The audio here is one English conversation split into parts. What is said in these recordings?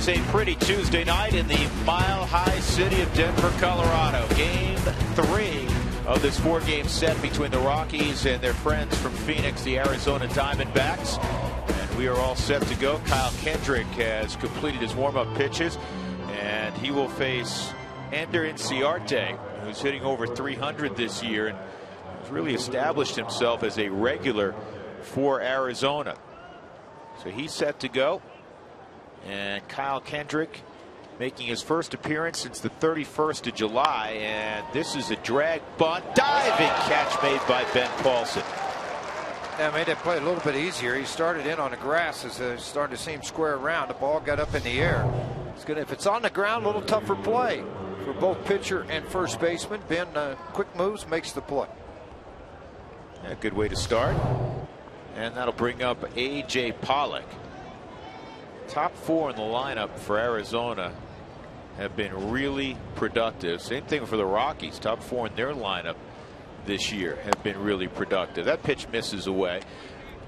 It's a pretty Tuesday night in the mile-high city of Denver, Colorado. Game 3 of this 4-game set between the Rockies and their friends from Phoenix, the Arizona Diamondbacks. And we are all set to go. Kyle Kendrick has completed his warm-up pitches, and he will face Ender Inciarte, who's hitting over 300 this year and has really established himself as a regular for Arizona. So he's set to go. And Kyle Kendrick making his first appearance since the 31st of July. And this is a drag bunt. Diving catch made by Ben Paulson. That made that play a little bit easier. He started in on the grass as it started to seem square around. The ball got up in the air. It's good. If it's on the ground, a little tougher play for both pitcher and first baseman. Ben, quick moves, makes the play. A good way to start. And that'll bring up A.J. Pollock. Top 4 in the lineup for Arizona have been really productive. Same thing for the Rockies. Top 4 in their lineup this year have been really productive. That pitch misses away.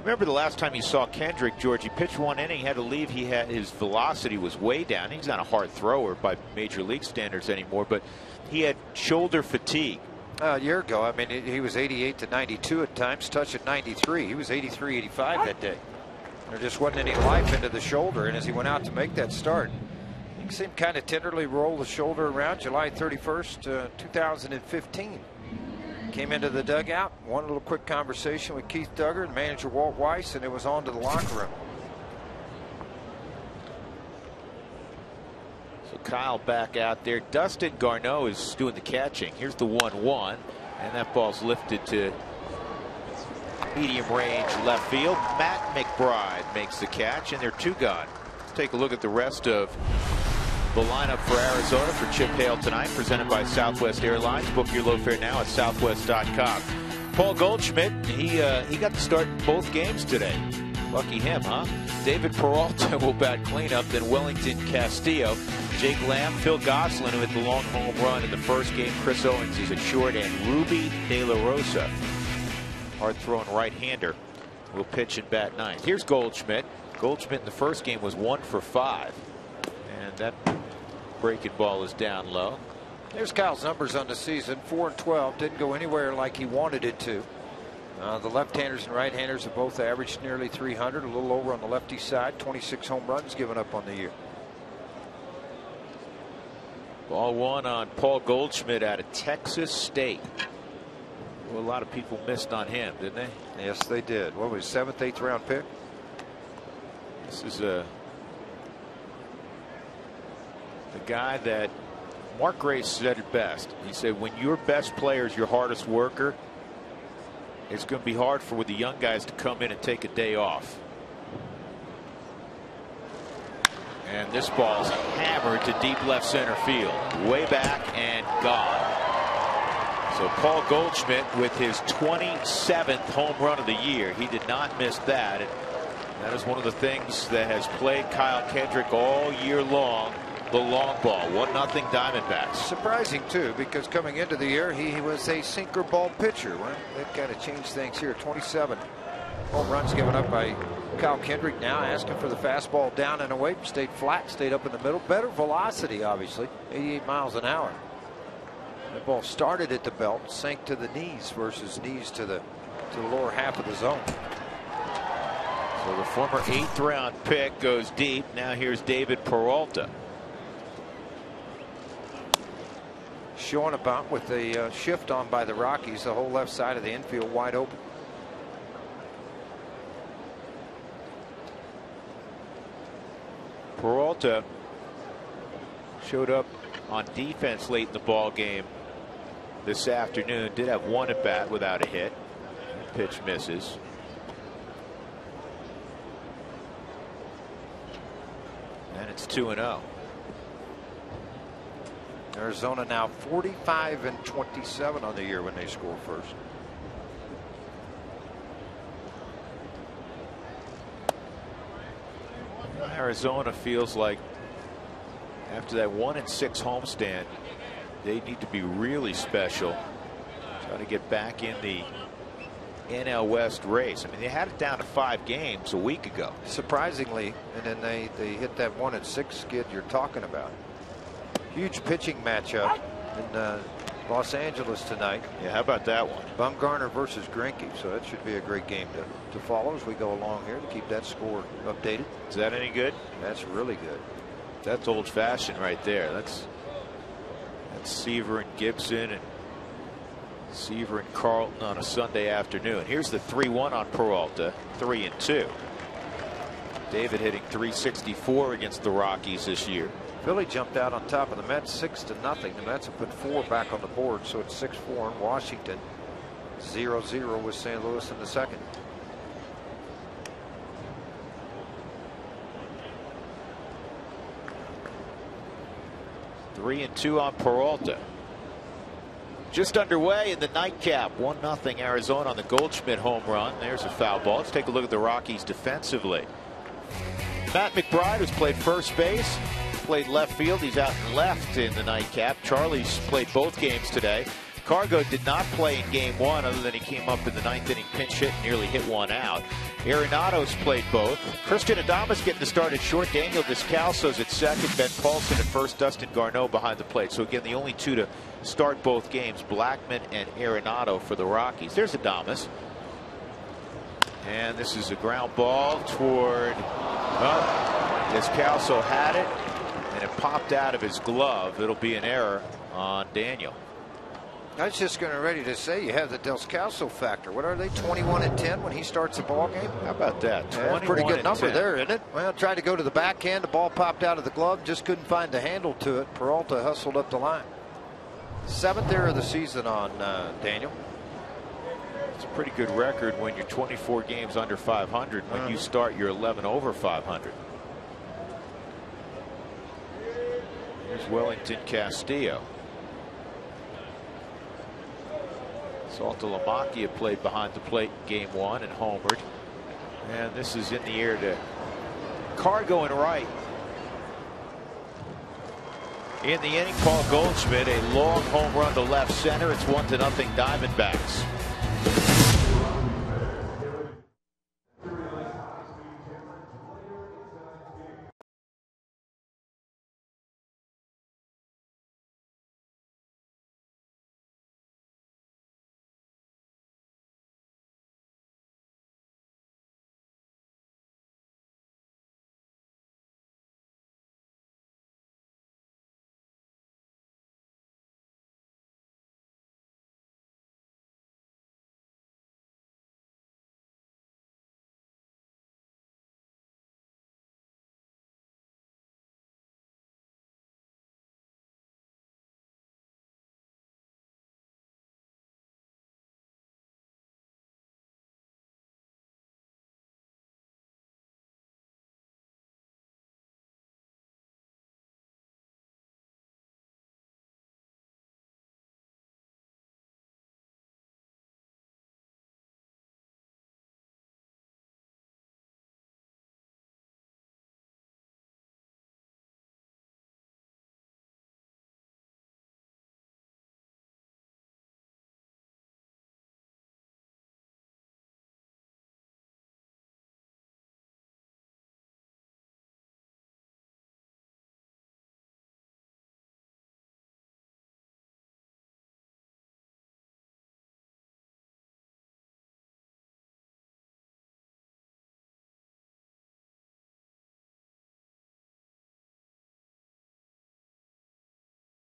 Remember the last time you saw Kendrick, George, he pitched 1 inning, he had to leave. His velocity was way down. He's not a hard thrower by major league standards anymore, but he had shoulder fatigue. A year ago, I mean, he was 88 to 92 at times, touch at 93. He was 83, 85 that day. There just wasn't any life into the shoulder, and as he went out to make that start, you can see him kind of tenderly roll the shoulder around. July 31st, 2015. Came into the dugout, one little quick conversation with Keith Duggar and manager Walt Weiss, and it was on to the locker room. So Kyle back out there. Dustin Garneau is doing the catching. Here's the 1-1, and that ball's lifted to medium range left field. Matt McBride makes the catch, and they're 2 gone. Let's take a look at the rest of the lineup for Arizona for Chip Hale tonight, presented by Southwest Airlines. Book your low fare now at southwest.com. Paul Goldschmidt, he got to start both games today. Lucky him, huh? David Peralta will bat cleanup, then Wellington Castillo. Jake Lamb, Phil Gosselin, who hit the long home run in the first game. Chris Owens is at short, and Ruby De La Rosa, hard-throwing right-hander, will pitch and bat 9th. Here's Goldschmidt. Goldschmidt in the first game was 1 for 5. And that breaking ball is down low. There's Kyle's numbers on the season. 4 and 12. Didn't go anywhere like he wanted it to. The left-handers and right-handers have both averaged nearly 300. A little over on the lefty side. 26 home runs given up on the year. Ball 1 on Paul Goldschmidt out of Texas State. Well, a lot of people missed on him, didn't they? Yes, they did. What was 7th, 8th round pick? This is a guy that Mark Grace said it best. He said, when your best player is your hardest worker, it's going to be hard for the young guys to come in and take a day off. And this ball's hammered to deep left center field. Way back and gone. So Paul Goldschmidt with his 27th home run of the year. He did not miss that. And that is one of the things that has plagued Kyle Kendrick all year long. The long ball. 1-0 Diamondbacks. Surprising too, because coming into the year he was a sinker ball pitcher. Well, they've got to change things here. 27 home runs given up by Kyle Kendrick, now asking for the fastball down and away. Stayed flat, stayed up in the middle. Better velocity, obviously. 88 miles an hour. The ball started at the belt, sank to the knees versus knees to the lower half of the zone. So the former 8th round pick goes deep. Now here's David Peralta. Showing about with the shift on by the Rockies, the whole left side of the infield wide open. Peralta showed up on defense late in the ball game this afternoon. Did have 1 at bat without a hit. Pitch misses. And it's 2-0. Arizona now 45 and 27 on the year when they score first. Arizona feels like after that 1-6 homestand, they need to be really special. Try to get back in the NL West race. I mean, they had it down to 5 games a week ago. Surprisingly, and then they hit that 1-6 skid you're talking about. Huge pitching matchup in Los Angeles tonight. Yeah, how about that one? Bumgarner versus Greinke, so that should be a great game to follow as we go along here to keep that score updated. Is that any good? That's really good. That's old-fashioned right there. That's Seaver and Gibson and Seaver and Carlton on a Sunday afternoon. Here's the 3-1 on Peralta, 3-2. David hitting .364 against the Rockies this year. Philly jumped out on top of the Mets 6-0. The Mets have put 4 back on the board, so it's 6-4 in Washington. 0-0 with St. Louis in the second. .3-2 on Peralta. Just underway in the nightcap. 1-0 Arizona on the Goldschmidt home run. There's a foul ball. Let's take a look at the Rockies defensively. Matt McBride, who's played first base, played left field. He's out in left in the nightcap. Charlie's played both games today. Cargo did not play in game 1 other than he came up in the 9th inning pinch hit and nearly hit one out. Arenado's played both. Christian Adames getting the start at short. Daniel Descalso's at second. Ben Paulson at first. Dustin Garneau behind the plate. So again, the only 2 to start both games, Blackmon and Arenado for the Rockies. There's Adames. And this is a ground ball toward, Descalso had it, and it popped out of his glove. It'll be an error on Daniel. I was just ready to say you have the Descalso factor. What are they, 21-10 when he starts the ball game? How about that? Yeah, pretty good number there, isn't it? Well, tried to go to the backhand. The ball popped out of the glove. Just couldn't find the handle to it. Peralta hustled up the line. 7th error of the season on Daniel. It's a pretty good record when you're 24 games under 500. When you start, you're 11 over 500. Here's Wellington Castillo. Saltalamacchia played behind the plate in game 1 and homered. And this is in the air to Cargo and right. In the inning, Paul Goldschmidt, a long home run to left center. It's 1-0 Diamondbacks.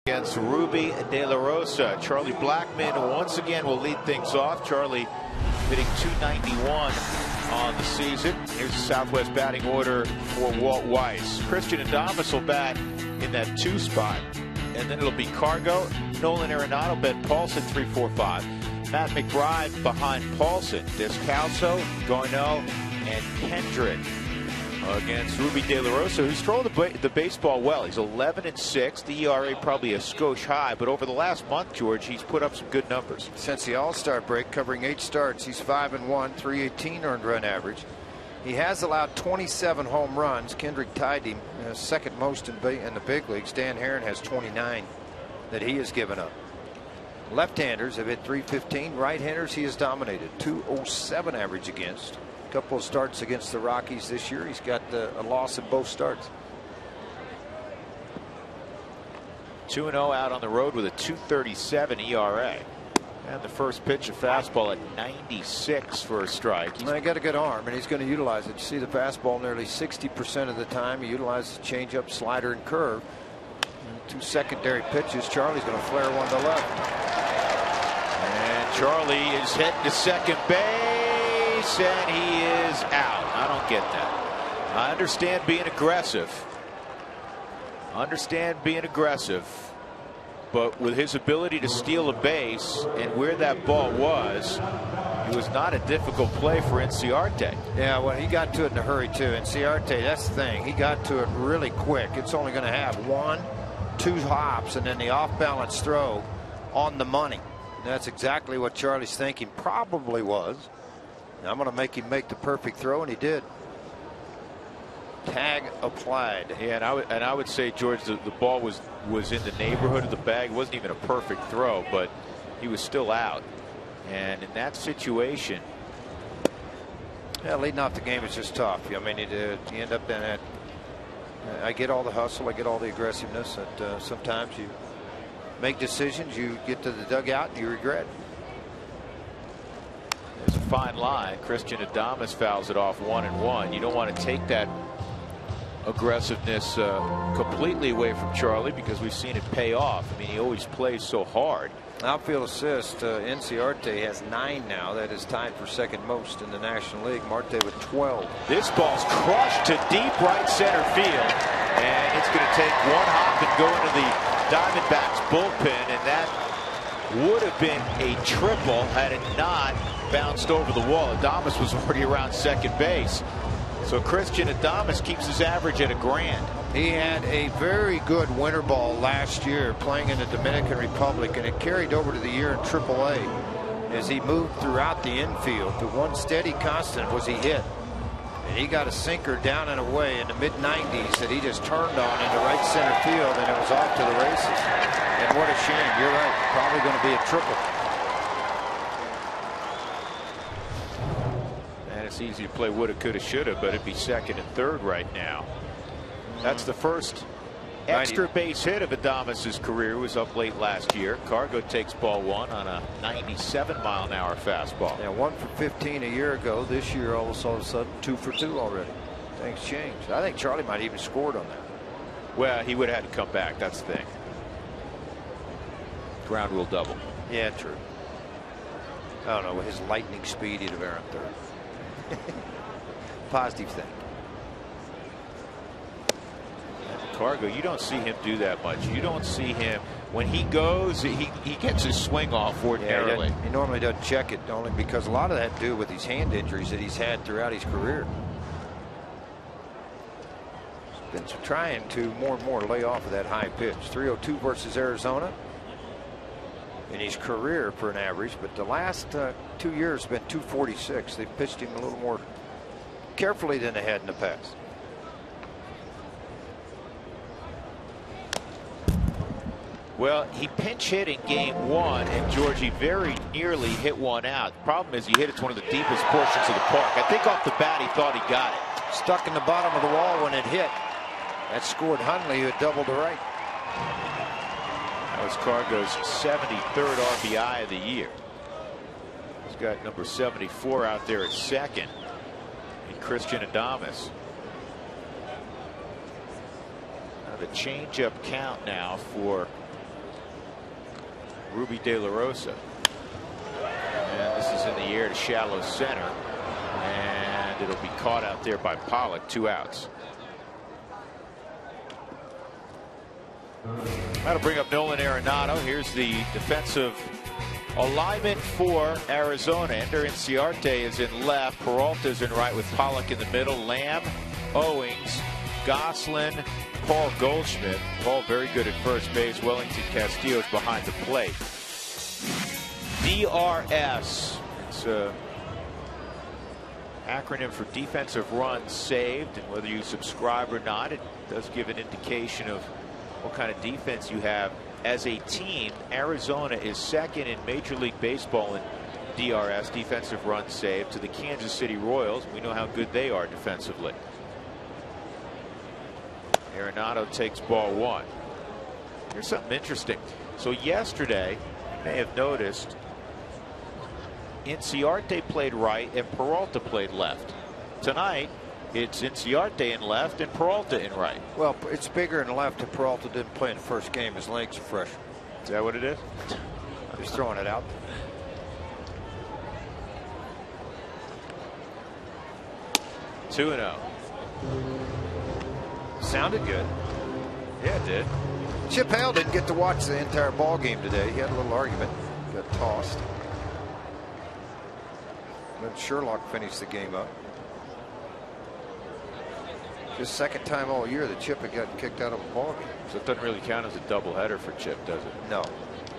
Against Ruby De La Rosa. Charlie Blackmon once again will lead things off. Charlie hitting .291 on the season. Here's the Southwest batting order for Walt Weiss. Christian Adames will bat in that 2 spot. And then it'll be Cargo, Nolan Arenado, Ben Paulson, 3, 4, 5. Matt McBride behind Paulson. Descalso, Garneau, and Kendrick against Ruby De La Rosa, who's thrown the baseball well. He's 11-6. The ERA probably a skosh high, but over the last month, George, he's put up some good numbers. Since the All-Star break, covering 8 starts, he's 5-1, 318 earned run average. He has allowed 27 home runs. Kendrick tied him, second most in the big leagues. Dan Herron has 29 that he has given up. Left-handers have hit .315. Right-handers he has dominated. .207 average against. A couple of starts against the Rockies this year. He's got a loss in both starts. 2-0 out on the road with a .237 ERA. And the first pitch, a fastball at 96 for a strike. He's got a good arm, and he's going to utilize it. You see the fastball nearly 60% of the time. He utilizes the changeup, slider, and curve. And 2 secondary pitches. Charlie's going to flare one to left. And Charlie is heading to second base, and he is out. I don't get that. I understand being aggressive. But with his ability to steal a base and where that ball was, it was not a difficult play for Inciarte. Yeah, well, he got to it in a hurry too. Inciarte, that's the thing. He got to it really quick. It's only going to have 1-2 hops, and then the off-balance throw on the money. And that's exactly what Charlie's thinking probably was. I'm going to make him make the perfect throw, and he did. Tag applied. Yeah, and I would say, George, the ball was in the neighborhood of the bag. It wasn't even a perfect throw, but he was still out. And in that situation, yeah, leading off the game is just tough. I mean, you end up in that. I get all the hustle, I get all the aggressiveness, and sometimes you make decisions, you get to the dugout, and you regret. There's a fine line. Christian Adames fouls it off 1-1. You don't want to take that aggressiveness completely away from Charlie, because we've seen it pay off. I mean, he always plays so hard. Outfield assist, Inciarte has 9 now. That is tied for second most in the National League. Marte with 12. This ball's crushed to deep right center field, and it's going to take one hop and go into the Diamondbacks bullpen, and that would have been a triple had it not bounced over the wall. Adames was already around second base. So Christian Adames keeps his average at $1,000. He had a very good winter ball last year playing in the Dominican Republic, and it carried over to the year in AAA as he moved throughout the infield. The one steady constant was he hit. And he got a sinker down and away in the mid-90s that he just turned on into right center field, and it was off to the races. And what a shame. You're right. Probably going to be a triple. It's easy to play woulda, coulda, shoulda, but it'd be second and third right now. That's the first extra base hit of Adames' career. Was up late last year. Cargo takes ball 1 on a 97-mile-an-hour fastball. Yeah, 1 for 15 a year ago. This year, all of a sudden, 2 for 2 already. Things changed. I think Charlie might even scored on that. Well, he would have had to come back. That's the thing. Ground rule double. Yeah, true. I don't know. With his lightning speed, he'd have earned third. Positive thing. Cargo, you don't see him do that much. You don't see him when he goes. He gets his swing off ordinarily. Yeah, he normally doesn't check it, only because a lot of that to do with these hand injuries that he's had throughout his career. He's been trying to more and more lay off of that high pitch. 302 versus Arizona in his career for an average, but the last 2 years have been 246. They've pitched him a little more carefully than they had in the past. Well, he pinch hit in game 1, and Georgie very nearly hit one out. The problem is he hit it to one of the deepest portions of the park. I think off the bat he thought he got it. Stuck in the bottom of the wall when it hit. That scored Hundley, who had doubled to right. That was Cargo's 73rd RBI of the year. He's got number 74 out there at second in Christian Adames. Now the changeup count now for Ruby De La Rosa. And this is in the air to shallow center. And it'll be caught out there by Pollock. 2 outs. That'll bring up Nolan Arenado. Here's the defensive alignment for Arizona. Ender Inciarte is in left. Peralta's in right with Pollock in the middle. Lamb, Owings, Goslin, Paul Goldschmidt. Paul very good at first base. Wellington Castillo's behind the plate. DRS. It's a acronym for defensive runs saved, and whether you subscribe or not, it does give an indication of what kind of defense you have as a team, Arizona is second in Major League Baseball in DRS, defensive runs saved, to the Kansas City Royals. We know how good they are defensively. Arenado takes ball one. Here's something interesting. So yesterday, you may have noticed, Inciarte played right and Peralta played left. Tonight, it's Inciarte in left and Peralta in right. Well, it's bigger in left, and Peralta didn't play in the first game. His legs are fresh. Is that what it is? I'm just throwing it out. 2-0. Sounded good. Yeah, it did. Chip Hale didn't get to watch the entire ball game today. He had a little argument. Got tossed. Then Sherlock finished the game up. Just second time all year that Chip had gotten kicked out of a ball game. So it doesn't really count as a doubleheader for Chip, does it? No.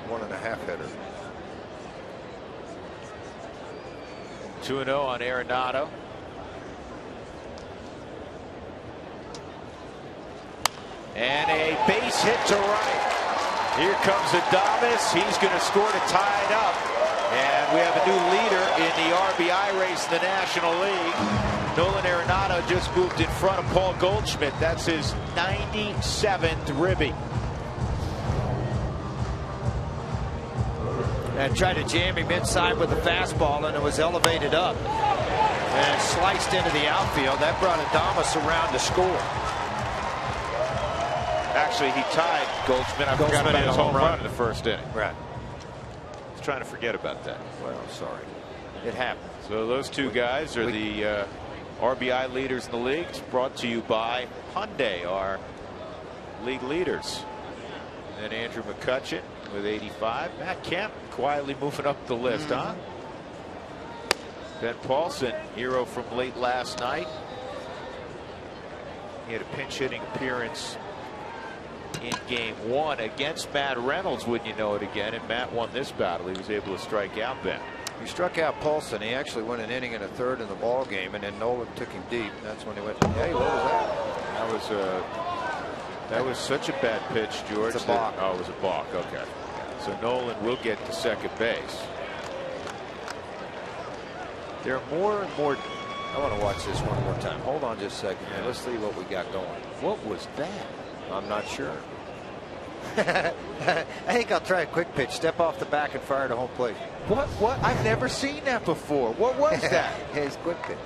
1.5 header. 2-0 on Arenado. And a base hit to right. Here comes Adames. He's going to score to tie it up. And we have a new leader in the RBI race in the National League. Nolan Arenado just moved in front of Paul Goldschmidt. That's his 97th ribby. And tried to jam him inside with the fastball, and it was elevated up. And sliced into the outfield. That brought Adames around to score. Actually, he tied Goldschmidt. I forgot about his home run in the first inning. Right. I was trying to forget about that. Well, sorry. It happened. So those two guys are the RBI leaders in the league. It's brought to you by Hyundai, our league leaders. And then Andrew McCutchen with 85. Matt Kemp quietly moving up the list, huh? Ben Paulson, hero from late last night. He had a pinch hitting appearance in game 1 against Matt Reynolds, wouldn't you know it, again, and Matt won this battle. He was able to strike out Ben. He struck out Paulson. He actually went an inning and a third in the ball game, and then Nolan took him deep. That's when he went, hey, what was that? That was such a bad pitch, George. It's a balk. Oh, it was a balk. Okay. So Nolan will get to second base. There are more and more. I want to watch this one more time. Hold on just a second. Yeah. Let's see what we got going. What was that? I'm not sure. I think I'll try a quick pitch. Step off the back and fire to home plate. What? I've never seen that before. What was that? It's a quick pitch.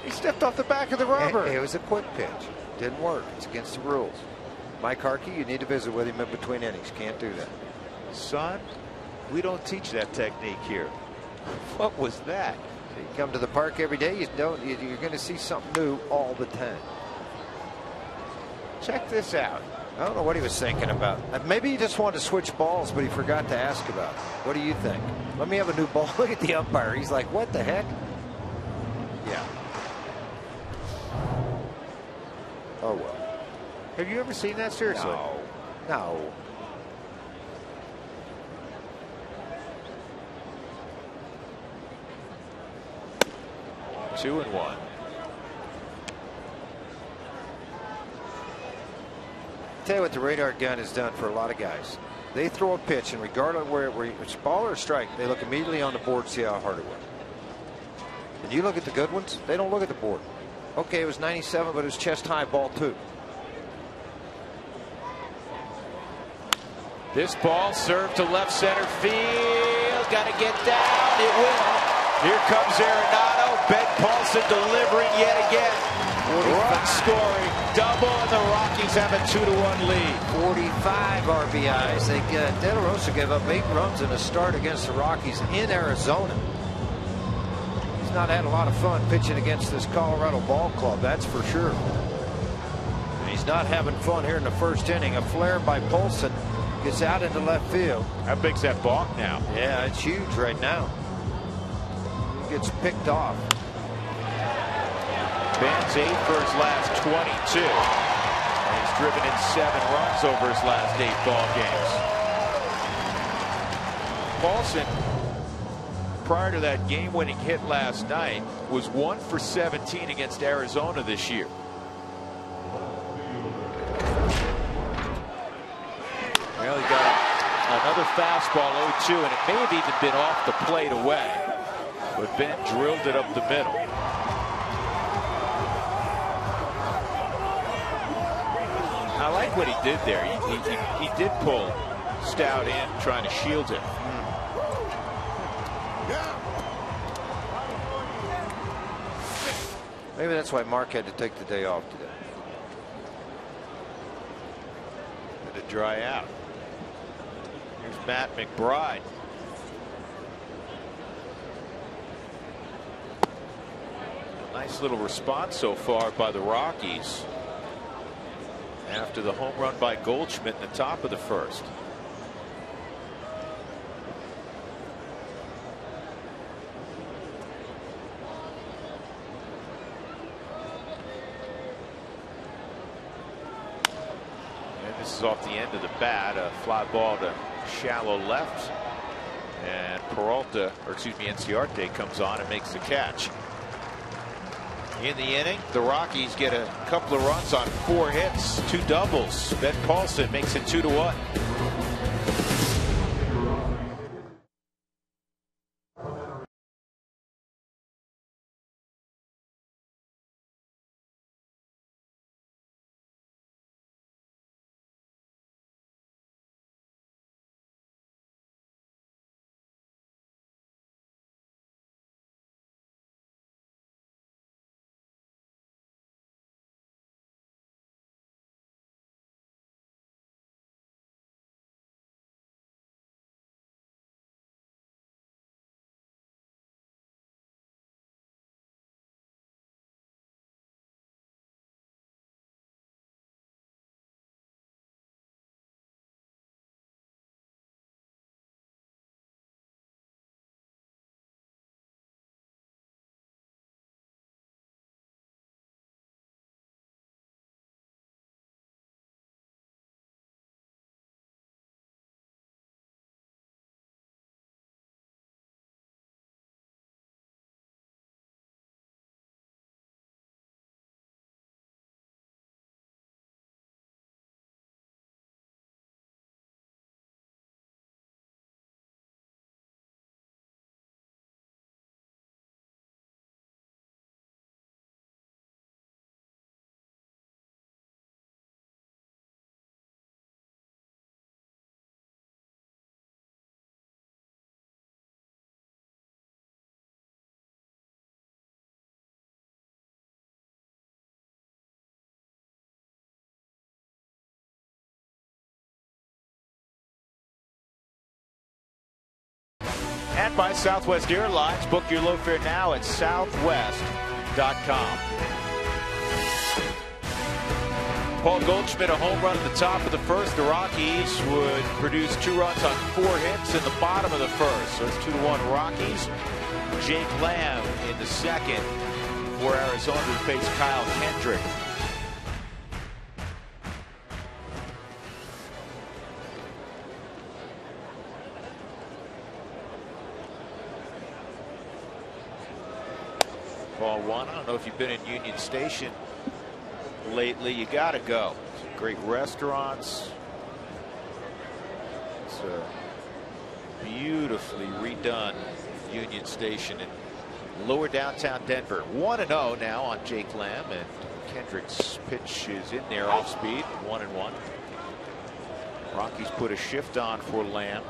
He stepped off the back of the rubber. It was a quick pitch. Didn't work. It's against the rules. Mike Harkey, you need to visit with him in between innings. Can't do that. Son, we don't teach that technique here. What was that? So you come to the park every day, you're going to see something new all the time. Check this out. I don't know what he was thinking about. Maybe he just wanted to switch balls, but he forgot to ask about it. What do you think? Let me have a new ball. Look at the umpire. He's like, what the heck? Yeah. Oh, well. Have you ever seen that, seriously? No. 2-1. Tell you what the radar gun has done for a lot of guys. They throw a pitch, and regardless of where it's ball or strike, they look immediately on the board to see how hard it was. And you look at the good ones, they don't look at the board. Okay, it was 97, but it was chest high, ball 2. This ball served to left center field. Got to get down. It will. Here comes Arenado. Ben Paulson delivering yet again. Run scoring double, and the Rockies have a 2-1 lead. 45 RBIs. De La Rosa gave up 8 runs in a start against the Rockies in Arizona. He's not had a lot of fun pitching against this Colorado ball club, that's for sure. And he's not having fun here in the first inning. A flare by Paulson gets out into left field. How big's that balk now? Yeah, it's huge right now. He gets picked off. Ben's 8 for his last 22. And he's driven in 7 runs over his last 8 ball games. Paulson, prior to that game-winning hit last night, was 1 for 17 against Arizona this year. Well, he got fastball 0-2, and it may have even been off the plate away. But Ben drilled it up the middle. I like what he did there. He did pull Stout in, trying to shield him. Maybe that's why Mark had to take the day off today. Had to dry out. Here's Matt McBride. Nice little response so far by the Rockies after the home run by Goldschmidt in the top of the first. And this is off the end of the bat, a fly ball to shallow left, and Peralta, or excuse me, Enciarte comes on and makes the catch. In the inning, the Rockies get a couple of runs on 4 hits, 2 doubles. Ben Paulson makes it 2-1. And by Southwest Airlines, book your low fare now at southwest.com. Paul Goldschmidt, a home run at the top of the first. The Rockies would produce 2 runs on 4 hits in the bottom of the first. So it's 2-1 Rockies. Jake Lamb in the second for Arizona to face Kyle Kendrick. Ball 1. I don't know if you've been in Union Station lately. You got to go. Some great restaurants. It's a beautifully redone Union Station in lower downtown Denver. 1-0 now on Jake Lamb, and Kendrick's pitch is in there off speed. 1-1. Rockies put a shift on for Lamb.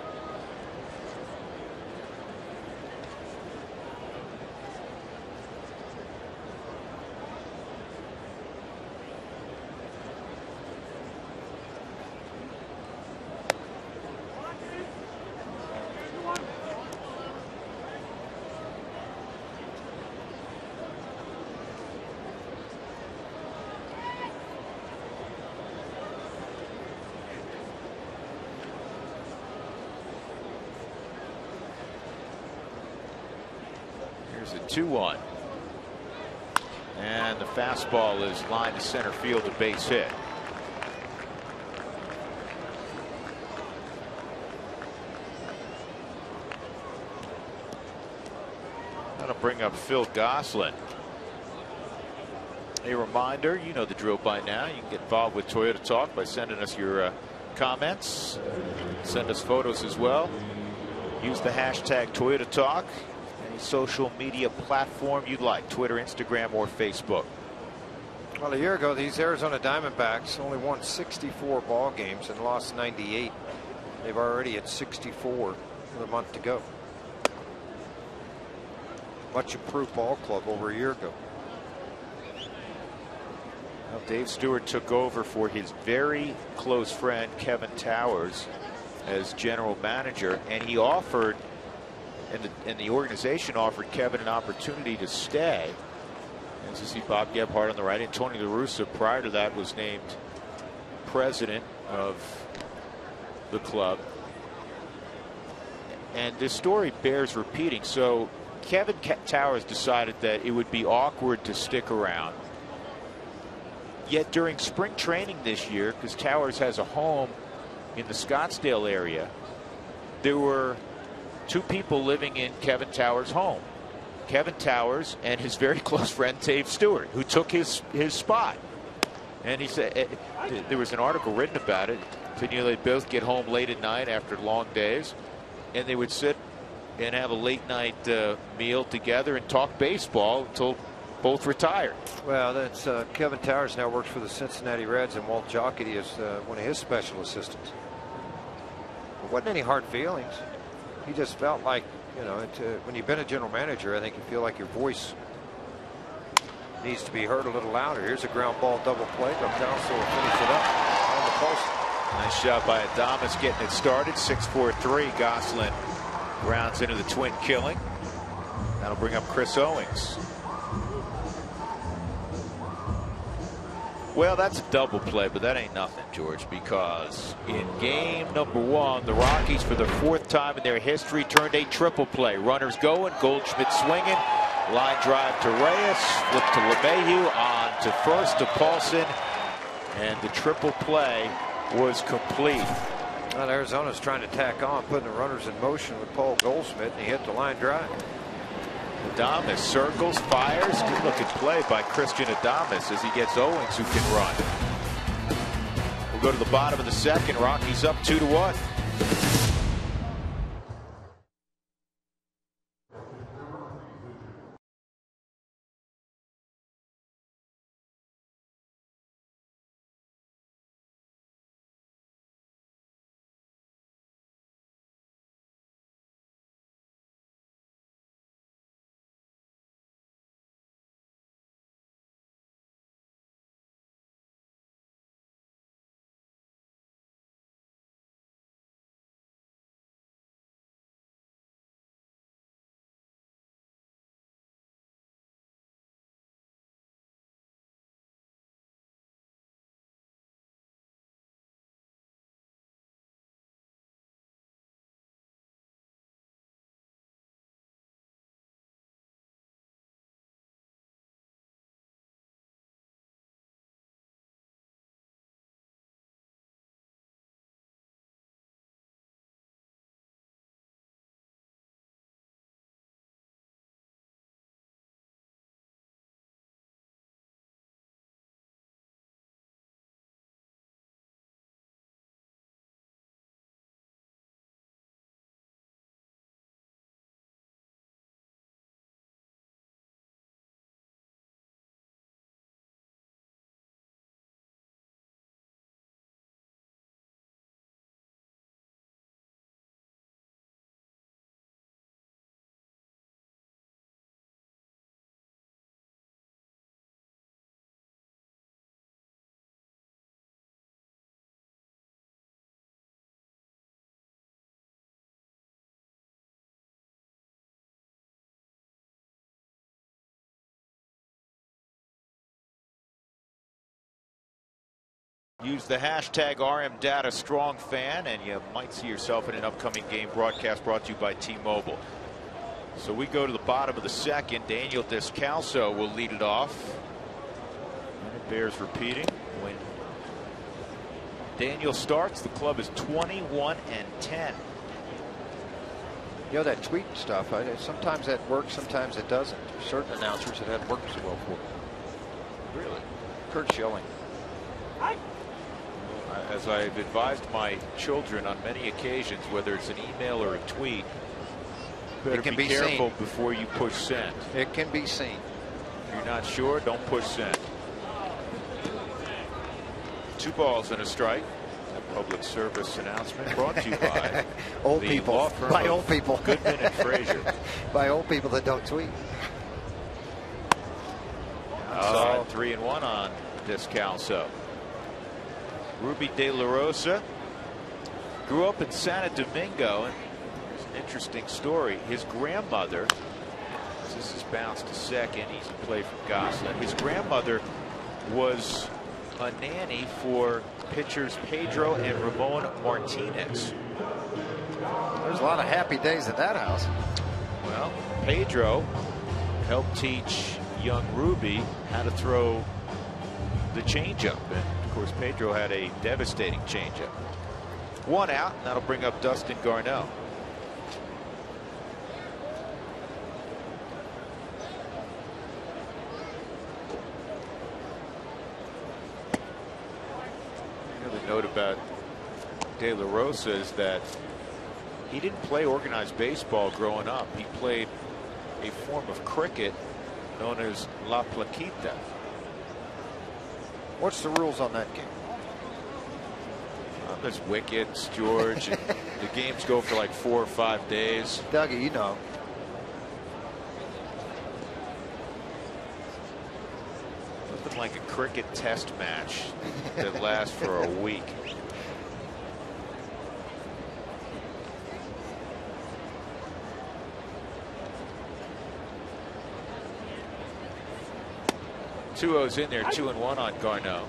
Here's a 2-1. And the fastball is lined to center field, a base hit. That'll bring up Phil Gosselin. A reminder, you know the drill by now. You can get involved with Toyota Talk by sending us your comments. Send us photos as well. Use the hashtag Toyota Talk. Any social media platform you'd like, Twitter, Instagram, or Facebook. Well, a year ago, these Arizona Diamondbacks only won 64 ball games and lost 98. They've already at 64 with a month to go. Much improved ball club over a year ago. Well, Dave Stewart took over for his very close friend Kevin Towers as general manager, and he offered, and the organization offered Kevin an opportunity to stay. As you see Bob Gebhardt on the right, and Tony La Russa prior to that was named president of the club. And this story bears repeating. So Kevin Towers decided that it would be awkward to stick around. Yet during spring training this year, because Towers has a home in the Scottsdale area, there were two people living in Kevin Towers' home. Kevin Towers and his very close friend Dave Stewart, who took his spot. And he said, there was an article written about it. Said, you know, they'd both get home late at night after long days, and they would sit and have a late night meal together and talk baseball until both retired. Well, that's Kevin Towers now works for the Cincinnati Reds, and Walt Jocketty is one of his special assistants. There wasn't any hard feelings. He just felt like, you know, when you've been a general manager, I think you feel like your voice needs to be heard a little louder. Here's a ground ball double play. Gonzalez will finish it up on the post. Nice shot by Adames getting it started. 6-4-3. Gosselin grounds into the twin killing. That'll bring up Chris Owings. Well, that's a double play, but that ain't nothing, George, because in game number 1, the Rockies, for the 4th time in their history, turned a triple play. Runners going, Goldschmidt swinging, line drive to Reyes, flip to LeMahieu, on to first to Paulson, and the triple play was complete. Well, Arizona's trying to tack on, putting the runners in motion with Paul Goldschmidt, and he hit the line drive. Adames circles, fires. Good looking play by Christian Adames as he gets Owings, who can run. We'll go to the bottom of the 2nd. Rockies up 2-1. Use the hashtag RMDataStrongFan, and you might see yourself in an upcoming game broadcast brought to you by T-Mobile. So we go to the bottom of the 2nd. Daniel Descalso will lead it off. And it bears repeating. When Daniel starts, the club is 21-10. You know, that tweet stuff, sometimes that works, sometimes it doesn't. There's certain announcers that hadn't worked so well for. Really? Kurt Schilling. As I've advised my children on many occasions, whether it's an email or a tweet, better be careful before you push send. It can be seen. If you're not sure, don't push send. 2 balls and a strike. A public service announcement brought to you by old the people. law firm By old people. Goodman and Frazier. By old people that don't tweet. Outside 3-1 on Descalso. Ruby De La Rosa grew up in Santo Domingo, and there's an interesting story. His grandmother, this is bounced to second, he's played for Gosselin. His grandmother was a nanny for pitchers Pedro and Ramon Martinez. There's a lot of happy days at that house. Well, Pedro helped teach young Ruby how to throw the changeup, and of course Pedro had a devastating changeup. 1 out, and that'll bring up Dustin Garneau. Another note about De La Rosa is that he didn't play organized baseball growing up. He played a form of cricket known as La Plaquita. What's the rules on that game? There's wickets, George. And the games go for like 4 or 5 days. Dougie, you know. Nothing like a cricket test match that lasts for a week. Two O's in there, 2-1 on Garneau.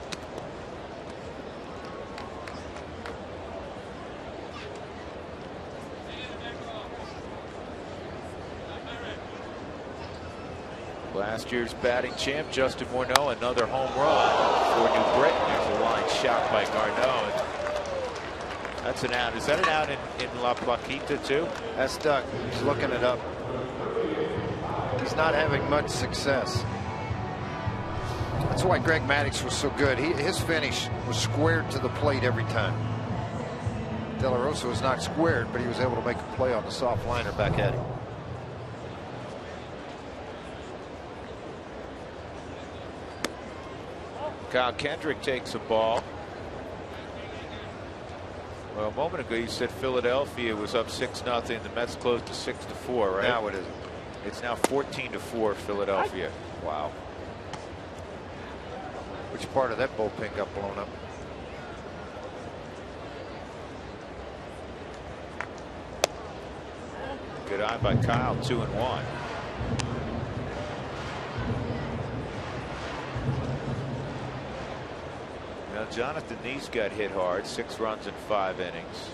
Last year's batting champ, Justin Morneau, another home run for New Britain. There's a line shot by Garneau. That's an out. Is that an out in La Plaquita too? That's Doug. He's looking it up. He's not having much success. That's why Greg Maddux was so good. His finish was squared to the plate every time. De La Rosa was not squared, but he was able to make a play on the soft liner back at him. Kyle Kendrick takes a ball. Well, a moment ago you said Philadelphia was up 6-0. The Mets closed to 6-4, right? Now it isn't. It's now 14-4 Philadelphia. Wow. Which part of that bullpen got blown up? Good eye by Kyle, 2-1. Now Jonathan Neese got hit hard, 6 runs in 5 innings.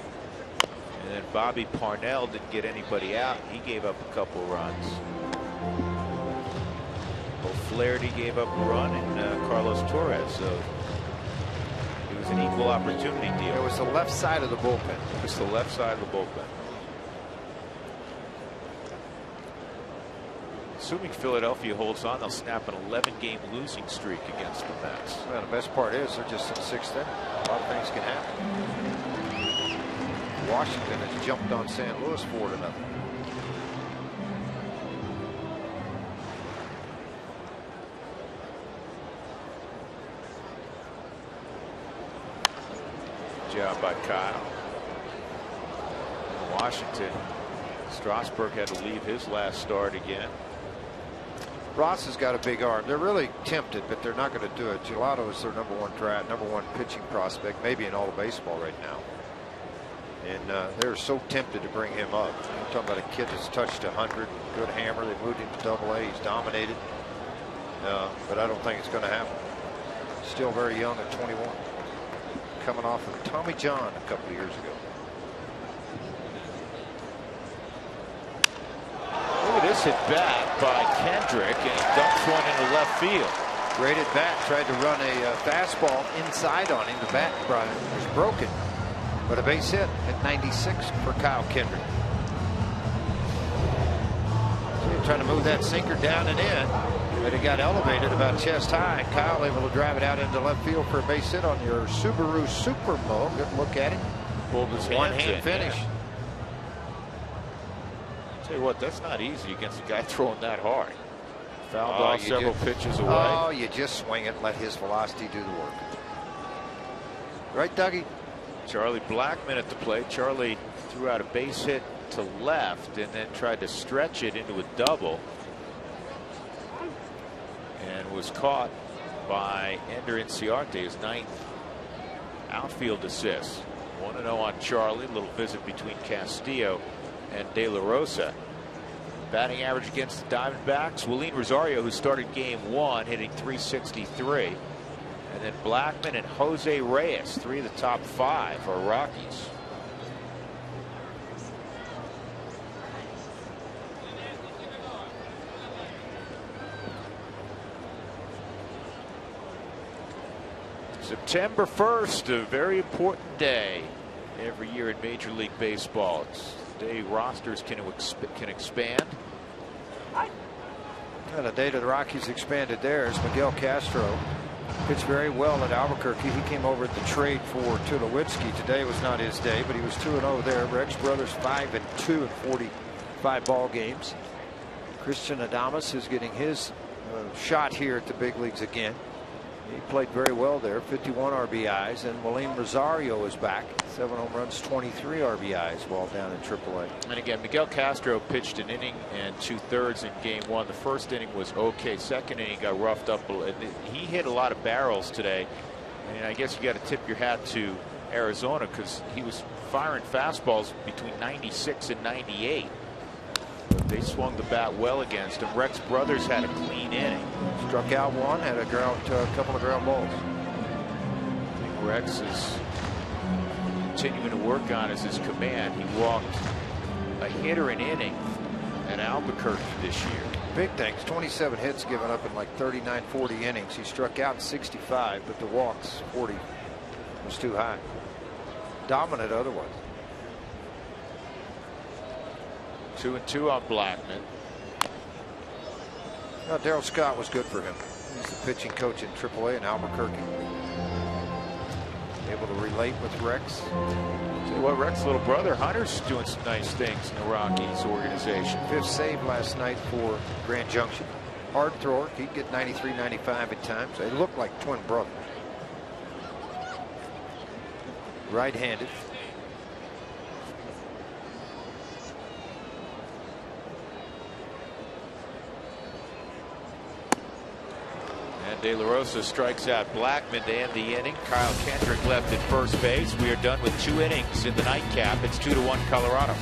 And then Bobby Parnell didn't get anybody out. He gave up a couple runs. O'Flaherty gave up a run, and Carlos Torres. So it was an equal opportunity deal. It was the left side of the bullpen. It was the left side of the bullpen. Assuming Philadelphia holds on, they'll snap an 11-game losing streak against the Mets. Well, the best part is they're just in 6th inning. A lot of things can happen. Washington has jumped on St. Louis 4-0. Job by Kyle. In Washington, Strasburg had to leave his last start again. Ross has got a big arm. They're really tempted, but they're not going to do it. Gelato is their number one pitching prospect, maybe in all of baseball right now. And they're so tempted to bring him up. You're talking about a kid that's touched 100, good hammer. They moved him to Double-A. He's dominated, but I don't think it's going to happen. Still very young at 21, coming off of Tommy John a couple of years ago. Look at this hit back by Kendrick, and he dumps one into left field. Great at bat. Tried to run a fastball inside on him. The bat was broken, but a base hit at 96 for Kyle Kendrick. trying to move that sinker down and in, but it got elevated about chest high. Kyle able to drive it out into left field for a base hit on your Subaru Supermo. Good look at it. Pulled his One-hand finish. Yeah. Tell you what, that's not easy against a guy throwing that hard. Fouled off several pitches away. Oh, you just swing it and let his velocity do the work. Right, Dougie? Charlie Blackmon at the plate. Charlie threw out a base hit to left and then tried to stretch it into a double and was caught by Ender Inciarte, his 9th outfield assist. 1-0 on Charlie. Little visit between Castillo and De La Rosa. Batting average against the Diamondbacks, Willeen Rosario, who started game 1, hitting .363. And then Blackmon and Jose Reyes, 3 of the top 5 are Rockies. September 1st, a very important day every year in Major League Baseball. It's the day rosters can expand. The day that the Rockies expanded there is Miguel Castro. Pitched very well at Albuquerque. He came over at the trade for Tulowitzki. Today was not his day, but he was 2-0 there. Rex Brothers 5-2 in 45 ball games. Christian Adames is getting his shot here at the big leagues again. He played very well there, 51 RBIs, and Willeen Rosario is back, 7 home runs, 23 RBIs while down in AAA. And again, Miguel Castro pitched an inning and 2/3 in game 1. The first inning was okay. Second inning got roughed up. He hit a lot of barrels today, and I guess you got to tip your hat to Arizona because he was firing fastballs between 96 and 98. But they swung the bat well against him. Rex Brothers had a clean inning. Struck out 1, had a couple of ground balls. I think Rex is continuing to work on his command. He walked a hitter an inning at Albuquerque this year. Big things, 27 hits given up in like 39, 40 innings. He struck out in 65, but the walks 40 was too high. Dominant otherwise. 2-2 on Blackmon. Darryl Scott was good for him. He's the pitching coach in AAA in Albuquerque. Able to relate with Rex. Tell you what, Rex's little brother Hunter's doing some nice things in the Rockies organization. 5th save last night for Grand Junction. Hard thrower. He'd get 93, 95 at times. They look like twin brothers. Right-handed. And De La Rosa strikes out Blackmon to end the inning. Kyle Kendrick left at first base. We are done with 2 innings in the nightcap. It's 2-1 Colorado.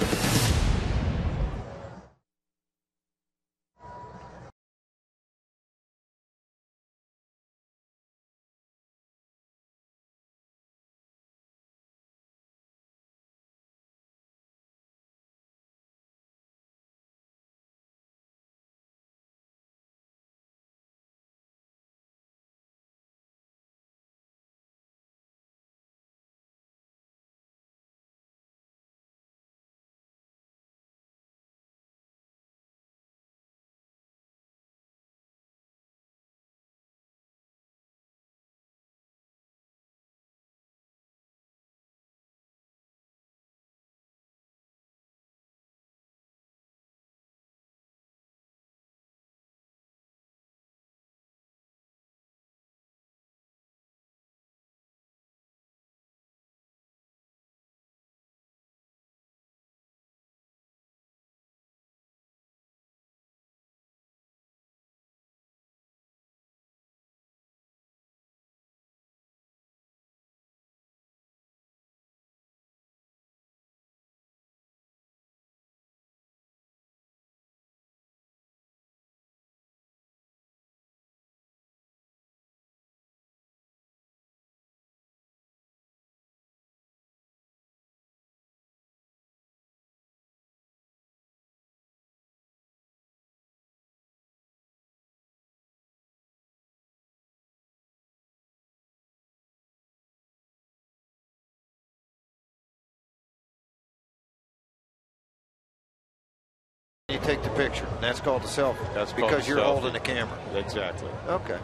take the picture. And that's called a selfie. That's because you're holding the camera. Exactly. Okay.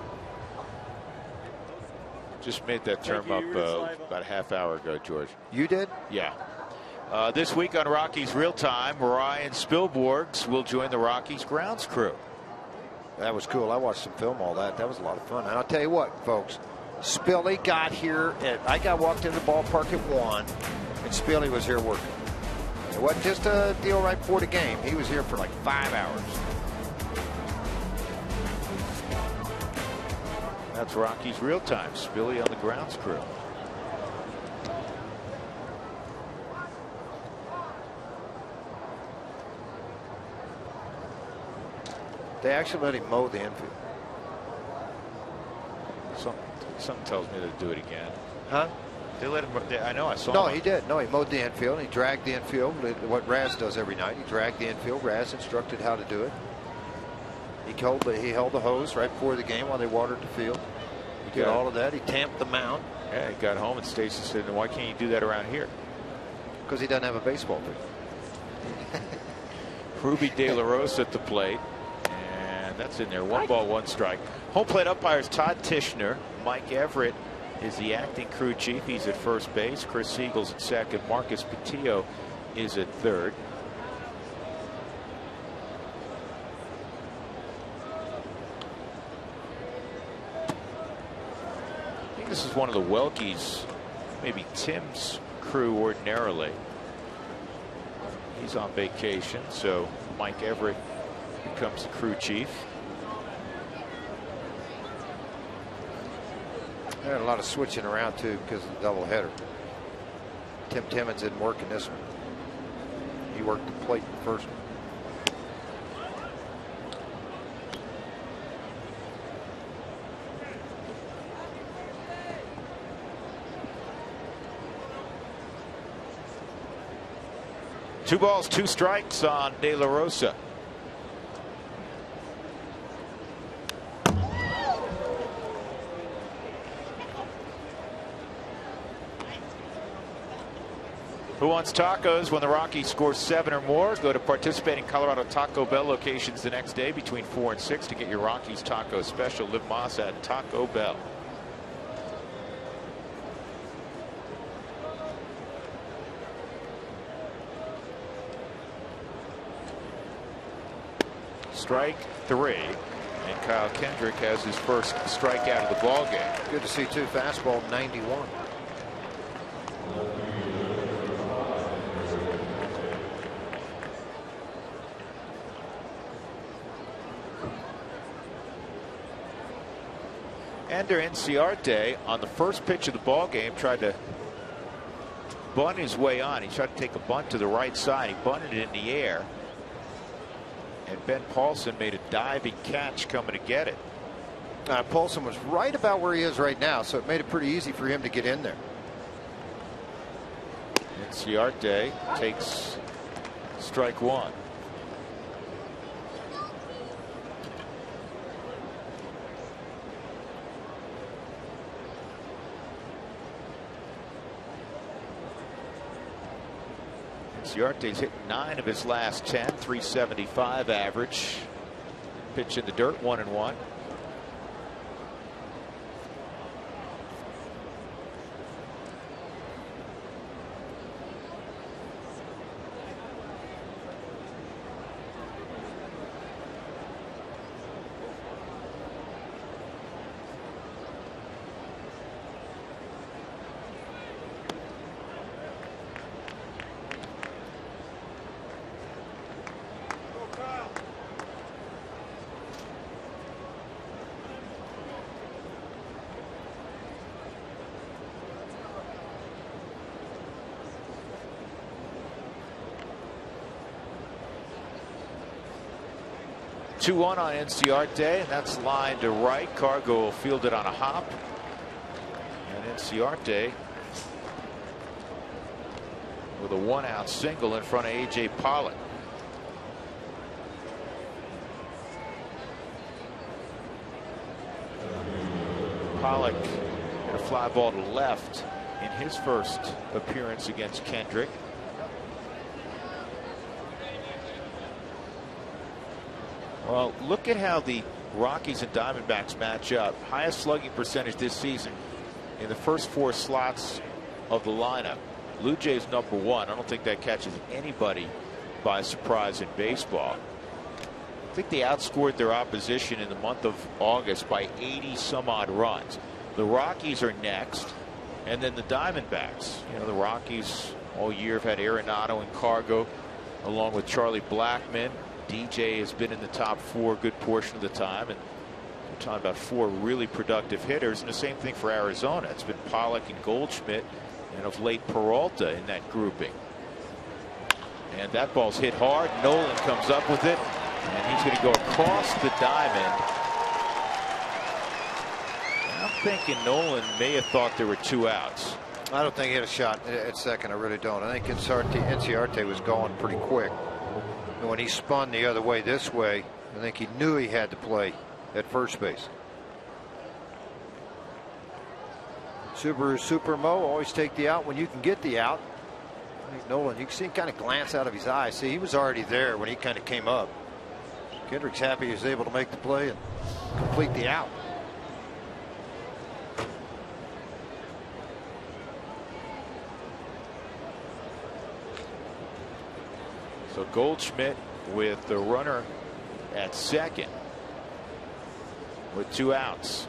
Just made that term up about a half hour ago, George. You did? Yeah. This week on Rockies Real Time, Ryan Spilborghs will join the Rockies grounds crew. That was cool. I watched some film, all that. That was a lot of fun. And I'll tell you what, folks. Spilly got here I walked into the ballpark at 1, and Spilly was here working. It wasn't just a deal right before the game. He was here for like 5 hours. That's Rockies Real Time. Spilly on the grounds crew. They actually let him mow the infield. Something tells me to do it again. Huh? They let him. I know. I saw. No, him. he did. No, he mowed the infield. And he dragged the infield. What Raz does every night. He dragged the infield. Raz instructed how to do it. He held the hose right before the game while they watered the field. He did all of that. He tamped the mound. Yeah, he got home and Stacy said, "Why can't you do that around here?" Because he doesn't have a baseball field. Ruby De La Rosa at the plate. And that's in there. 1 ball, 1 strike. Home plate umpires Todd Tishner. Mike Everett is the acting crew chief. He's at first base. Chris Siegel's at second. Marcus Patillo is at third. I think this is one of the Welkies, maybe Tim's crew ordinarily. He's on vacation, so Mike Everett becomes the crew chief. They had a lot of switching around too because of the doubleheader. Tim Timmons didn't work in this one. He worked the plate in the first one. Two balls, 2 strikes on De La Rosa. Who wants tacos? When the Rockies score 7 or more, go to participating Colorado Taco Bell locations the next day between 4 and 6 to get your Rockies taco special. Liv Moss at Taco Bell. Strike 3, and Kyle Kendrick has his first strikeout of the ball game. Good to see too. Fastball 91. Ender Inciarte on the first pitch of the ball game tried to bunt his way on. He tried to take a bunt to the right side. He bunted it in the air. And Ben Paulson made a diving catch coming to get it. Paulson was right about where he is right now, so it made it pretty easy for him to get in there. Inciarte takes strike 1. Inciarte's hit 9 of his last 10, 375 average. Pitch in the dirt, 1-1. Two-1 on Inciarte, and that's line to right. Cargo will field it on a hop. And Inciarte with a 1-out single in front of A.J. Pollock. Pollock hit a fly ball to left in his first appearance against Kendrick. Well, look at how the Rockies and Diamondbacks match up. Highest slugging percentage this season in the first 4 slots of the lineup. Blue Jays #1. I don't think that catches anybody by surprise in baseball. I think they outscored their opposition in the month of August by 80 some odd runs. The Rockies are next, and then the Diamondbacks. You know, the Rockies all year have had Arenado and Cargo along with Charlie Blackmon. DJ has been in the top 4 a good portion of the time, and we're talking about 4 really productive hitters. And the same thing for Arizona. It's been Pollock and Goldschmidt, and of late Peralta in that grouping. And that ball's hit hard. Nolan comes up with it, and he's going to go across the diamond. And I'm thinking Nolan may have thought there were 2 outs. I don't think he had a shot at second. I really don't. I think Inciarte was going pretty quick. And when he spun the other way this way, I think he knew he had to play at first base. Super Mo, always take the out when you can get the out. I think Nolan, you can see him kind of glance out of his eye. See, he was already there when he kind of came up. Kendrick's happy he was able to make the play and complete the out. So Goldschmidt with the runner at second with 2 outs.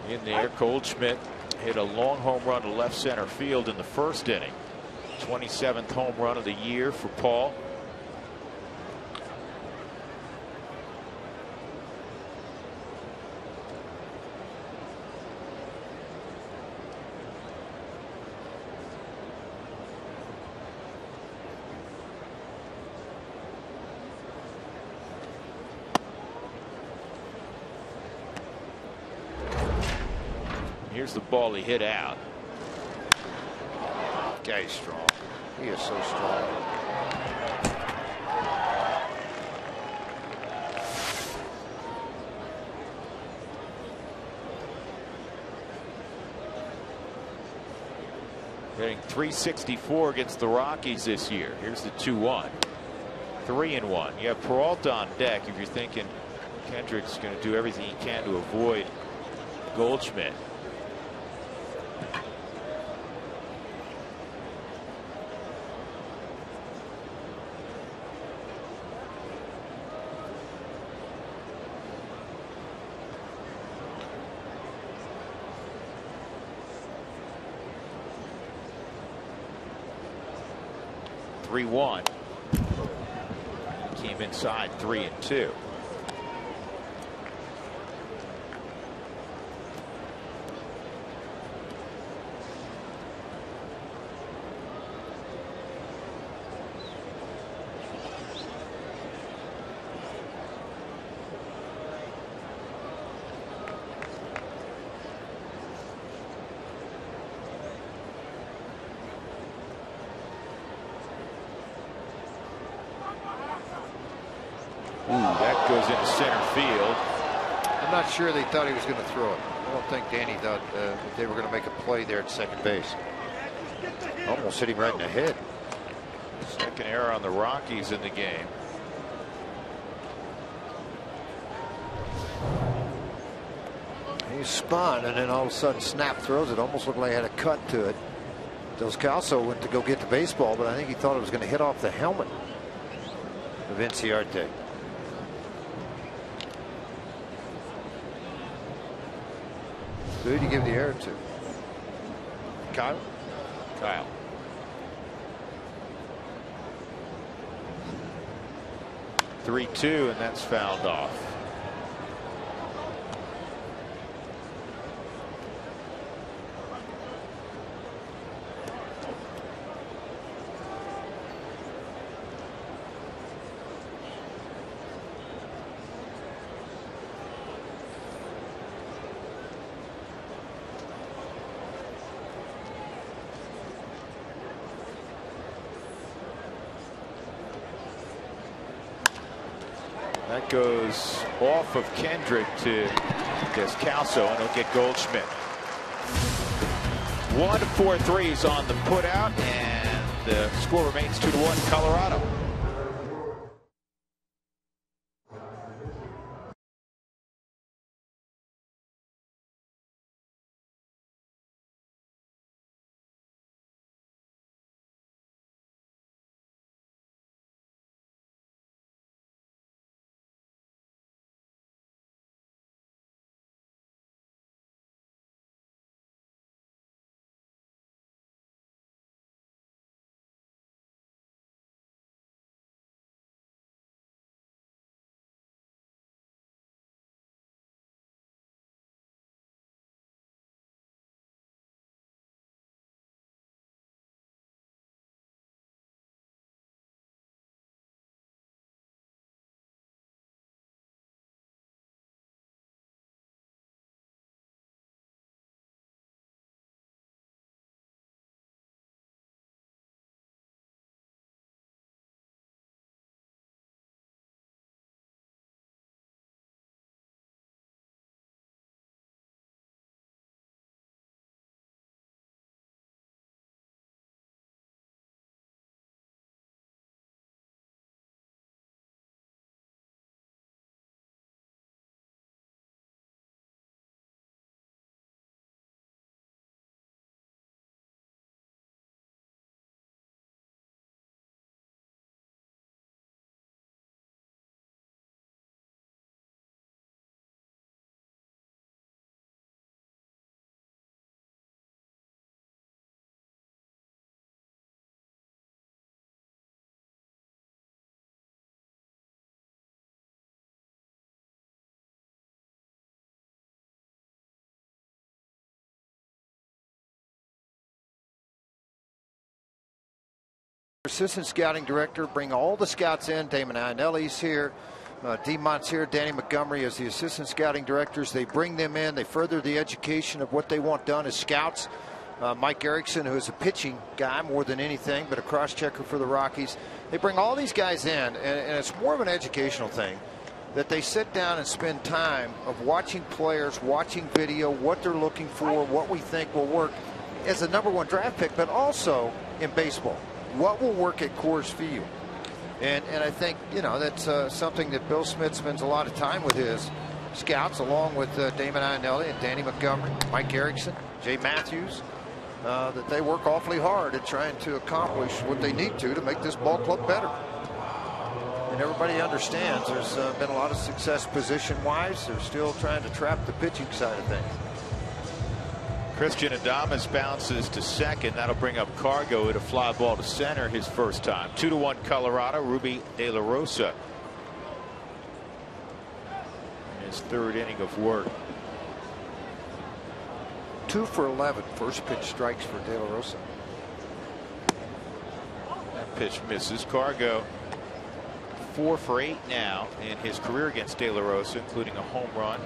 In there, Goldschmidt hit a long home run to left center field in the first inning. 27th home run of the year for Paul. Here's the ball he hit out. Yeah, he's strong. He is so strong. Hitting .364 against the Rockies this year. Here's the 2-1. 3-1. You have Peralta on deck if you're thinking Kendrick's going to do everything he can to avoid Goldschmidt. Came inside 3-2. That goes into center field. I'm not sure they thought he was going to throw it. I don't think Danny thought that they were going to make a play there at second base. Almost hit him right in the head. Second error on the Rockies in the game. He spun and then all of a sudden Snap throws it. Almost looked like he had a cut to it. Dos Calso went to go get the baseball, but I think he thought it was going to hit off the helmet of Inciarte. Who did you give the error to? Kyle? Kyle. (3-2) and that's fouled off. That goes off of Kendrick to Descalso, and he'll get Goldschmidt. 1-4-3s on the putout, and the score remains 2-1 Colorado. Assistant scouting director, bring all the scouts in. Damon Iannelli's here, DeMont's here, Danny Montgomery as the assistant scouting directors. They bring them in, they further the education of what they want done as scouts. Mike Erickson, who is a pitching guy more than anything, but a cross-checker for the Rockies. They bring all these guys in, and it's more of an educational thing, that they sit down and spend time of watching players, watching video, what they're looking for, what we think will work as a #1 draft pick, but also in baseball. What will work at Coors Field? And I think, you know, that's something that Bill Smith spends a lot of time with his scouts, along with Damon Iannelli and Danny Montgomery, Mike Erickson, Jay Matthews, that they work awfully hard at trying to accomplish what they need to make this ball club better. And everybody understands there's been a lot of success position-wise. They're still trying to trap the pitching side of things. Christian Adames bounces to second. That'll bring up Cargo at a fly ball to center his first time. 2-1 Colorado. Ruby De La Rosa in his third inning of work. 2 for 11 first pitch strikes for De La Rosa. That pitch misses. Cargo 4 for 8 now in his career against De La Rosa, including a home run.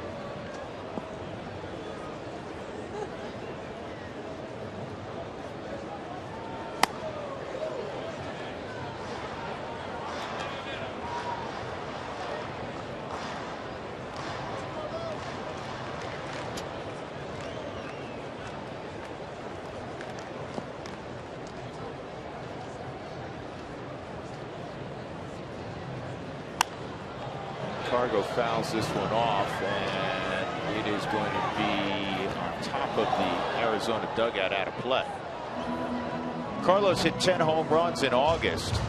Cargo fouls this one off, and it is going to be on top of the Arizona dugout, out of play. Carlos hit 10 home runs in August,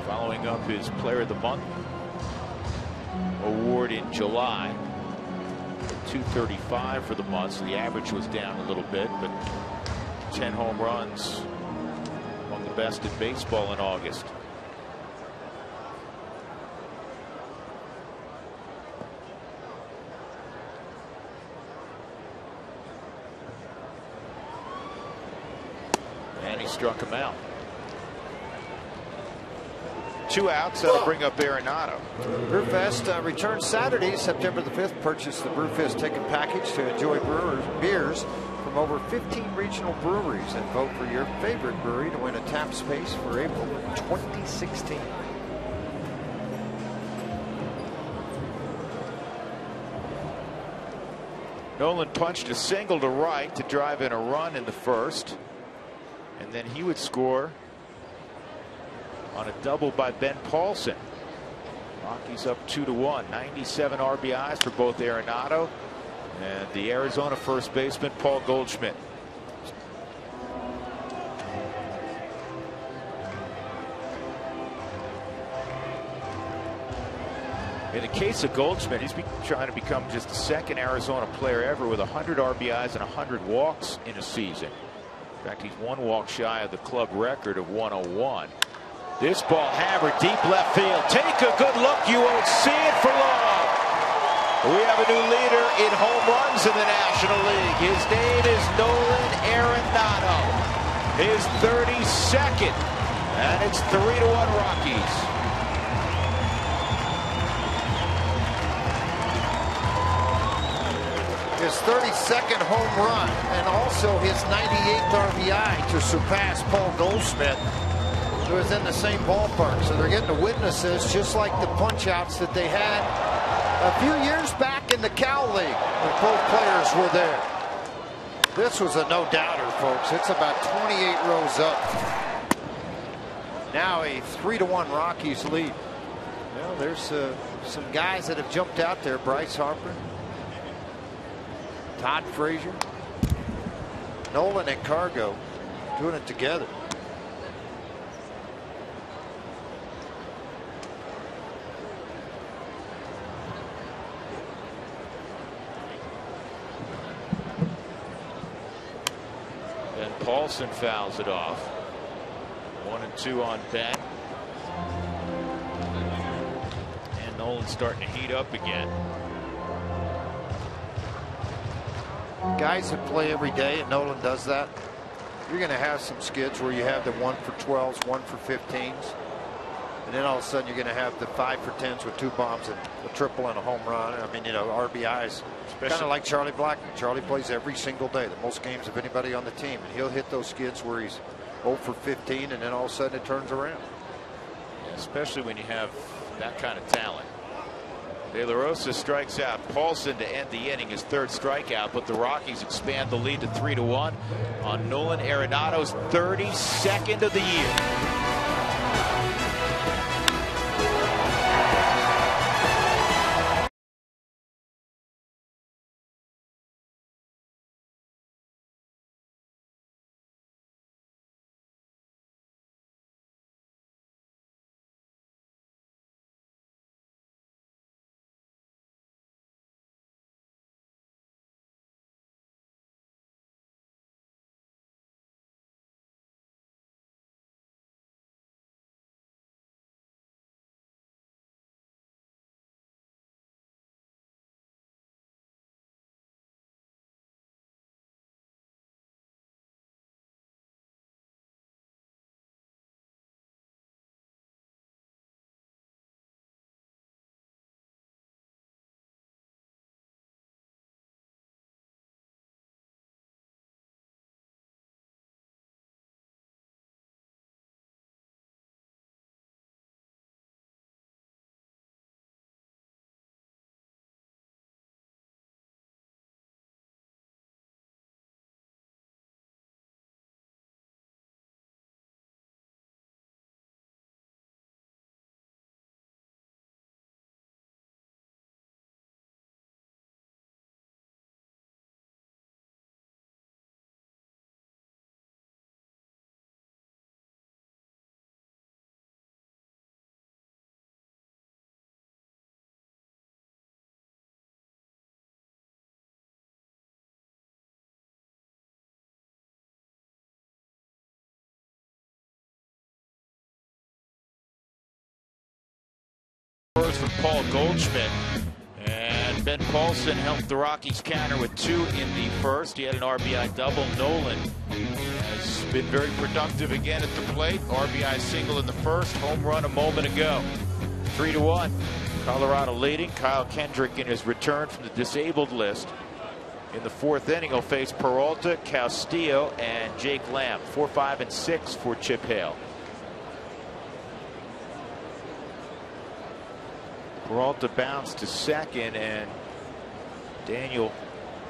following up his Player of the Month award in July. 235 for the month, so the average was down a little bit, but 10 home runs, among the best in baseball in August. And he struck him out. 2 outs. That'll bring up Arenado. Brewfest returns Saturday, September the 5th. Purchase the Brewfest ticket package to enjoy beers from over 15 regional breweries and vote for your favorite brewery to win a tap space for April 2016. Nolan punched a single to right to drive in a run in the first, and then he would score on a double by Ben Paulson. Rockies up 2-1. 97 RBIs for both Arenado and the Arizona first baseman Paul Goldschmidt. In the case of Goldschmidt, he's trying to become just the second Arizona player ever with 100 RBIs and 100 walks in a season. In fact, he's one walk shy of the club record of 101. This ball hammered deep left field. Take a good look. You won't see it for long. We have a new leader in home runs in the National League. His name is Nolan Arenado. His 32nd. And it's 3-1 Rockies. His 32nd home run and also his 98th RBI to surpass Paul Goldschmidt, who is in the same ballpark. So they're getting to witness this, just like the punch-outs that they had a few years back in the Cal League when both players were there. This was a no-doubter, folks. It's about 28 rows up. Now a 3-1 Rockies lead. Well, there's some guys that have jumped out there. Bryce Harper, Todd Frazier, Nolan and Cargo doing it together. And Paulson fouls it off. 1-2 on Ben. And Nolan's starting to heat up again. Guys that play every day, and Nolan does that, you're going to have some skids where you have the 1 for 12s, 1 for 15s, and then all of a sudden you're going to have the 5 for 10s with 2 bombs and a triple and a home run. I mean, you know, RBIs, kind of like Charlie Blackmon. Charlie plays every single day, the most games of anybody on the team, and he'll hit those skids where he's 0 for 15, and then all of a sudden it turns around. Yeah, especially when you have that kind of talent. De La Rosa strikes out Paulson to end the inning, his 3rd strikeout, but the Rockies expand the lead to 3-1 on Nolan Arenado's 32nd of the year. From Paul Goldschmidt, and Ben Paulson helped the Rockies counter with 2 in the first. He had an RBI double. Nolan has been very productive again at the plate. RBI single in the first, home run a moment ago. 3-1. Colorado leading. Kyle Kendrick in his return from the disabled list. In the 4th inning, he'll face Peralta, Castillo, and Jake Lamb. 4, 5, and 6 for Chip Hale. Peralta bounced to second, and Daniel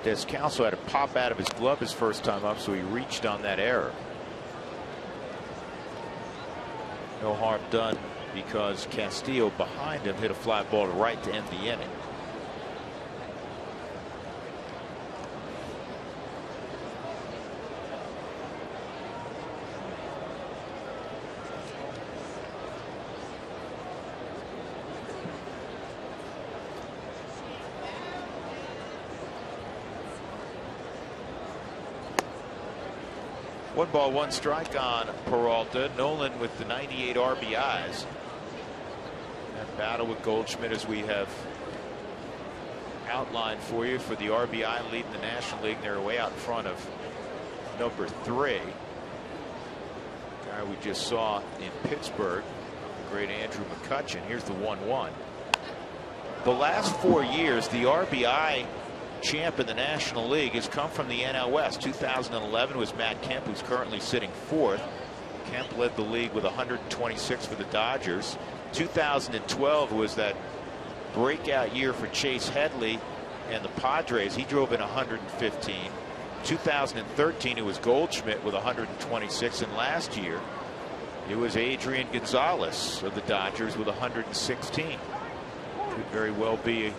Descalso had a pop out of his glove his first time up, so he reached on that error. No harm done because Castillo behind him hit a fly ball to right to end the inning. One ball, one strike on Peralta. Nolan with the 98 RBIs. That battle with Goldschmidt, as we have outlined for you, for the RBI lead in the National League. They're way out in front of number 3. Guy we just saw in Pittsburgh, the great Andrew McCutchen. Here's the 1-1. The last 4 years, the RBI champ in the National League has come from the NL West. 2011 was Matt Kemp, who's currently sitting 4th. Kemp led the league with 126 for the Dodgers. 2012 was that breakout year for Chase Headley and the Padres. He drove in 115. 2013 it was Goldschmidt with 126, and last year it was Adrian Gonzalez of the Dodgers with 116. Could very well be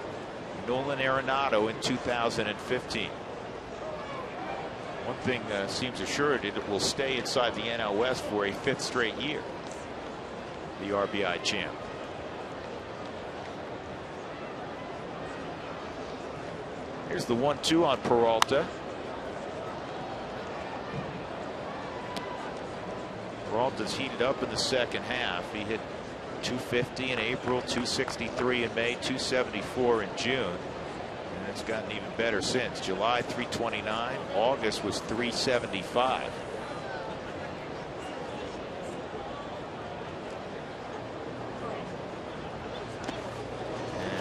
Nolan Arenado in 2015. One thing seems assured, it will stay inside the NL West for a 5th straight year. The RBI champ. Here's the 1-2 on Peralta. Peralta's heated up in the second half. He hit 250 in April, 263 in May, 274 in June. And it's gotten even better since. July 329, August was 375.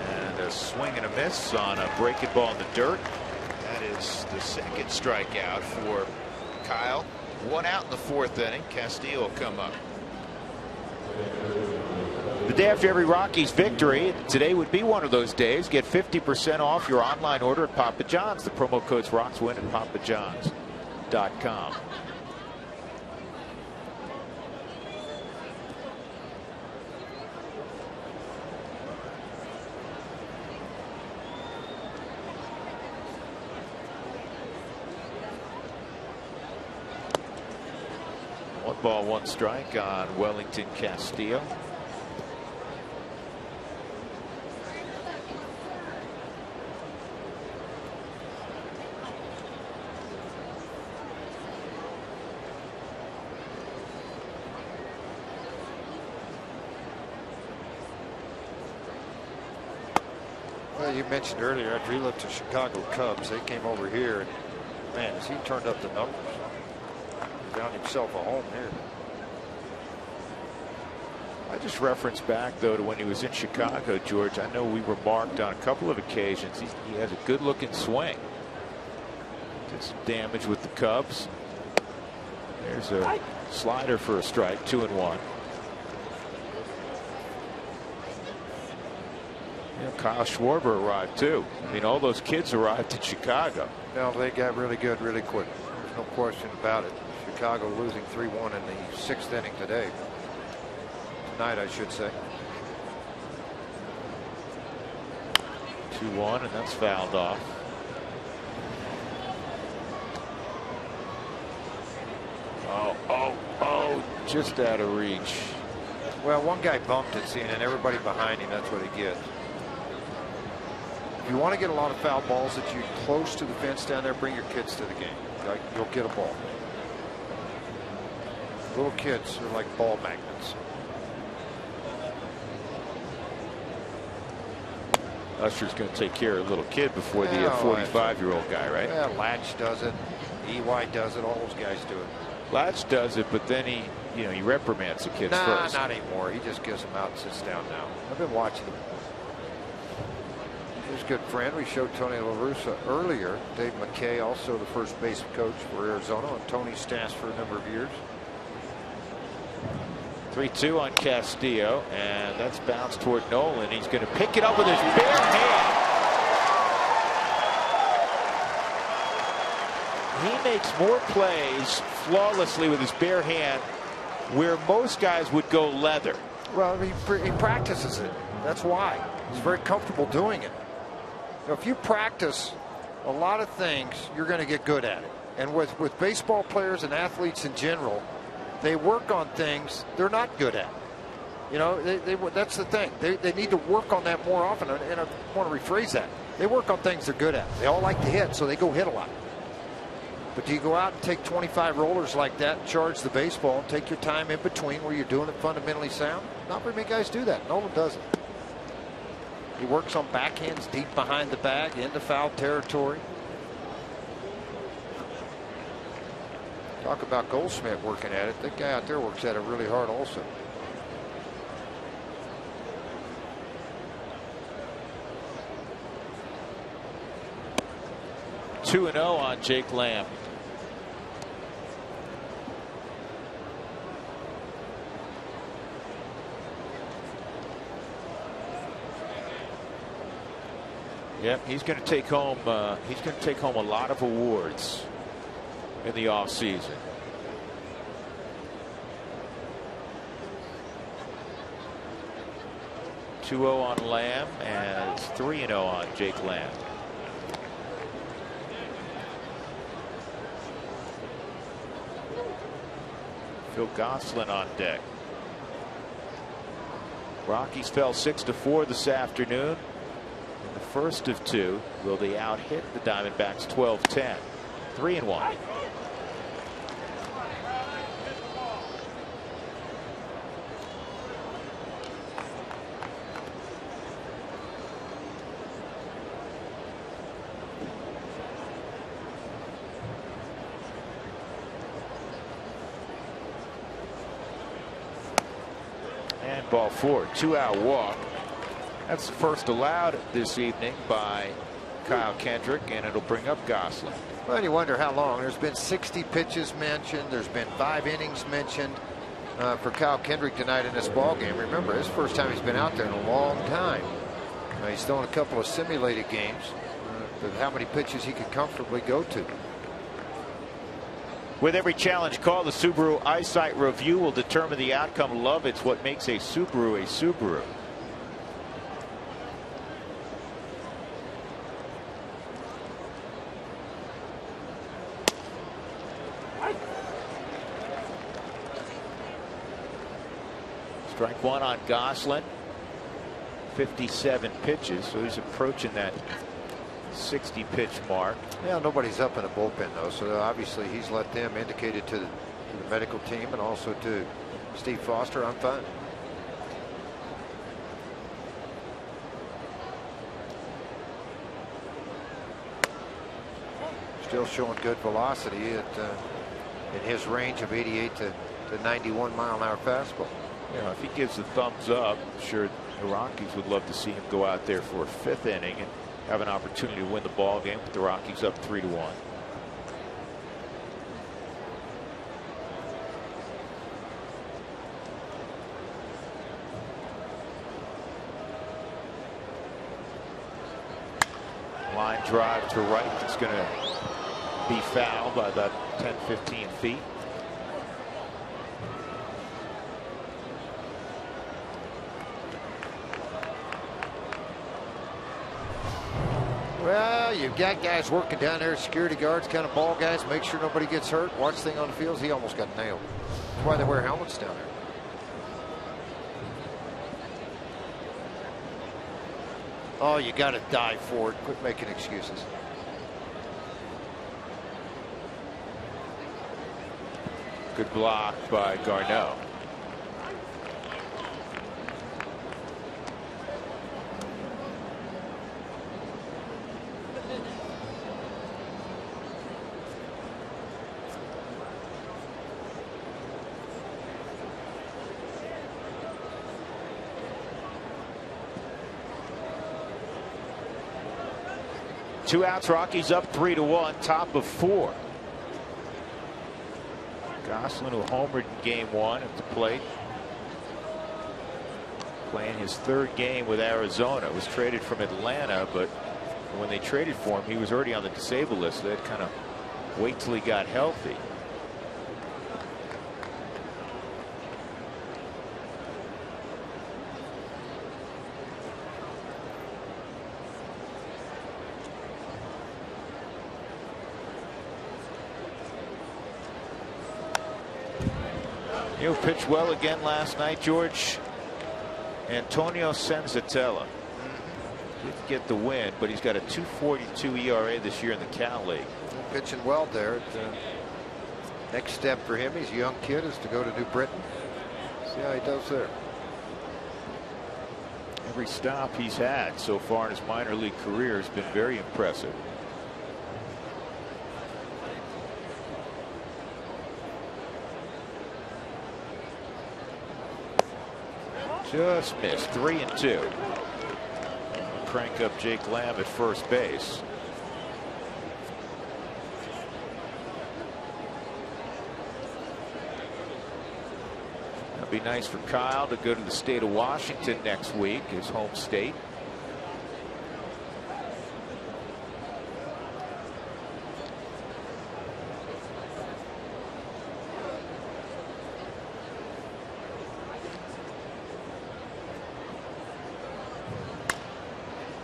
And a swing and a miss on a breaking ball in the dirt. That is the second strikeout for Kyle. 1 out in the 4th inning. Castillo will come up. The day after every Rockies victory, today would be one of those days. Get 50% off your online order at Papa John's. The promo code's RocksWin at papajohns.com. One ball, one strike on Wellington Castillo. Well, you mentioned earlier after he looked at Chicago Cubs, they came over here, and man, as he turned up the numbers, he found himself a home here. I just referenced back though to when he was in Chicago, George. I know we remarked on a couple of occasions he has a good looking swing. Did some damage with the Cubs. There's a slider for a strike, 2-1. You know, Kyle Schwarber arrived too. I mean, all those kids arrived in Chicago. Well, they got really good really quick. There's no question about it. Chicago losing 3-1 in the 6th inning today. Tonight, I should say. 2-1, and that's fouled off. Oh, just out of reach. Well, one guy bumped it, seeing, and everybody behind him, that's what he gets. If you want to get a lot of foul balls that you close to the fence down there, bring your kids to the game. Like, you'll get a ball. Little kids are like ball magnets. Usher's going to take care of a little kid before the 45-year-old guy, right? Yeah, Latch does it. EY does it. All those guys do it. Latch does it, but then he reprimands the kids first. Not anymore. He just gives them out and sits down now. I've been watching him. He's a good friend. We showed Tony La Russa earlier. Dave McKay, also the first base coach for Arizona, and Tony staff for a number of years. 3-2 on Castillo, and that's bounced toward Nolan. He's going to pick it up with his bare hand. he makes more plays flawlessly with his bare hand where most guys would go leather. Well, he practices it. That's why. He's very comfortable doing it. You know, if you practice a lot of things, you're going to get good at it. And with baseball players and athletes in general, they work on things they're not good at. You know, that's the thing. They need to work on that more often. And I want to rephrase that. They work on things they're good at. They all like to hit, so they go hit a lot. But do you go out and take 25 rollers like that and charge the baseball and take your time in between where you're doing it fundamentally sound? Not very many guys do that. Nolan doesn't. He works on backhands deep behind the bag into foul territory. Talk about Goldschmidt working at it. That guy out there works at it really hard also. Two and 0 on Jake Lamb. Yep, he's going to take home. He's going to take home a lot of awards in the offseason. (2-0) on Lamb, and it's 3-0 on Jake Lamb. Phil Gosselin on deck. Rockies fell 6-4 this afternoon. In the first of two, will they out-hit the Diamondbacks 12-10? 3-1. And ball four, 2-out walk. That's the first allowed this evening by Kyle Kendrick, and it'll bring up Gosselin. Well, you wonder how long. There's been 60 pitches mentioned. There's been 5 innings mentioned for Kyle Kendrick tonight in this ball game. Remember, it's the first time he's been out there in a long time. He's thrown a couple of simulated games. How many pitches he could comfortably go to. With every challenge call, the Subaru Eyesight Review will determine the outcome. Love, it's what makes a Subaru a Subaru. Strike one on Gosselin. 57 pitches, so he's approaching that 60 pitch mark. Yeah, nobody's up in the bullpen though, so obviously he's let them indicate it to the medical team and also to Steve Foster. I'm fine. Still showing good velocity at in his range of 88 to 91 mile-an-hour fastball. You know, if he gives the thumbs up, I'm sure the Rockies would love to see him go out there for a 5th inning and have an opportunity to win the ball game with the Rockies up 3-1. Line drive to right. It's going to be fouled by about 10-15 feet. Well, you've got guys working down there, security guards, kind of ball guys, make sure nobody gets hurt. Watch thing on the fields. He almost got nailed. That's why they wear helmets down there. Oh, you got to dive for it. Quit making excuses. Good block by Garneau. Two outs, Rockies up 3-1, top of 4. Gosselin, who homered in game 1 at the plate, playing his 3rd game with Arizona. Was traded from Atlanta, but when they traded for him, he was already on the disabled list. So they had kind of Wait till he got healthy. You pitched well again last night, George. Antonio Senzatella didn't get the win, but he's got a 2.42 ERA this year in the Cal League. Pitching well there. Next step for him, he's a young kid, is to go to New Britain. See how he does there. Every stop he's had so far in his minor league career has been very impressive. Just missed. 3-2. Crank up Jake Lamb at first base. It'd be nice for Kyle to go to the state of Washington next week, his home state.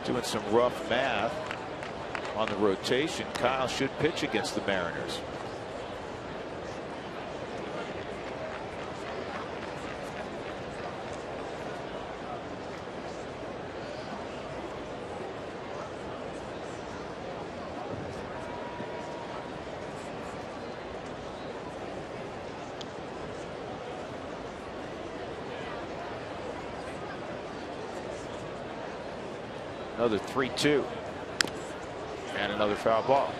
Doing some rough math on the rotation. Kyle should pitch against the Mariners. Another 3-2 and another foul ball.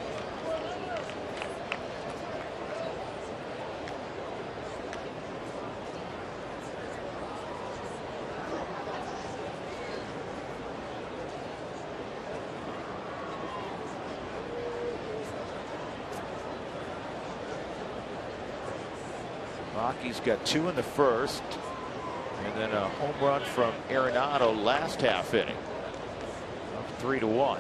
Rockies got 2 in the first, and then a home run from Arenado last half inning. 3-1.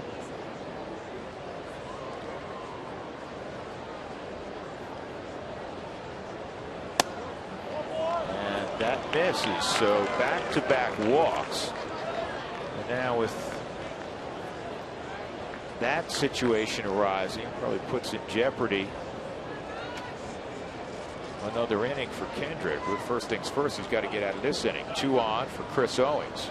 And that misses, so back-to-back walks. And now with that situation arising, probably puts in jeopardy another inning for Kendrick. But first things first, he's got to get out of this inning. 2 on for Chris Owings.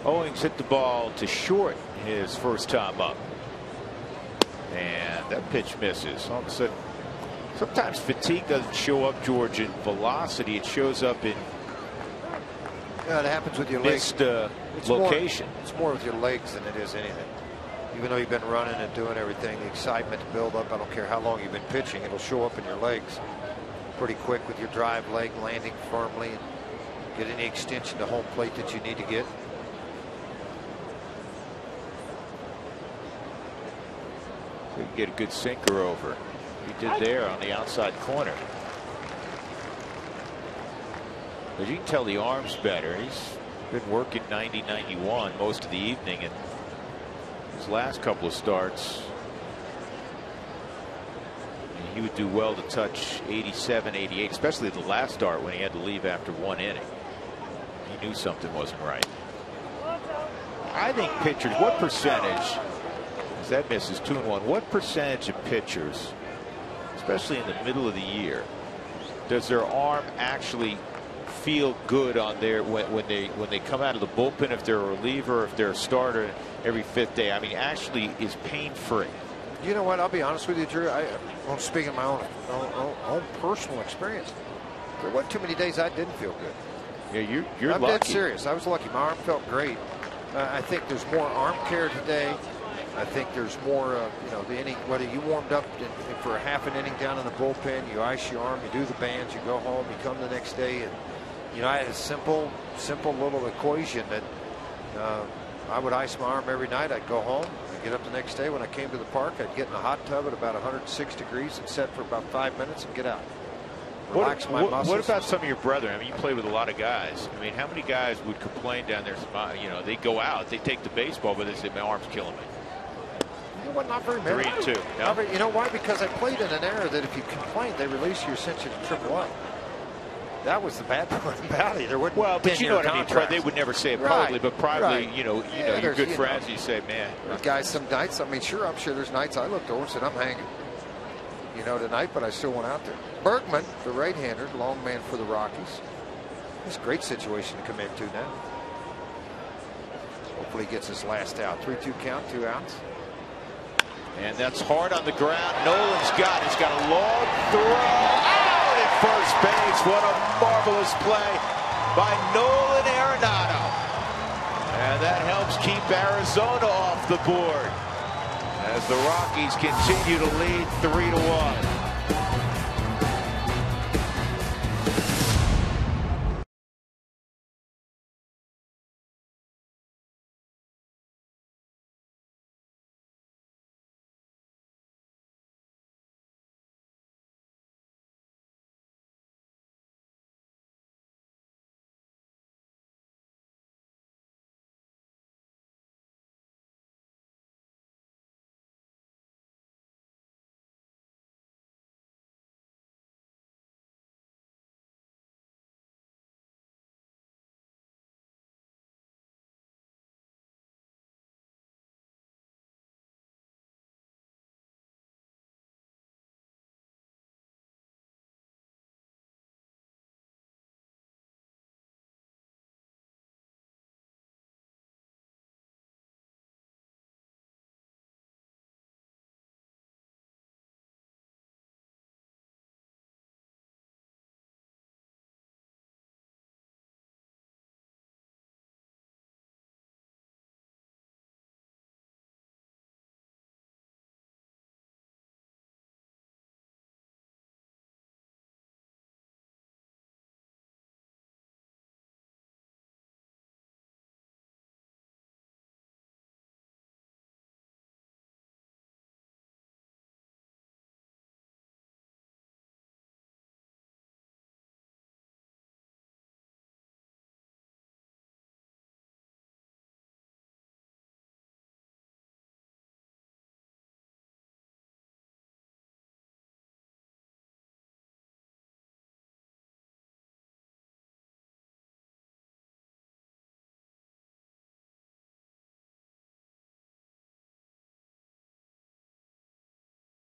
Owings hit the ball to short his first time up, and that pitch misses. All of a sudden, sometimes fatigue doesn't show up, George, in velocity. It shows up in it happens with your legs. Location. It's more with your legs than it is anything. Even though you've been running and doing everything, the excitement to build up, I don't care how long you've been pitching, it'll show up in your legs pretty quick with your drive leg landing firmly and get any extension to home plate that you need to get. We can get a good sinker over. He did there on the outside corner. But you can tell the arm's better. He's been working 90-91 most of the evening, and his last couple of starts, he would do well to touch 87, 88, especially the last start when he had to leave after 1 inning. He knew something wasn't right. I think pitchers, what percentage? That misses 2-1. What percentage of pitchers, especially in the middle of the year, does their arm actually feel good on their when they come out of the bullpen, if they're a reliever, if they're a starter every 5th day? I mean, actually is pain free. You know what? I'll be honest with you, Drew. I'm speaking of my own personal experience. There wasn't too many days I didn't feel good. Yeah, you're I'm lucky. dead serious. I was lucky. My arm felt great. I think there's more arm care today. I think there's more, the inning, whether you warmed up for a half an inning down in the bullpen, you ice your arm, you do the bands, you go home, you come the next day. And, I had a simple little equation that I would ice my arm every night. I'd go home. I'd get up the next day. When I came to the park, I'd get in a hot tub at about 106 degrees and set for about 5 minutes and get out. Relax my muscles. What about some of your brethren? I mean, you played with a lot of guys. I mean, how many guys would complain down there? They go out, they take the baseball, but they say, my arm's killing me. You know what? Not very many. 3-2. No? You know why? Because I played in an era that if you complained, they release you, sent you to AAA. That was the bad part about it. There wouldn't. Well, but you know what I mean. They would never say it publicly, but privately, right. You're good friends. You say, man. Guys, some nights. I mean, sure, I'm sure there's nights I looked over and said, I'm hanging. Tonight, but I still went out there. Bergman, the right-hander, long man for the Rockies. It's a great situation to come into now. Hopefully, he gets his last out. 3-2 count, 2 outs. And that's hard on the ground. Nolan's he's got a long throw out at first base. What a marvelous play by Nolan Arenado. And that helps keep Arizona off the board as the Rockies continue to lead 3-1.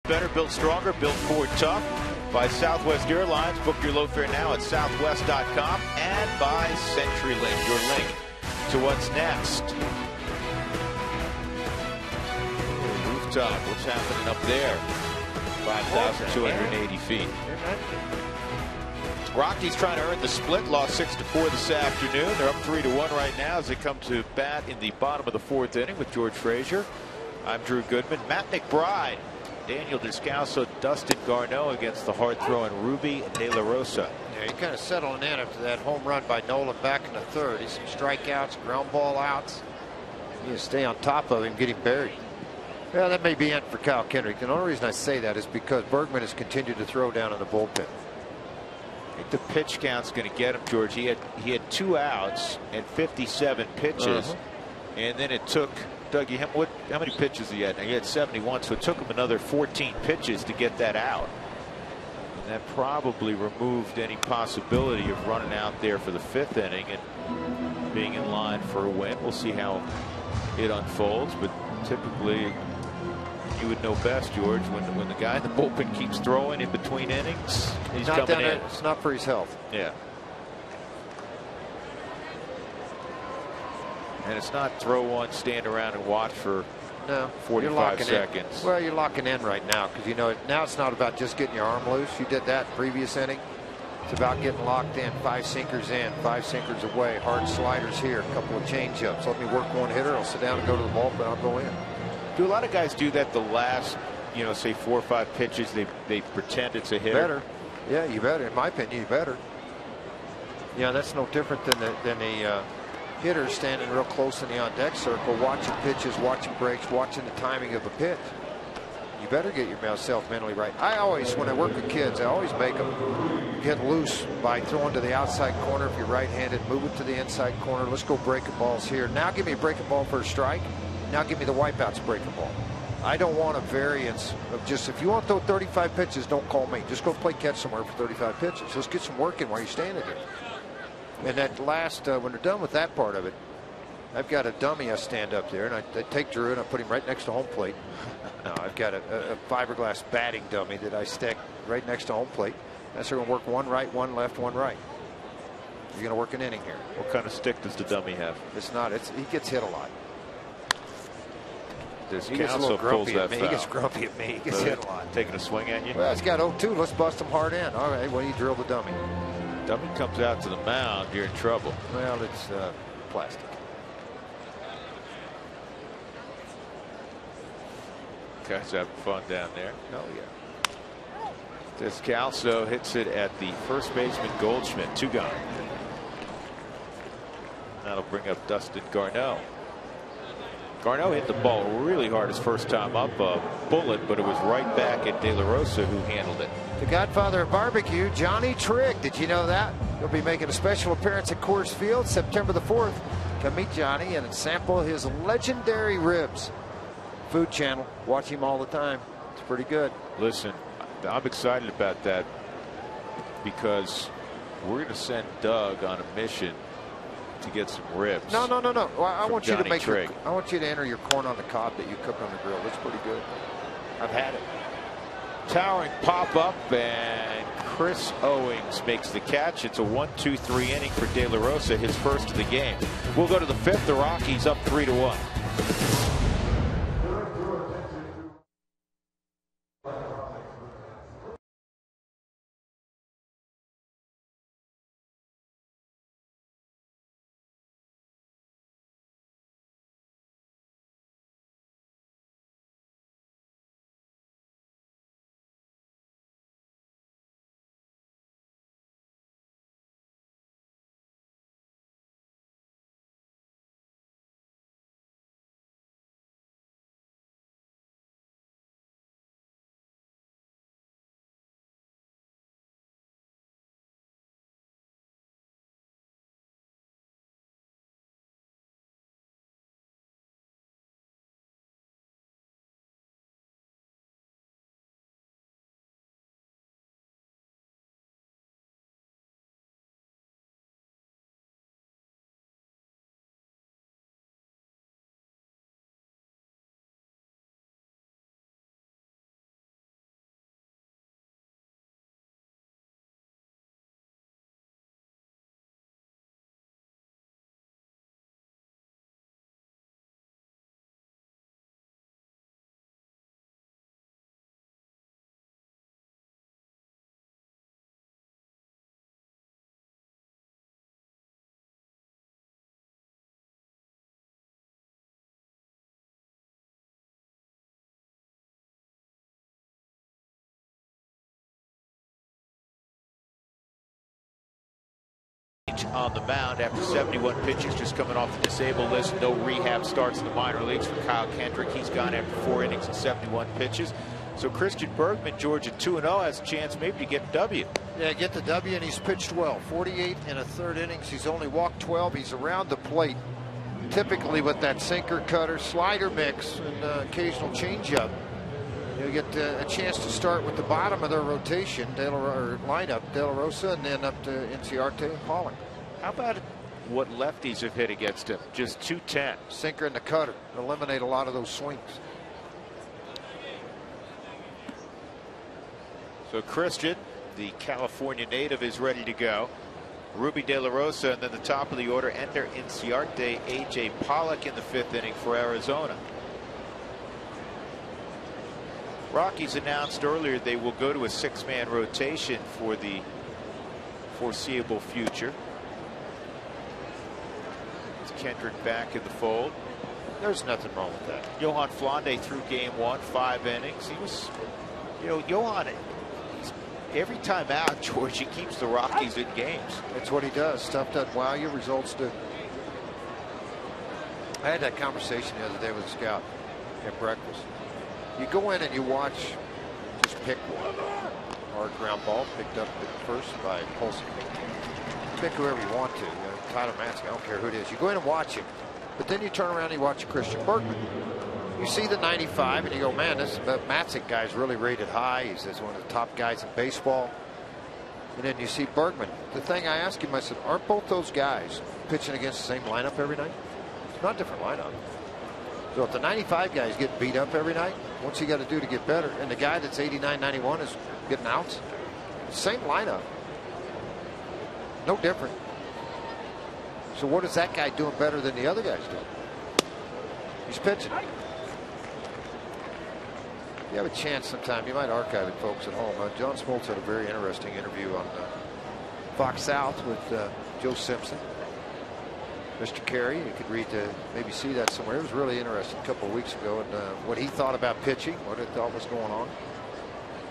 Better, built stronger, built Ford tough by Southwest Airlines. Book your low fare now at southwest.com and by CenturyLink, your link to what's next. Rooftop, what's happening up there? 5,280 feet. Rockies trying to earn the split, lost 6-4 this afternoon. They're up 3-1 right now as they come to bat in the bottom of the 4th inning with George Frazier. I'm Drew Goodman. Matt McBride, Daniel Descalso, Dustin Garneau against the hard-throwing Ruby De La Rosa. Yeah, he kind of settling in after that home run by Nolan back in the 3rd. He's some strikeouts, ground ball outs. You need to stay on top of him, get him buried. Yeah, that may be it for Kyle Kendrick. The only reason I say that is because Bergman has continued to throw down in the bullpen. I think the pitch count's going to get him, George. He had 2 outs and 57 pitches, and then it took Dougie, how many pitches he had? Now, he had 71, so it took him another 14 pitches to get that out. And that probably removed any possibility of running out there for the 5th inning and being in line for a win. We'll see how it unfolds, but typically you would know best, George, when the guy in the bullpen keeps throwing in between innings, he's not coming in. It's not for his health. Yeah. And it's not throw one, stand around and watch for No, 45 seconds. Well, you're locking in right now because you know now it's not about just getting your arm loose. You did that previous inning. It's about getting locked in. 5 sinkers in, 5 sinkers away. Hard sliders here. A couple of changeups. Let me work one hitter. I'll sit down and go to the ball, but I'll go in. Do a lot of guys do that the last, you know, say 4 or 5 pitches? They pretend it's a hitter. Better. Yeah, you better. In my opinion, you better. Yeah, that's no different than the hitter standing real close in the on-deck circle, watching pitches, watching breaks, watching the timing of a pitch. You better get yourself mentally right. I always, when I work with kids, I always make them get loose by throwing to the outside corner if you're right-handed, move it to the inside corner. Let's go breaking balls here. Now give me a breaking ball for a strike. Now give me the wipeouts breaking ball. I don't want a variance of just, if you want to throw 35 pitches, don't call me. Just go play catch somewhere for 35 pitches. Let's get some work in while you're standing there. And that last, when they're done with that part of it, I've got a dummy I stand up there, and I take Drew and I put him right next to home plate. No, I've got a fiberglass batting dummy that I stick right next to home plate. That's going to work one right, one left, one right. You're going to work an inning here. What kind of stick does the dummy have? It's not. He gets hit a lot. He gets a little grumpy at me. He gets grumpy at me. He gets hit a lot. Taking a swing at you? Well, he's got 0-2. Let's bust him hard in. All right, well, you drill the dummy. Dummy comes out to the mound, you're in trouble. Well, it's plastic. Guys having fun down there. Oh, yeah. Descalso hits it at the first baseman Goldschmidt. 2 gone. That'll bring up Dustin Garneau. Garneau hit the ball really hard his first time up, a bullet, but it was right back at De La Rosa who handled it. The godfather of barbecue, Johnny Trigg. Did you know that? He'll be making a special appearance at Coors Field September the 4th. Come meet Johnny and sample his legendary ribs. Food Channel. Watch him all the time. It's pretty good. Listen, I'm excited about that because we're going to send Doug on a mission to get some ribs. No. Well, I want you to make Trigg. I want you to enter your corn on the cob that you cook on the grill. That's pretty good. I've had it. Towering pop up, and Chris Owings makes the catch. It's a 1-2-3 inning for De La Rosa, his first of the game. We'll go to the 5th. The Rockies up 3-1. On the mound after 71 pitches, just coming off the disabled list. No rehab starts in the minor leagues for Kyle Kendrick. He's gone after 4 innings and 71 pitches. So Christian Bergman, Georgia 2-0, has a chance maybe to get a W. Yeah, get the W, and he's pitched well. 48 in a third innings. He's only walked 12. He's around the plate, typically with that sinker, cutter, slider mix, and occasional changeup. You'll get a chance to start with the bottom of their rotation, lineup, De La Rosa, and then up to Inciarte and Pollock. How about what lefties have hit against him? Just 210. Sinker and the cutter eliminate a lot of those swings. So Christian, the California native, is ready to go. Ruby De La Rosa, and then the top of the order, Ender Inciarte, A.J. Pollock in the 5th inning for Arizona. Rockies announced earlier they will go to a 6-man rotation for the foreseeable future. It's Kendrick back in the fold. There's nothing wrong with that. Johan Flande threw game 1, 5 innings. He was, you know, Johan, every time out, George, he keeps the Rockies in games. That's what he does. Stuff doesn't wow you, results do. I had that conversation the other day with a scout at breakfast. You go in and you watch, just pick one. Hard ground ball picked up at first by Polson. Pick whoever you want to. You know, Tyler Matzke, I don't care who it is. You go in and watch him. But then you turn around and you watch Christian Bergman. You see the 95 and you go, man, this Matzke guy's really rated high. He's one of the top guys in baseball. And then you see Bergman. The thing I asked him, I said, aren't both those guys pitching against the same lineup every night? It's not a different lineup. So if the 95 guy is getting beat up every night, what's he got to do to get better? And the guy that's 89, 91 is getting outs. Same lineup. No different. So what is that guy doing better than the other guys doing? He's pitching. If you have a chance sometime, you might archive it, folks, at home. John Smoltz had a very interesting interview on Fox South with Joe Simpson. Mr. Carey, you could read, maybe see that somewhere. It was really interesting a couple of weeks ago, and what he thought about pitching, what he thought was going on,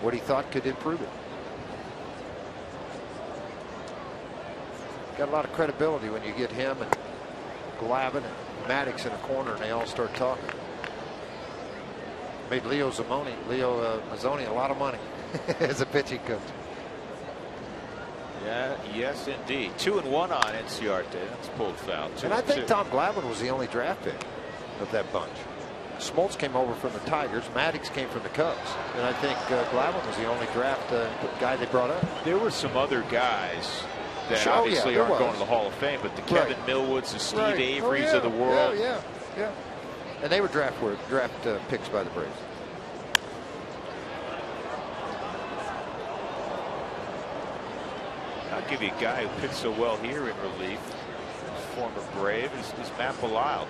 what he thought could improve it. Got a lot of credibility when you get him and Glavine and Maddox in a corner and they all start talking. Made Leo Mazzoni a lot of money as a pitching coach. Yeah, yes, indeed. 2-1 on Enciarte. That's pulled foul. And I think Tom Glavine was the only draft pick of that bunch. Smoltz came over from the Tigers. Maddox came from the Cubs. And I think Glavine was the only draft guy they brought up. There were some other guys that obviously aren't going to the Hall of Fame, but the Kevin Millwoods, the Steve Averys of the world. Yeah. And they were draft picks by the Braves. I'll give you a guy who pitched so well here in relief, former Brave, is Matt Belisle.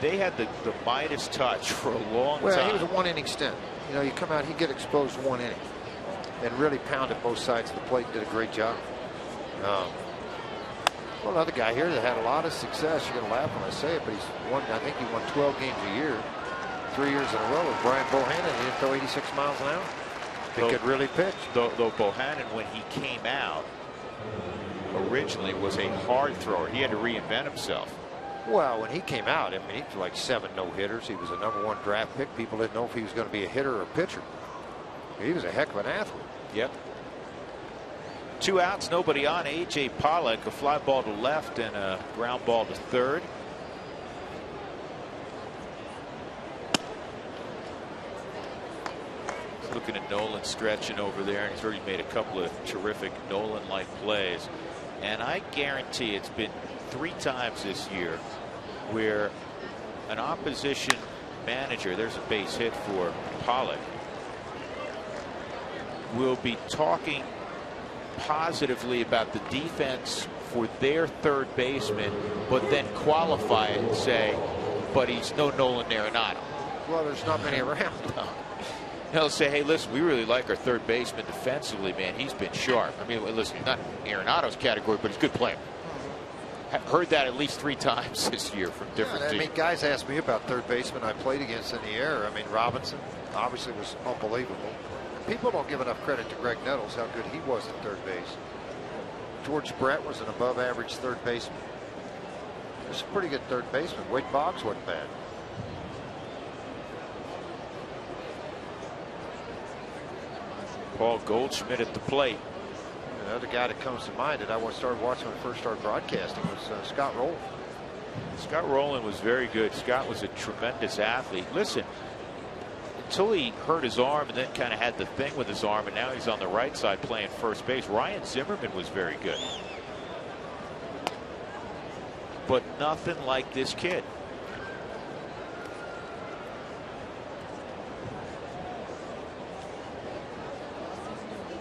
They had the Midas touch for a long time. Well, he was a 1-inning stint. You know, you come out, he'd get exposed 1 inning and really pounded both sides of the plate, did a great job. Well, another guy here that had a lot of success. You're going to laugh when I say it, but I think he won 12 games a year, 3 years in a row with Brian Bohannon. He didn't throw 86 miles an hour. He could really pitch. Though Bohannon, when he came out, originally was a hard thrower. He had to reinvent himself. Well, when he came out, I mean, he threw like 7 no-hitters. He was a #1 draft pick. People didn't know if he was going to be a hitter or a pitcher. He was a heck of an athlete. Yep. 2 outs, nobody on. A.J. Pollock, a fly ball to left and a ground ball to third. Looking at Nolan stretching over there, and he's already made a couple of terrific Nolan-like plays. And I guarantee it's been 3 times this year where an opposition manager, there's a base hit for Pollock, will be talking positively about the defense for their third baseman, but then qualify it and say, but he's no Nolan Arenado. Well, there's not many around. He'll say, hey, listen, we really like our third baseman defensively, man. He's been sharp. I mean, listen, not Arenado's category, but he's a good player. Heard that at least 3 times this year from different teams. I mean, guys ask me about third baseman I played against in the air. I mean, Robinson obviously was unbelievable. People don't give enough credit to Greg Nettles, how good he was at third base. George Brett was an above-average third baseman. He was a pretty good third baseman. Wade Boggs wasn't bad. Paul Goldschmidt at the plate. Another guy that comes to mind that I started watching when I first started broadcasting was Scott Rowland. Scott Rowland was very good. Scott was a tremendous athlete. Listen, until he hurt his arm and then kind of had the thing with his arm, and now he's on the right side playing first base. Ryan Zimmerman was very good. But nothing like this kid.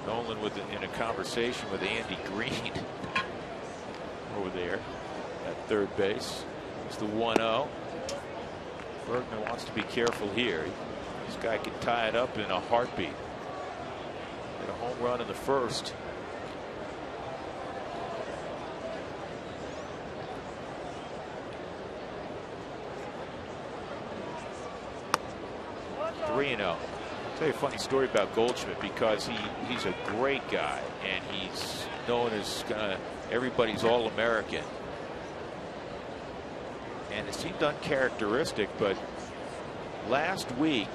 Nolan in a conversation with Andy Green over there at third base. It's the 1-0. Bergman wants to be careful here. This guy can tie it up in a heartbeat. Hit a home run in the first. Three 0. I'll tell you a funny story about Goldschmidt, because he's a great guy and he's known as kind of everybody's All-American. And it seemed uncharacteristic, but last week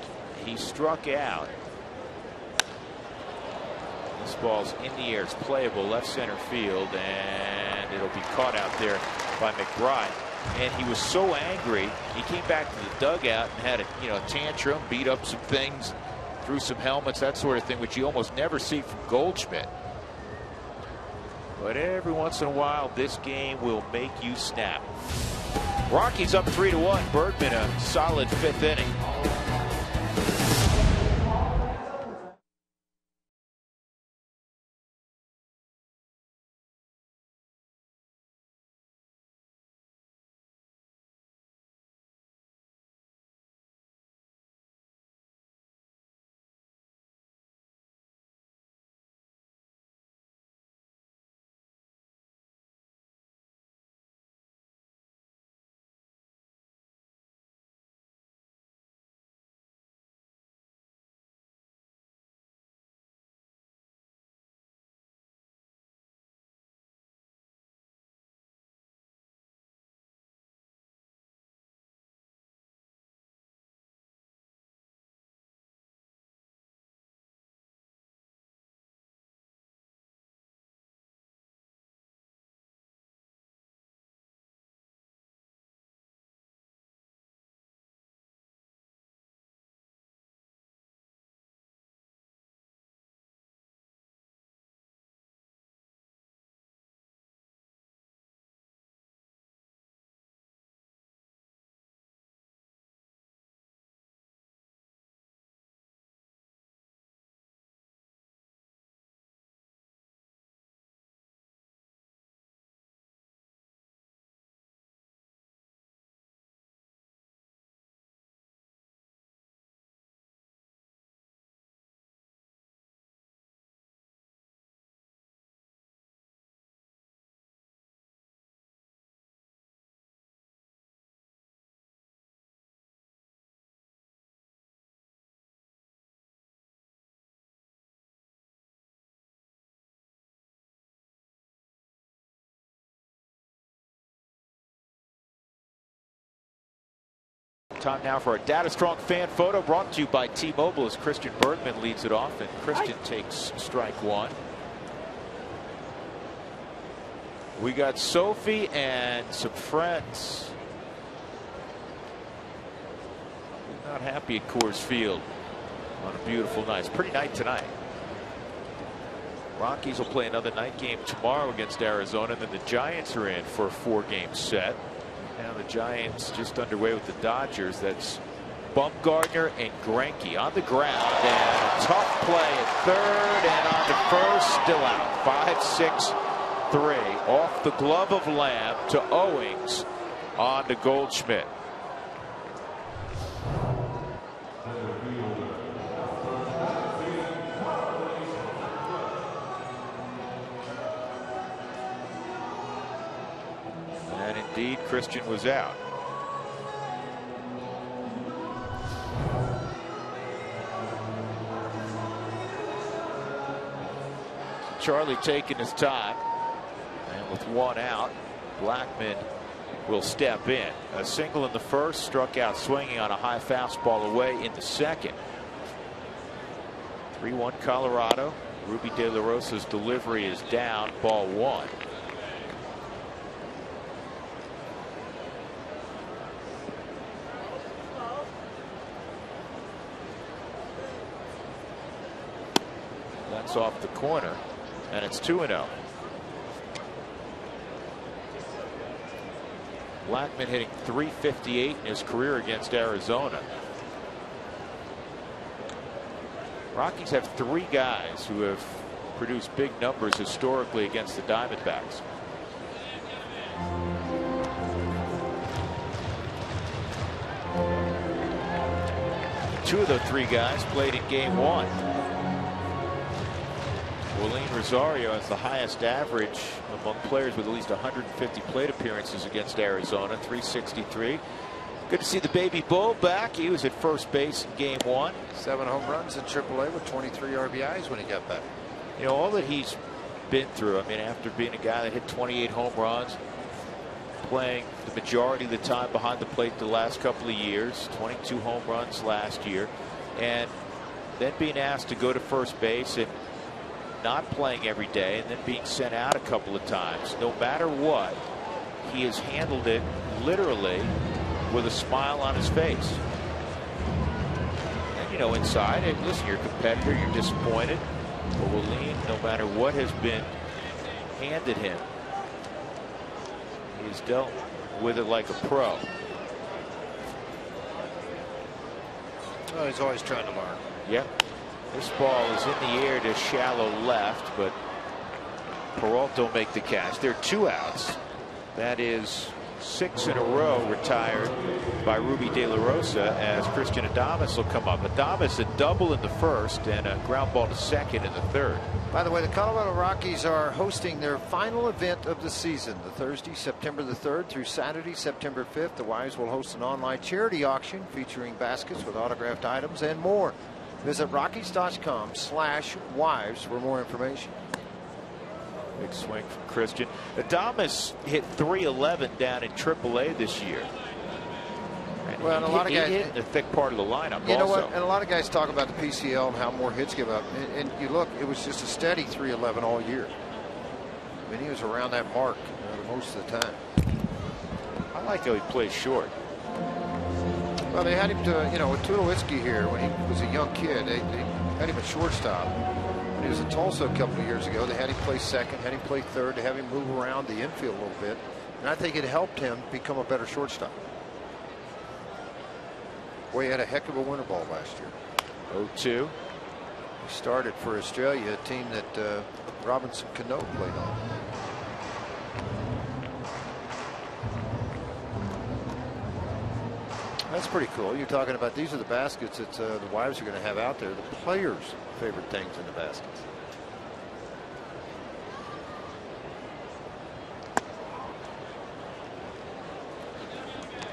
he struck out. This ball's in the air. It's playable left center field, and it'll be caught out there by McBride. And he was so angry, he came back to the dugout and had a tantrum, beat up some things, threw some helmets, that sort of thing, which you almost never see from Goldschmidt. But every once in a while, this game will make you snap. Rockies up 3-1. Bergman a solid fifth inning. Time now for a Data Strong fan photo brought to you by T-Mobile as Christian Bergman leads it off, and Christian takes strike one. We got Sophie and some friends. Not happy at Coors Field on a beautiful night. It's a pretty night tonight. Rockies will play another night game tomorrow against Arizona, and then the Giants are in for a 4-game set. Now the Giants just underway with the Dodgers. That's Bumgarner and Greinke on the ground, and a tough play at third, and on to first, still out. 5-6-3 off the glove of Lamb to Owings on to Goldschmidt. Indeed, Christian was out. Charlie taking his time, and with one out, Blackman will step in. A single in the first, struck out swinging on a high fastball away in the second. 3-1 Colorado. Ruby De La Rosa's delivery is down, ball one. That's off the corner, and it's 2-0. Blackman hitting .358 in his career against Arizona. Rockies have 3 guys who have produced big numbers historically against the Diamondbacks. 2 of the 3 guys played in Game 1. Willeen Rosario has the highest average among players with at least 150 plate appearances against Arizona, 363. Good to see the baby bull back. He was at first base in Game 1. 7 home runs in AAA with 23 RBIs when he got back. You know, all that he's been through. I mean, after being a guy that hit 28 home runs, playing the majority of the time behind the plate the last couple of years, 22 home runs last year, and then being asked to go to first base and not playing every day, and then being sent out a couple of times. No matter what, he has handled it literally with a smile on his face. And you know, inside, hey, listen, you're a competitor, you're disappointed, but Willeen, no matter what has been handed him, he's dealt with it like a pro. Oh, he's always trying to learn. Yep. This ball is in the air to shallow left, but Peralta will make the catch. There are 2 outs. That is 6 in a row retired by Ruby De La Rosa, as Christian Adames will come up. Adames a double in the first and a ground ball to second in the third. By the way, the Colorado Rockies are hosting their final event of the season, the Thursday, September the 3rd through Saturday, September 5th. The Wives will host an online charity auction featuring baskets with autographed items and more. Visit Rockies.com/wives for more information. Big swing from Christian. Adames hit .311 down in AAA this year. And well, and a lot of guys hit in the thick part of the lineup. You know what? And a lot of guys talk about the PCL and how more hits give up. And you look, it was just a steady .311 all year. I mean, he was around that mark most of the time. I like how he plays short. Well, they had him to, you know, with Tulowitzki here when he was a young kid. They had him at shortstop. When he was at Tulsa a couple of years ago, they had him play second, had him play third, to have him move around the infield a little bit. And I think it helped him become a better shortstop. Boy, he had a heck of a winter ball last year. 0-2. He started for Australia, a team that Robinson Cano played on. That's pretty cool. You're talking about these are the baskets that the Wives are going to have out there. The players' favorite things in the baskets.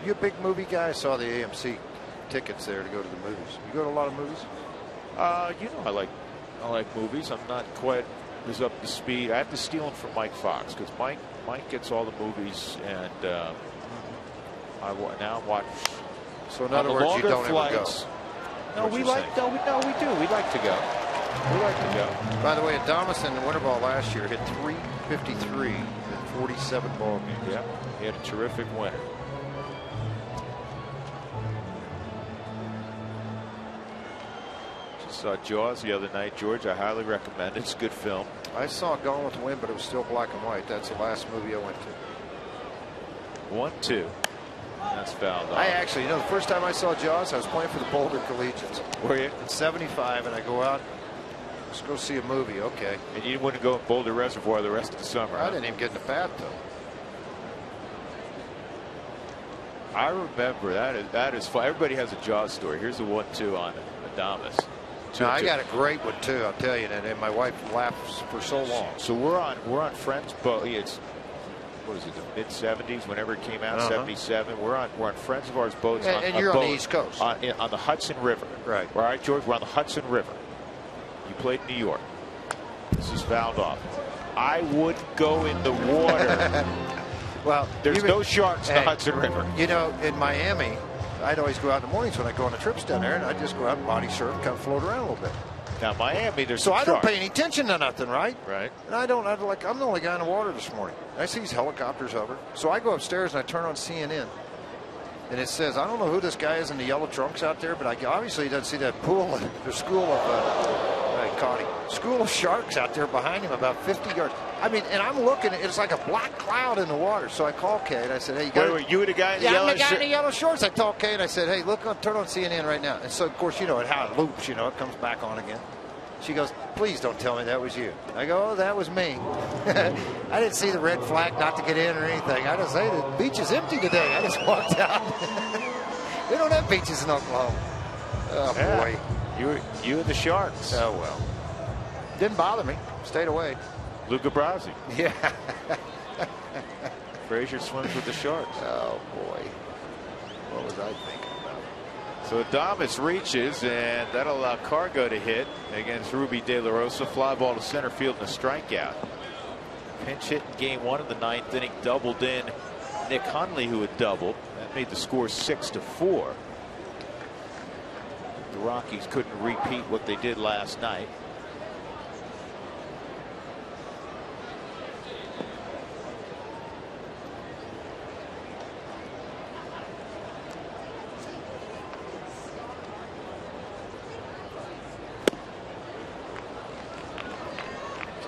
You a big movie guy? I saw the AMC tickets there to go to the movies. You go to a lot of movies? You know, I like movies. I'm not quite as up to speed. I have to steal them from Mike Fox because Mike gets all the movies, and I now watch. So in other words, you don't flights, ever go. No, we like. No, we do. We like to go. We like to go. By the way, Adames in the winter ball last year hit .353 in 47 ball games. Yeah, he had a terrific winter. Just saw Jaws the other night, George. I highly recommend it. It's a good film. I saw Gone with the Wind, but it was still black and white. That's the last movie I went to. 1-2. That's fouled off. I actually, you know, the first time I saw Jaws, I was playing for the Boulder Collegians. Were you? In '75, and I go out, let's go see a movie. Okay. And you wouldn't go in Boulder Reservoir the rest of the summer. I didn't even get in the bathtub. I remember that is fun. Everybody has a Jaws story. Here's a 1-2 on Adames. No, I got a great one too. I'll tell you, and my wife laughs for so long. So we're on Friends boat. It's what is it, the mid '70s? Whenever it came out, '77. We're on friends of ours boats. And you're on the East Coast, on the Hudson River. Right. All right, George. We're on the Hudson River. You played in New York. This is fouled off. I would go in the water. Well, there's no sharks in the Hudson River. You know, in Miami, I'd always go out in the mornings when I go on the trips down there, and I'd just go out and body surf and kind of float around a little bit. Now Miami, there's so I don't sharks. pay any attention to nothing, right? Right. And I'm the only guy in the water this morning. I see these helicopters hover. So I go upstairs and I turn on CNN, and it says, I don't know who this guy is in the yellow trunks out there, but obviously he doesn't see that pool. There's school of sharks out there behind him, about 50 yards. I mean, and I'm looking, it's like a black cloud in the water. So I call Kay and I said, hey, you were the guy in the yellow shorts? I'm the guy in the yellow shorts. I told Kay and I said, hey, turn on CNN right now. And so, of course, you know how it loops, it comes back on again. She goes, please don't tell me that was you. I go, oh, that was me. I didn't see the red flag not to get in or anything. I just say the beach is empty today. I just walked out. We don't have beaches in Oklahoma. Oh, Yeah. boy. You and the Sharks. Oh, well. Didn't bother me. Stayed away. Luca Brasi. Yeah. Frazier swims with the Sharks. Oh, boy. What was I thinking about? So Adames reaches, and that'll allow Cargo to hit against Ruby De La Rosa. Fly ball to center field and a strikeout. Pinch hit in game 1 of the 9th inning. Doubled in Nick Hundley, who had doubled. That made the score 6-4. The Rockies couldn't repeat what they did last night.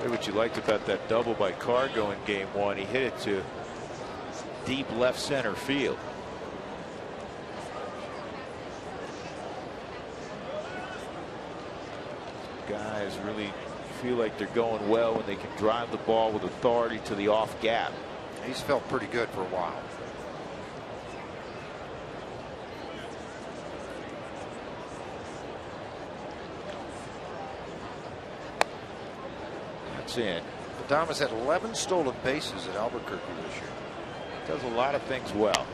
What you liked about that double by Cargo in game 1, he hit it to deep left center field. Guys really feel like they're going well when they can drive the ball with authority to the off gap. He's felt pretty good for a while. That's in. Adames had 11 stolen bases at Albuquerque this year. Does a lot of things well.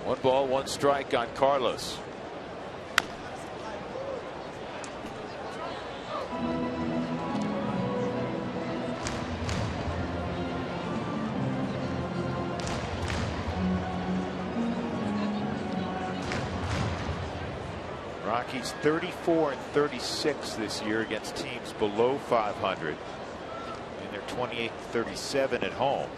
One ball, one strike on Carlos. Rockies 34-36 this year against teams below 500. And they're 28-37 at home.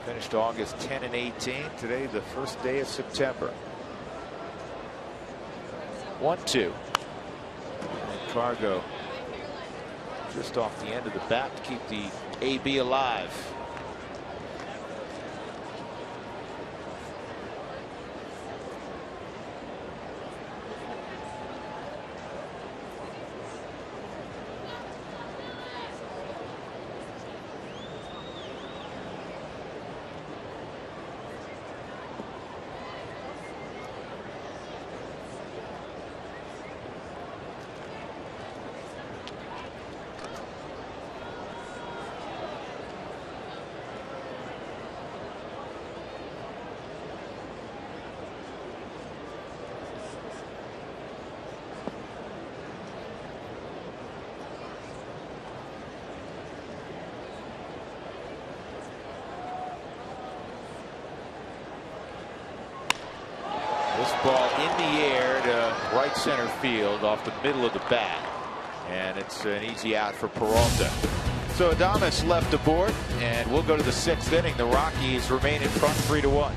Finished August 10-18. Today, the first day of September. 1-2. And Cargo just off the end of the bat to keep the AB alive. This ball in the air to right center field off the middle of the bat. And it's an easy out for Peralta. So Adames left aboard, and we'll go to the 6th inning. The Rockies remain in front 3-1.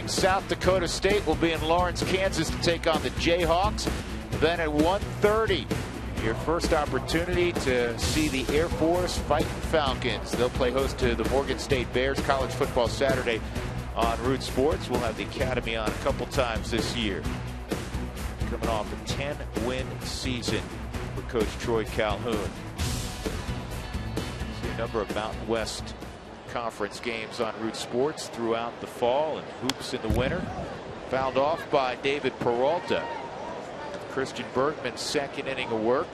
South Dakota State will be in Lawrence, Kansas to take on the Jayhawks. Then at 1:30, your first opportunity to see the Air Force Fighting Falcons. They'll play host to the Morgan State Bears. College football Saturday on Root Sports. We'll have the Academy on a couple times this year. Coming off a 10-win season for Coach Troy Calhoun. See a number of Mountain West Conference games on Root Sports throughout the fall and hoops in the winter. Fouled off by David Peralta. Christian Bergman's second inning of work.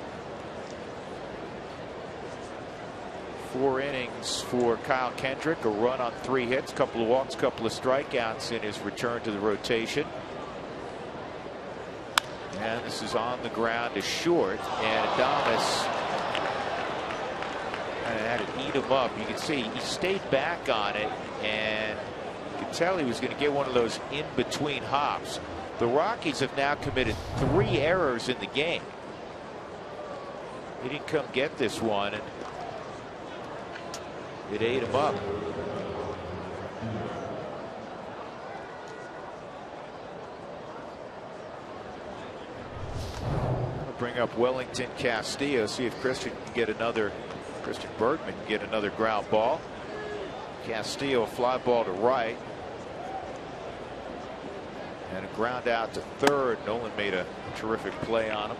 4 innings for Kyle Kendrick, a run on 3 hits, couple of walks, couple of strikeouts in his return to the rotation. And this is on the ground to short, and Adames had to eat him up. You can see he stayed back on it, and you could tell he was going to get one of those in-between hops. The Rockies have now committed 3 errors in the game. He didn't come get this one, and it ate him up. I'll bring up Wellington Castillo, see if Christian Bergman can get another ground ball. Castillo, a fly ball to right. And a ground out to third. Nolan made a terrific play on him.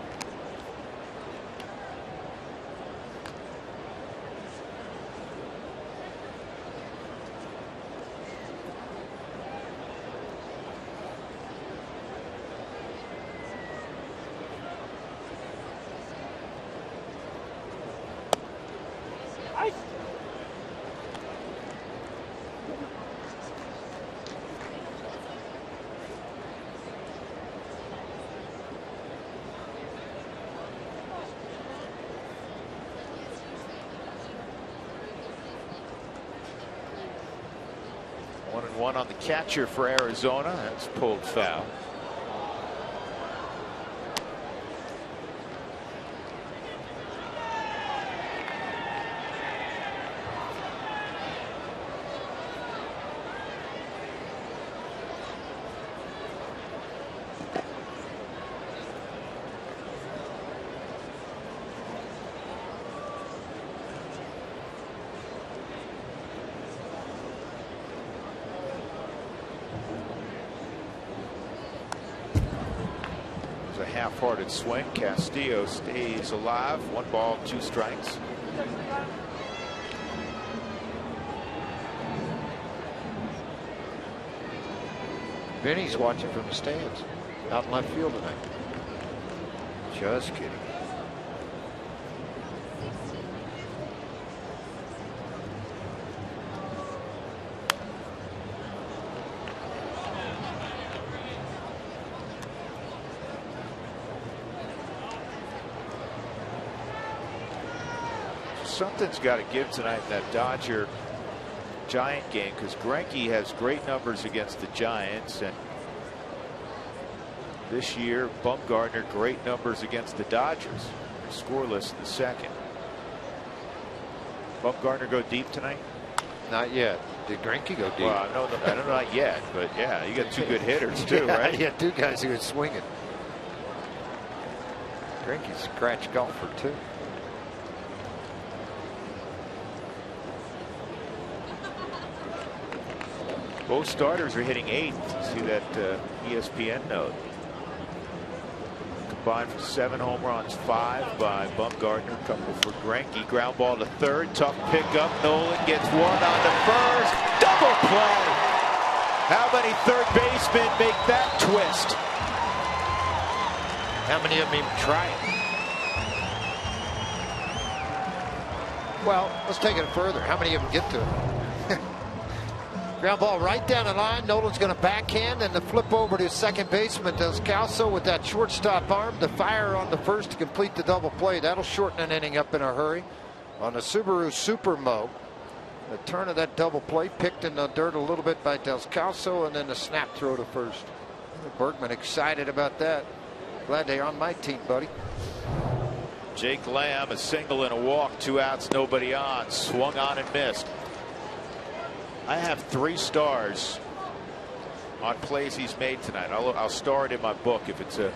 One on the catcher for Arizona. That's pulled foul. Half-hearted swing. Castillo stays alive. 1 ball, 2 strikes. Vinny's watching from the stands out in left field tonight. Just kidding. Something's got to give tonight in that Dodger Giant game, because Greinke has great numbers against the Giants, and this year Bumgarner great numbers against the Dodgers. Scoreless in the second. Bumgarner go deep tonight? Not yet. Did Greinke go deep? Well, I don't know, not yet, but yeah, you got 2 good hitters too, yeah, right? Yeah, 2 guys who are swinging. Greinke's a scratch golfer too. Both starters are hitting 8th. See that ESPN note. Combined for 7 home runs, 5 by Bumgarner, a couple for Greinke. Ground ball to third, tough pickup. Nolan gets 1 on the first. Double play. How many third basemen make that twist? How many of them even try it? Well, let's take it further. How many of them get to it? Ground ball right down the line. Nolan's going to backhand and the flip over to second baseman Descalso with that shortstop arm to fire on the first to complete the double play. That'll shorten an inning up in a hurry. On the Subaru Supermo, the turn of that double play picked in the dirt a little bit by Descalso, and then the snap throw to first. Bergman excited about that. Glad they're on my team, buddy. Jake Lamb, a single and a walk, 2 outs, nobody on. Swung on and missed. I have 3 stars on plays he's made tonight. I'll star it in my book if it's a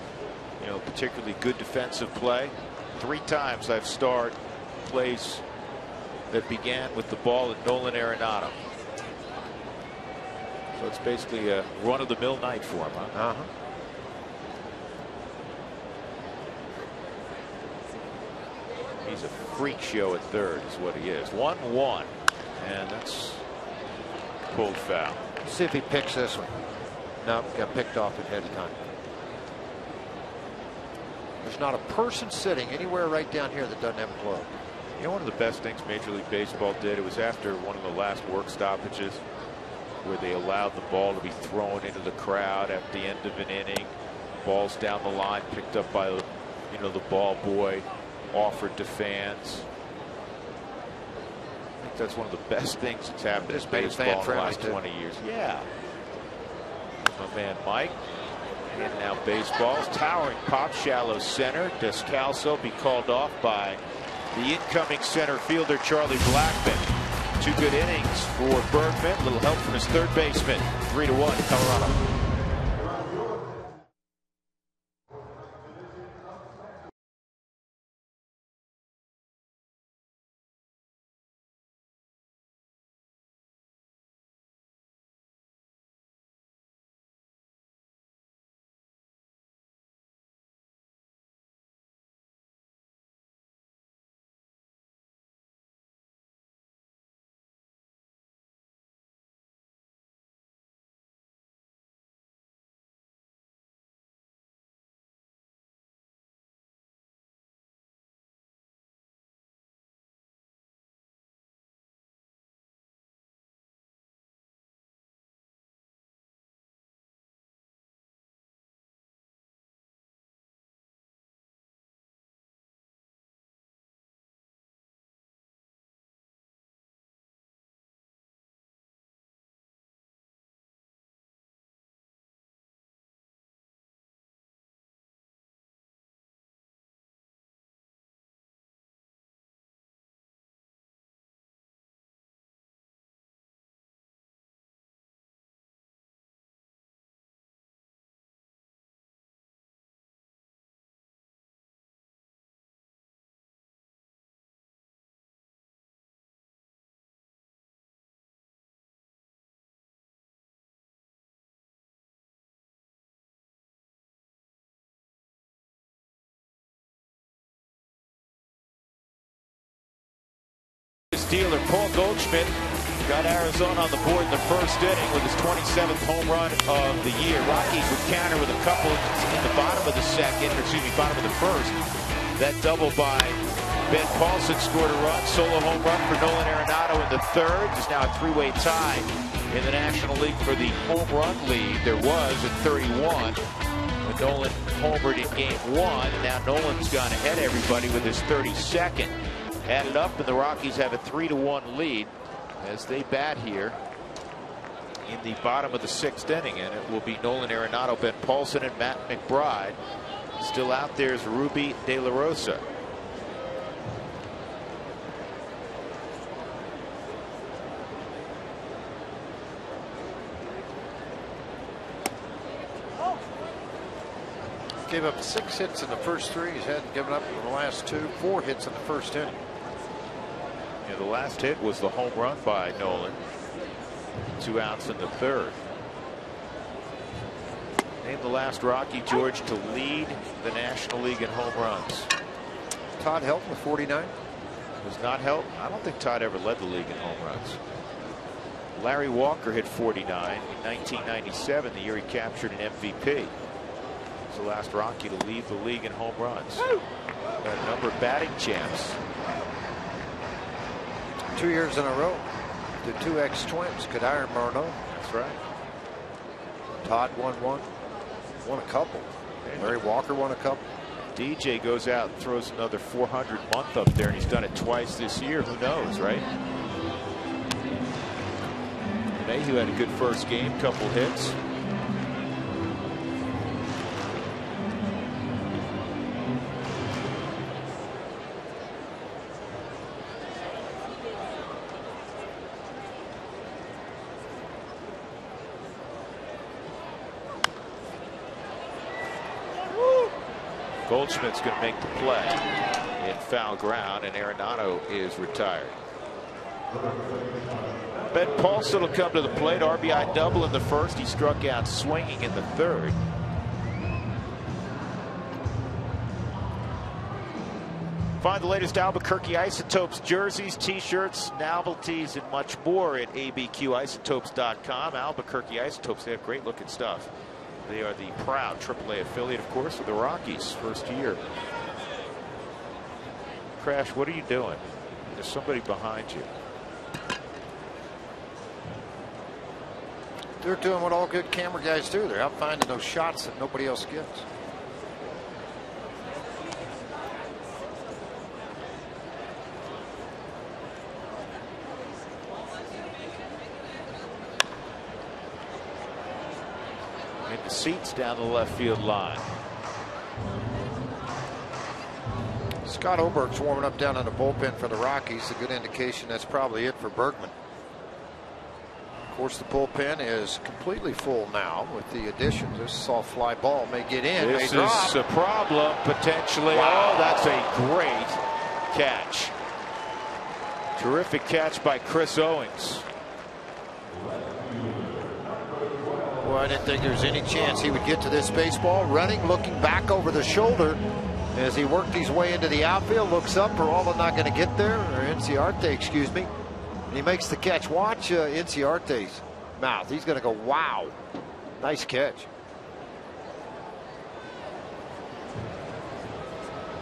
particularly good defensive play. 3 times I've starred plays that began with the ball at Nolan Arenado. So it's basically a run-of-the-mill night for him. Huh? He's a freak show at third is what he is. 1-1, and that's pulled foul. Let's see if he picks this one. No, got picked off ahead of time. There's not a person sitting anywhere right down here that doesn't have a glove. One of the best things Major League Baseball did, it was after one of the last work stoppages where they allowed the ball to be thrown into the crowd at the end of an inning. Balls down the line picked up by the ball boy, offered to fans. I think that's one of the best things that's happened in baseball in the last 20 years. Yeah. My man Mike. And now baseball's towering pop, shallow center. Descalso be called off by the incoming center fielder Charlie Blackmon. 2 good innings for Bergman. A little help from his third baseman. 3-1 Colorado. Dealer Paul Goldschmidt got Arizona on the board in the first inning with his 27th home run of the year. Rockies would counter with a couple in the bottom of the second, or excuse me, bottom of the first. That double by Ben Paulson scored a run, solo home run for Nolan Arenado in the third. It's now a 3-way tie in the National League for the home run lead. There was at 31 when Nolan homered in game 1, and now Nolan's gone ahead of everybody with his 32nd. Added up, and the Rockies have a 3-1 lead as they bat here in the bottom of the 6th inning, and it will be Nolan Arenado, Ben Paulson, and Matt McBride. Still out there is Ruby De La Rosa. Gave up 6 hits in the first 3. He's hadn't given up in the last 2. 4 hits in the first inning. Yeah, the last hit was the home run by Nolan. 2 outs in the third. Named the last Rocky, George, to lead the National League in home runs. Todd Helton with 49. Was not Helton. I don't think Todd ever led the league in home runs. Larry Walker hit 49 in 1997, the year he captured an MVP. The last Rocky to lead the league in home runs. Got a number of batting champs. 2 years in a row. The 2 ex-twins, Kadire and Marno. That's right. Todd won one. Won a couple. Larry Walker won a couple. DJ goes out and throws another 400 month up there, and he's done it twice this year. Who knows, right? Mayhew had a good first game, couple hits. Goldschmidt's going to make the play in foul ground, and Arenado is retired. Ben Paulson will come to the plate. RBI double in the first. He struck out swinging in the third. Find the latest Albuquerque Isotopes jerseys, t-shirts, novelties, and much more at abqisotopes.com. Albuquerque Isotopes, they have great looking stuff. They are the proud AAA affiliate, of course, of the Rockies, first year. Crash, what are you doing? There's somebody behind you. They're doing what all good camera guys do. They're out finding those shots that nobody else gets. The seats down the left field line. Scott Oberg's warming up down in the bullpen for the Rockies. A good indication that's probably it for Bergman. Of course, the bullpen is completely full now with the additions. This soft fly ball may get in. This is a problem potentially. Wow. Oh, that's a great catch. Terrific catch by Chris Owings. Well, I didn't think there was any chance he would get to this baseball. Running, looking back over the shoulder as he worked his way into the outfield. Looks up, Peralta not going to get there, or Inciarte, excuse me. And he makes the catch. Watch Inciarte's mouth. He's going to go, wow. Nice catch.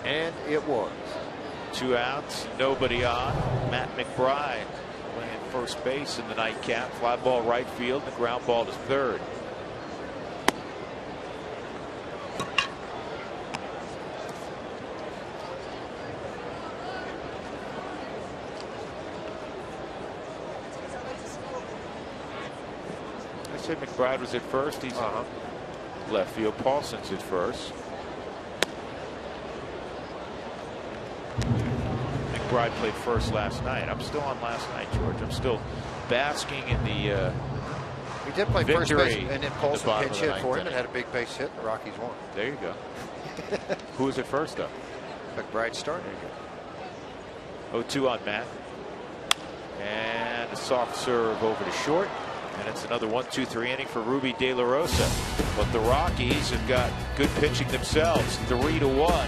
And it was. 2 outs, nobody on. Matt McBride playing first base in the nightcap. Fly ball right field, the ground ball to third. I said McBride was at first. He's left field. Paulson's at first. McBride played first last night. I'm still on last night, George. I'm still basking in the he did play first base, and then Paulson pinch hit for him and had a big base hit. The Rockies won. There you go. Who was at first, though? McBride started. 0-2 on Matt. And a soft serve over to short. And it's another 1-2-3 inning for Ruby De La Rosa. But the Rockies have got good pitching themselves. 3-1.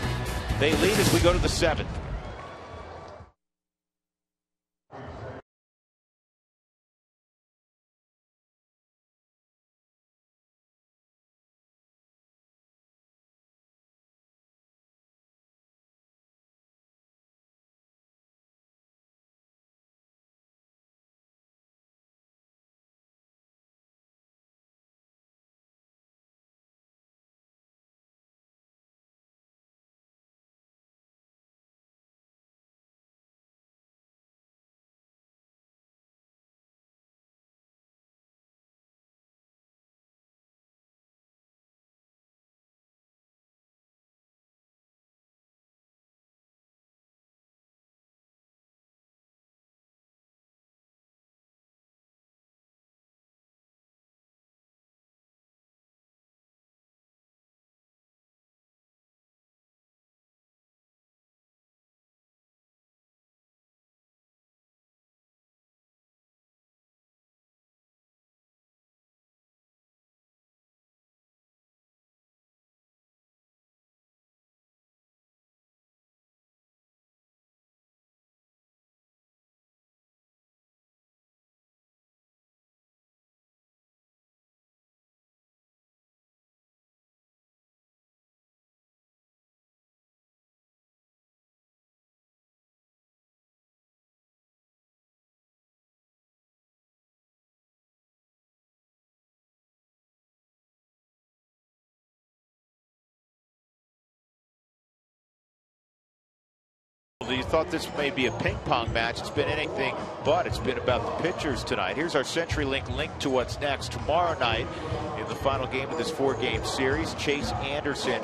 They lead as we go to the 7th. You thought this may be a ping pong match. It's been anything but. It's been about the pitchers tonight. Here's our CenturyLink link to what's next. Tomorrow night, in the final game of this 4-game series, Chase Anderson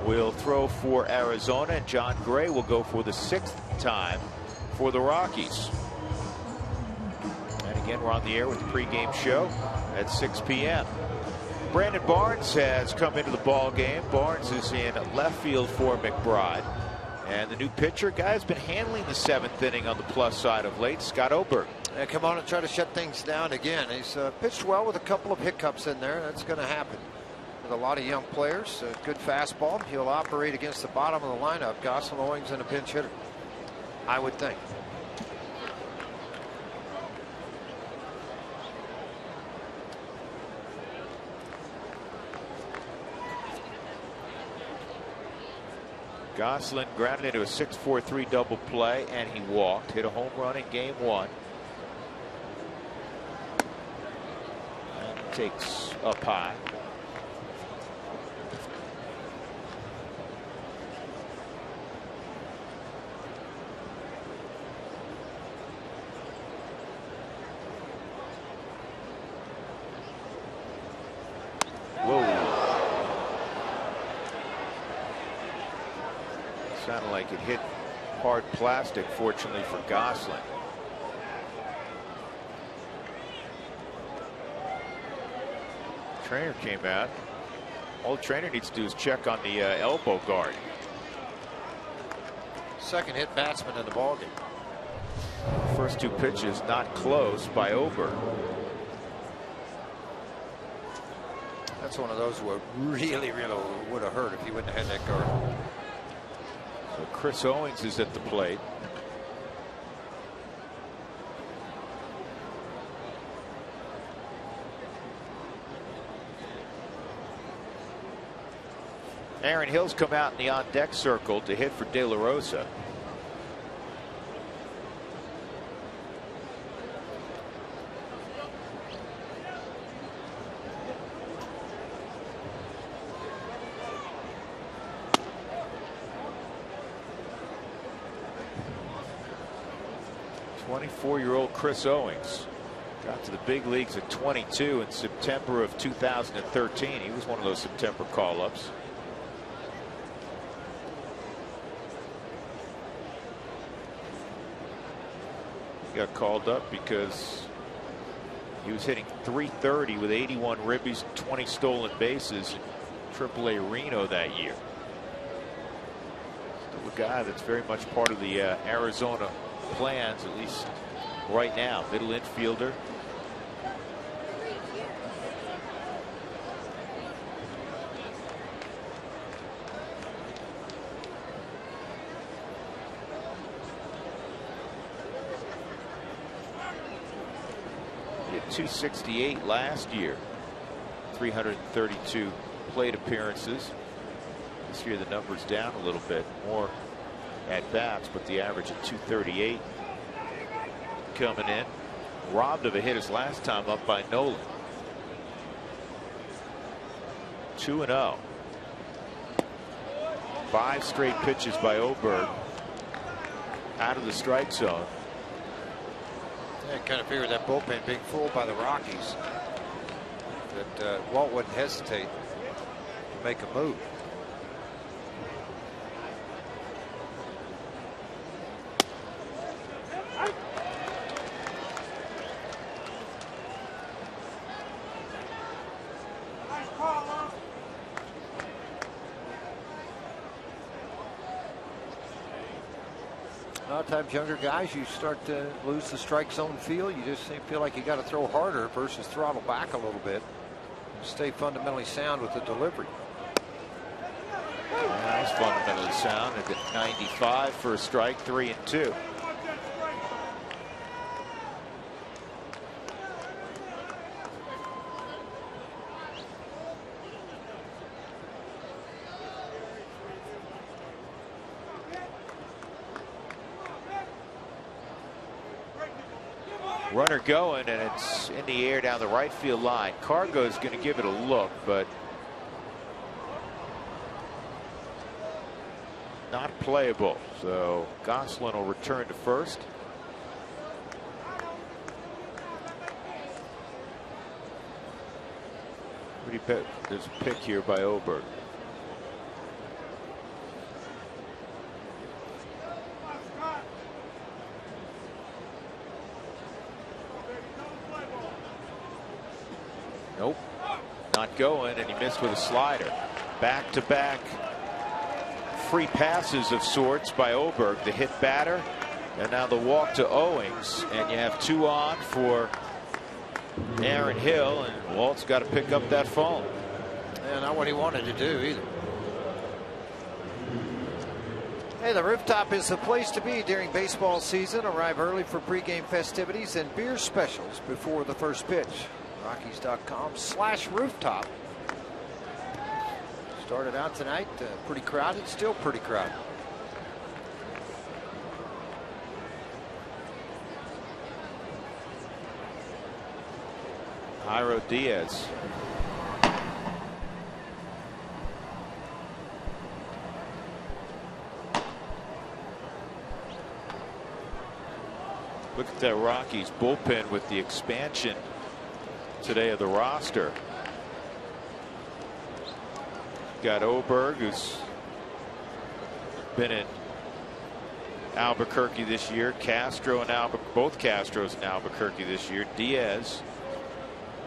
will throw for Arizona, and John Gray will go for the 6th time for the Rockies. And again, we're on the air with the pregame show at 6 p.m. Brandon Barnes has come into the ball game. Barnes is in left field for McBride. And the new pitcher, guy's been handling the 7th inning on the plus side of late, Scott Oberg. Yeah, come on and try to shut things down again. He's pitched well with a couple of hiccups in there. That's going to happen with a lot of young players. Good fastball. He'll operate against the bottom of the lineup. Gosselin, Owings, and a pinch hitter, I would think. Gosselin grounded into a 6-4-3 double play, and he walked. Hit a home run in game 1. And takes up high. Whoa. Sounded like it hit hard plastic, fortunately for Gosselin. Trainer came out. All the trainer needs to do is check on the elbow guard. Second hit batsman in the ballgame. First 2 pitches not close by Oberg. That's one of those who really would have hurt if he wouldn't have had that guard. So Chris Owings is at the plate. Aaron Hill's come out in the on-deck circle to hit for De La Rosa. Four-year-old Chris Owings got to the big leagues at 22 in September of 2013. He was one of those September call-ups. He got called up because he was hitting .330 with 81 ribbies and 20 stolen bases in AAA Reno that year. Still a guy that's very much part of the Arizona plans, at least right now. Middle infielder. He had 268 last year. 332 plate appearances. This year the number's down a little bit more at bats, but the average at 238 coming in. Robbed of a hit his last time up by Nolan. 2-0. 5 straight pitches by Oberg out of the strike zone. I kind of figured that bullpen being full by the Rockies, that Walt wouldn't hesitate to make a move. A lot of times younger guys, you start to lose the strike zone feel. You just feel like you got to throw harder versus throttle back a little bit and stay fundamentally sound with the delivery. Nice, fundamentally sound at 95 for a strike, 3-2. Runner going, and it's in the air down the right field line. Cargo's going to give it a look, but not playable. So Gosselin will return to first. There's a pick here by Oberg. Nope. not going, and he missed with a slider. Back-to-back free passes of sorts by Oberg, the hit batter, and now the walk to Owings, and you have 2 on for Aaron Hill, and Walt's got to pick up that phone. Yeah, not what he wanted to do either. Hey, the rooftop is the place to be during baseball season. Arrive early for pregame festivities and beer specials before the first pitch. Rockies.com/rooftop. Started out tonight pretty crowded, still pretty crowded. Jairo Diaz. Look at that Rockies bullpen with the expansion today of the roster. Got Oberg, who's been in Albuquerque this year. Castro and both Castros in Albuquerque this year. Diaz,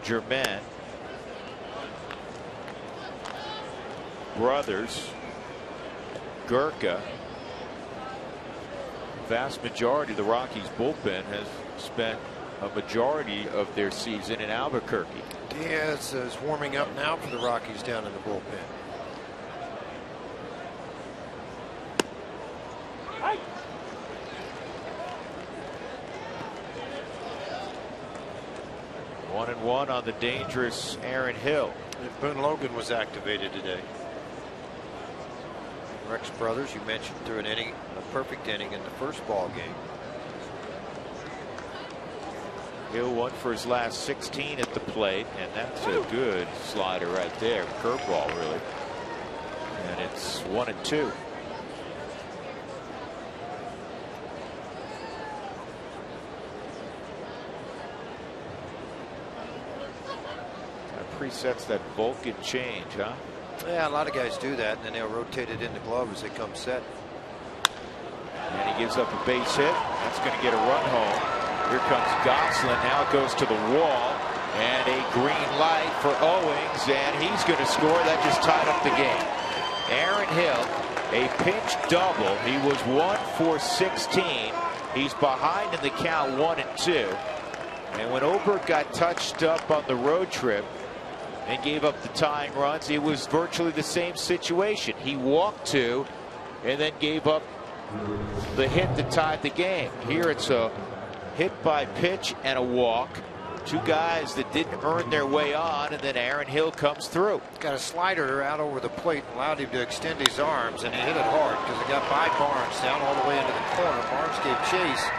Germain, Brothers, Gurka. Vast majority of the Rockies bullpen has spent a majority of their season in Albuquerque. Diaz is warming up now for the Rockies down in the bullpen. One and one on the dangerous Aaron Hill. And Boone Logan was activated today. Rex Brothers, you mentioned, threw an inning, a perfect inning in the first ball game. Hill won for his last 16 at the plate, and that's a good slider right there. Curveball, really. And it's 1-2. That presets that Vulcan change, huh? Yeah, a lot of guys do that, and then they'll rotate it in the glove as they come set. And he gives up a base hit. That's going to get a run home. Here comes Gosselin. Now it goes to the wall, and a green light for Owings, and he's going to score. That just tied up the game. Aaron Hill, a pinch double. He was 1 for 16. He's behind in the count, 1-2. And when Oberg got touched up on the road trip and gave up the tying runs, it was virtually the same situation. He walked 2 and then gave up the hit that tied the game. Here it's a hit by pitch and a walk. 2 guys that didn't earn their way on, and then Aaron Hill comes through. Got a slider out over the plate, allowed him to extend his arms, and he hit it hard because it got by Barnes down all the way into the corner. Barnes gave chase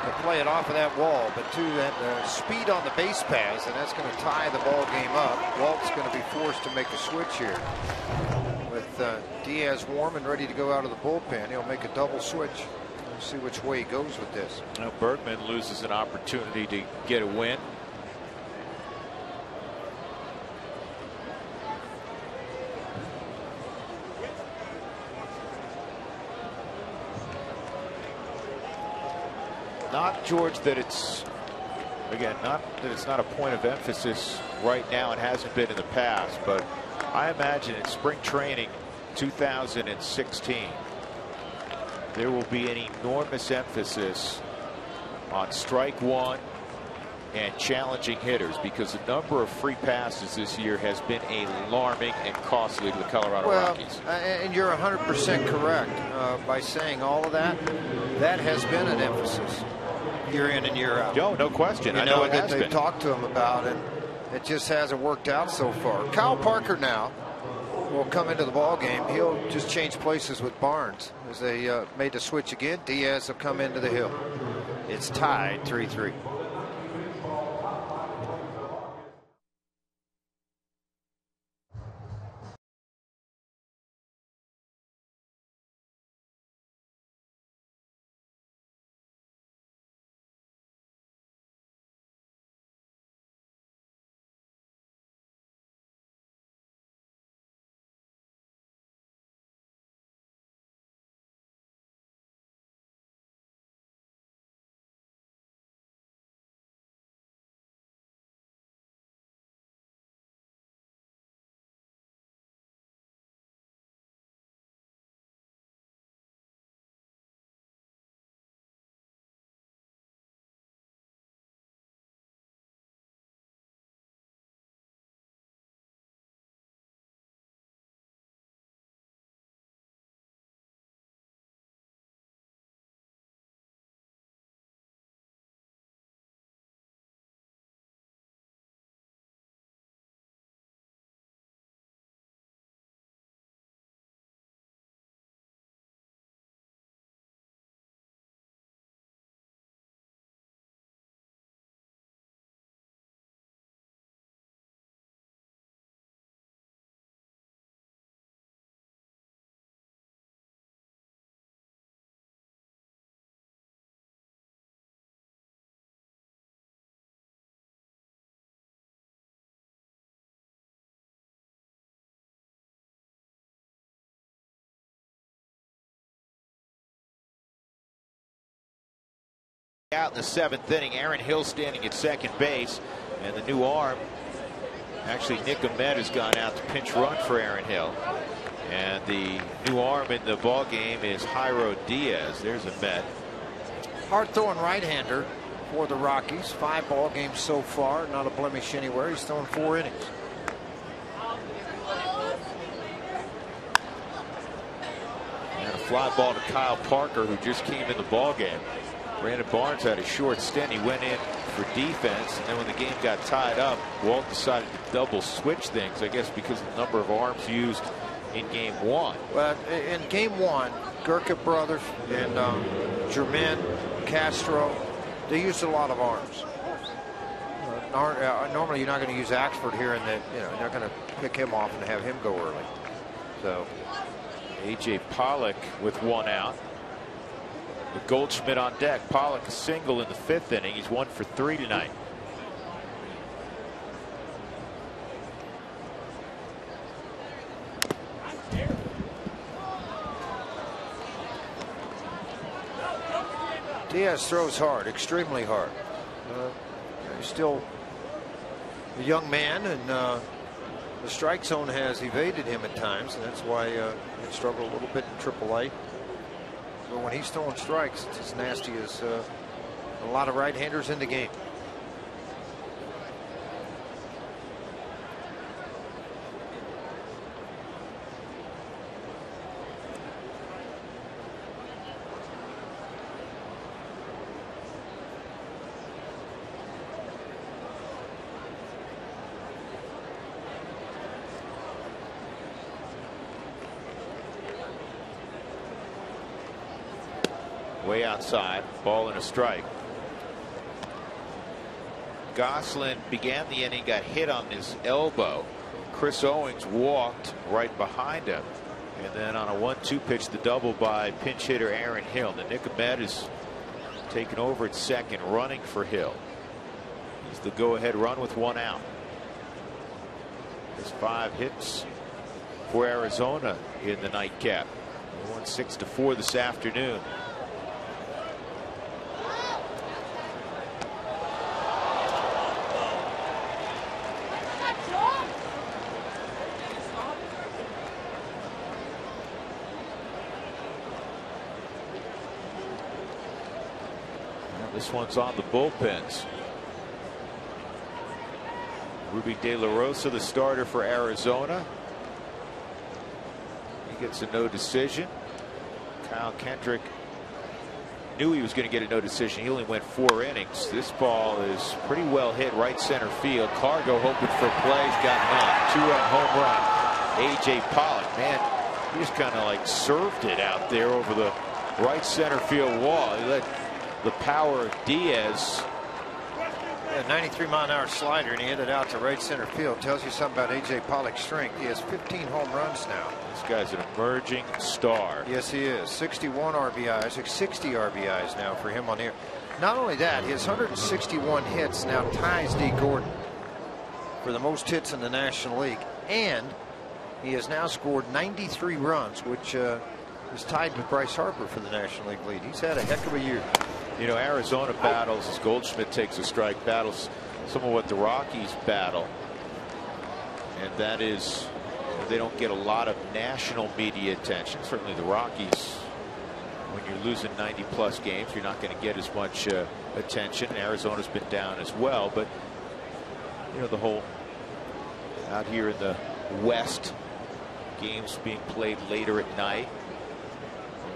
to play it off of that wall, but that speed on the base pass, and that's going to tie the ball game up. Walt's going to be forced to make a switch here. With Diaz warm and ready to go out of the bullpen, he'll make a double switch. We'll see which way he goes with this. Now Bergman loses an opportunity to get a win. Not, George, that it's, again, not that it's not a point of emphasis right now and hasn't been in the past, but I imagine in spring training 2016 there will be an enormous emphasis on strike one and challenging hitters, because the number of free passes this year has been alarming and costly to the Colorado Rockies. And you're 100% correct by saying all of that. That has been an emphasis year in and year out. No question. You I know it has they've been. talked to him about it. It just hasn't worked out so far. Kyle Parker now will come into the ball game. He'll just change places with Barnes as they made the switch again. Diaz will come into the hill. It's tied 3-3. Out in the 7th inning, Aaron Hill standing at second base, and the new arm, actually Nick Ahmed, has gone out to pinch run for Aaron Hill, and the new arm in the ball game is Jairo Diaz. There's Ahmed. Hard throwing right-hander for the Rockies. 5 ball games so far, not a blemish anywhere. He's thrown 4 innings. And a fly ball to Kyle Parker, who just came in the ball game. Brandon Barnes had a short stint. He went in for defense, and then when the game got tied up, Walt decided to double switch things, I guess because of the number of arms used in game 1. Well, in game 1, Gurkha brothers and Germain, Castro, they used a lot of arms. Normally you're not going to use Axford here, and you're not going to pick him off and have him go early. So A.J. Pollock with 1 out. With Goldschmidt on deck. Pollock a single in the 5th inning. He's 1 for 3 tonight. Diaz throws hard, extremely hard. He's still a young man, and the strike zone has evaded him at times, and that's why he struggled a little bit in AAA. But when he's throwing strikes, it's as nasty as a lot of right-handers in the game. Way outside, ball and a strike. Gosselin began the inning, got hit on his elbow. Chris Owings walked right behind him, and then on a 1-2 pitch, the double by pinch hitter Aaron Hill. The Nick Ahmed is taken over at second, running for Hill. He's the go-ahead run with 1 out. There's 5 hits for Arizona in the nightcap. They won 6-4 this afternoon. This one's on the bullpens. Ruby De La Rosa, the starter for Arizona. He gets a no decision. Kyle Kendrick knew he was going to get a no decision. He only went 4 innings. This ball is pretty well hit right center field. Cargo hoping for plays, got none. 2-run home run. A.J. Pollock, man, he just kind of like served it out there over the right center field wall. He let the power of Diaz. Yeah, 93-mile-an-hour slider, and he hit it out to right center field. Tells you something about A.J. Pollock's strength. He has 15 home runs now. This guy's an emerging star. Yes, he is. 61 RBIs, like 60 RBIs now for him on here. Not only that, his 161 hits now ties D. Gordon for the most hits in the National League, and he has now scored 93 runs, which is tied with Bryce Harper for the National League lead. He's had a heck of a year. You know, Arizona battles, as Goldschmidt takes a strike, battles some of what the Rockies battle, and that is they don't get a lot of national media attention. Certainly the Rockies, when you're losing 90+ games, you're not going to get as much attention. Arizona's been down as well, but you know, the whole out here in the West, games being played later at night.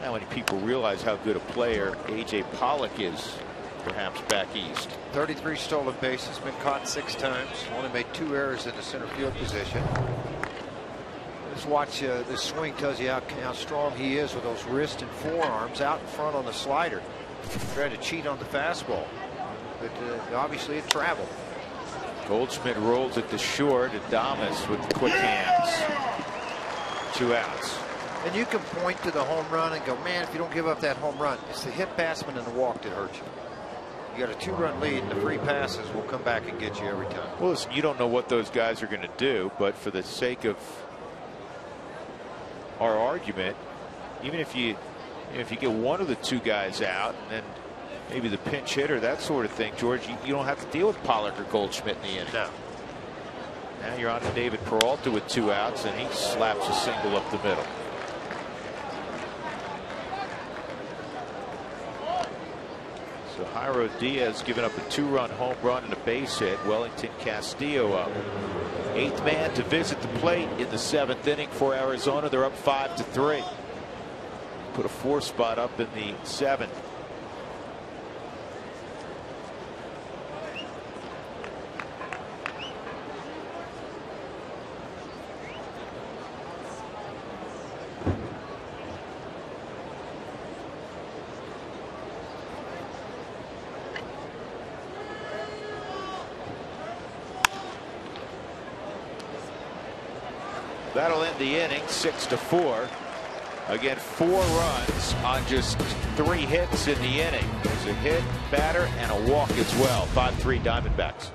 Not many people realize how good a player A.J. Pollock is, perhaps back east. 33 stolen bases, been caught 6 times, only made 2 errors in the center field position. Just watch this swing, tells you how strong he is with those wrists and forearms out in front on the slider. Tried to cheat on the fastball, but obviously it traveled. Goldschmidt rolls it to short. Adames with the quick hands. 2 outs. And you can point to the home run and go, man, if you don't give up that home run, it's the hit batsman and the walk that hurt you. You got a 2-run lead, and the free passes will come back and get you every time. Well, listen, you don't know what those guys are going to do, but for the sake of our argument, even if you get one of the 2 guys out, and then maybe the pinch hitter, that sort of thing, George, you don't have to deal with Pollock or Goldschmidt in the inning. No. Now you're on to David Peralta with 2 outs, and he slaps a single up the middle. So Jairo Diaz giving up a 2-run home run and a base hit. Wellington Castillo up. 8th man to visit the plate in the 7th inning for Arizona. They're up 5-3. Put a 4 spot up in the 7th. That'll end the inning 6-4. Again, 4 runs on just 3 hits in the inning. There's a hit, batter, and a walk as well. 5-3 Diamondbacks.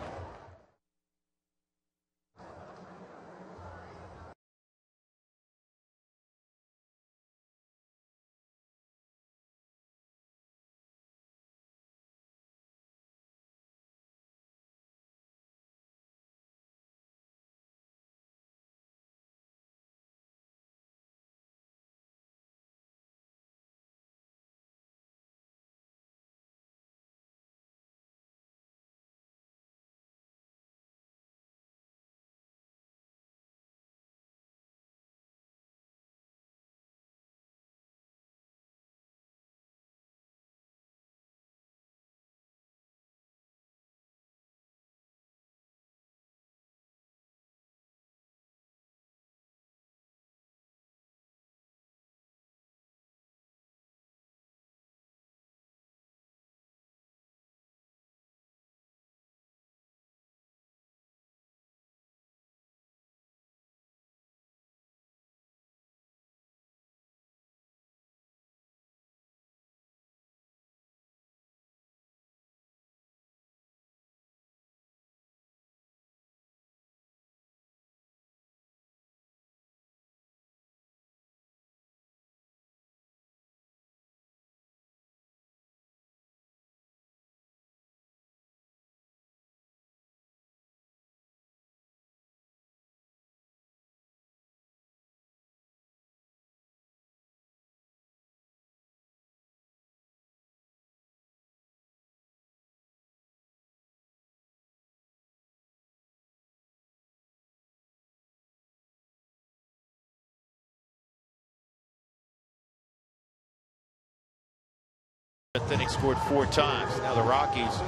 Inning scored 4 times. Now the Rockies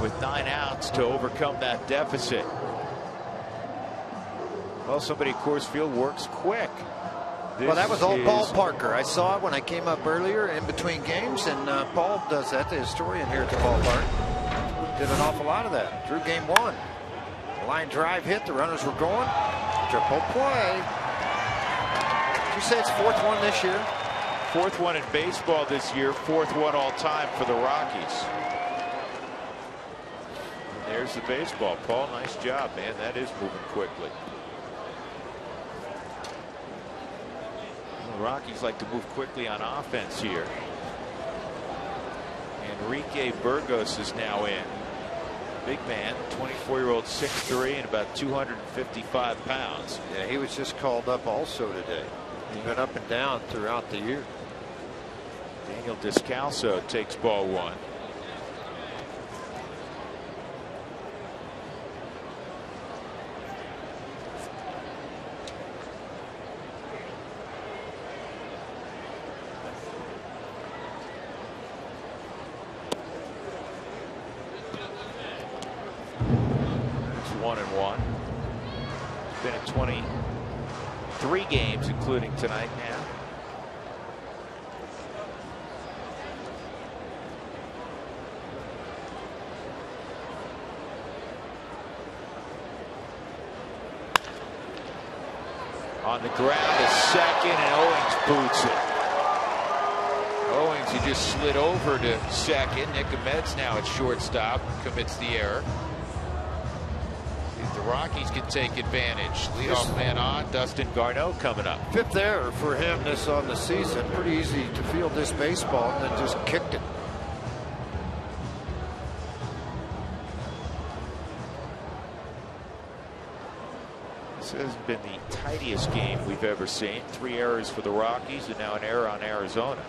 with 9 outs to overcome that deficit. Well, somebody at Coors Field works quick. Well, that was all Paul Parker. I saw it when I came up earlier in between games, and Paul does that, the historian here at the ballpark. Did an awful lot of that through game 1. Line drive hit, the runners were going. Triple play. You say it's 4th one this year? 4th one in baseball this year, 4th one all time for the Rockies. And there's the baseball. Paul, nice job, man. That is moving quickly. The Rockies like to move quickly on offense here. Enrique Burgos is now in. Big man, 24-year-old, 6'3", and about 255 pounds. Yeah, he was just called up also today. He's been up and down throughout the year. Daniel Descalso takes ball 1. It's 1-1. It's been in 23 games, including tonight now. On the ground is second, and Owings boots it. Owings, he just slid over to second. Nick Ahmed's now at shortstop, commits the error. If the Rockies can take advantage. Leadoff man on, Dustin Garneau coming up. 5th error for him this on the season. Pretty easy to field this baseball, and then just kicked it. This hasn't been the tidiest game we've ever seen. 3 errors for the Rockies and now an error on Arizona.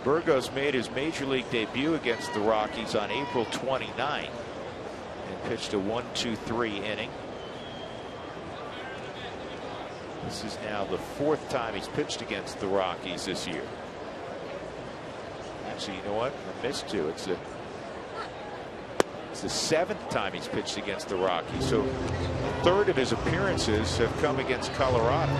Burgos made his major league debut against the Rockies on April 29 and pitched a 1-2-3 inning. This is now the 4th time he's pitched against the Rockies this year. Actually, you know what? I missed 2. It's the 7th time he's pitched against the Rockies. So a third of his appearances have come against Colorado.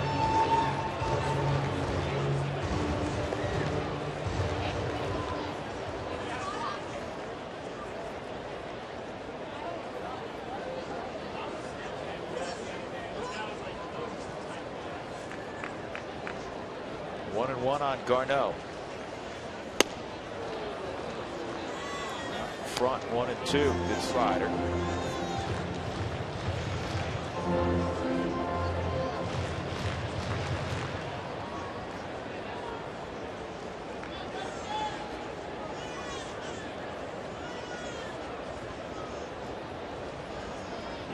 One on Garneau. Front 1-2. Good slider.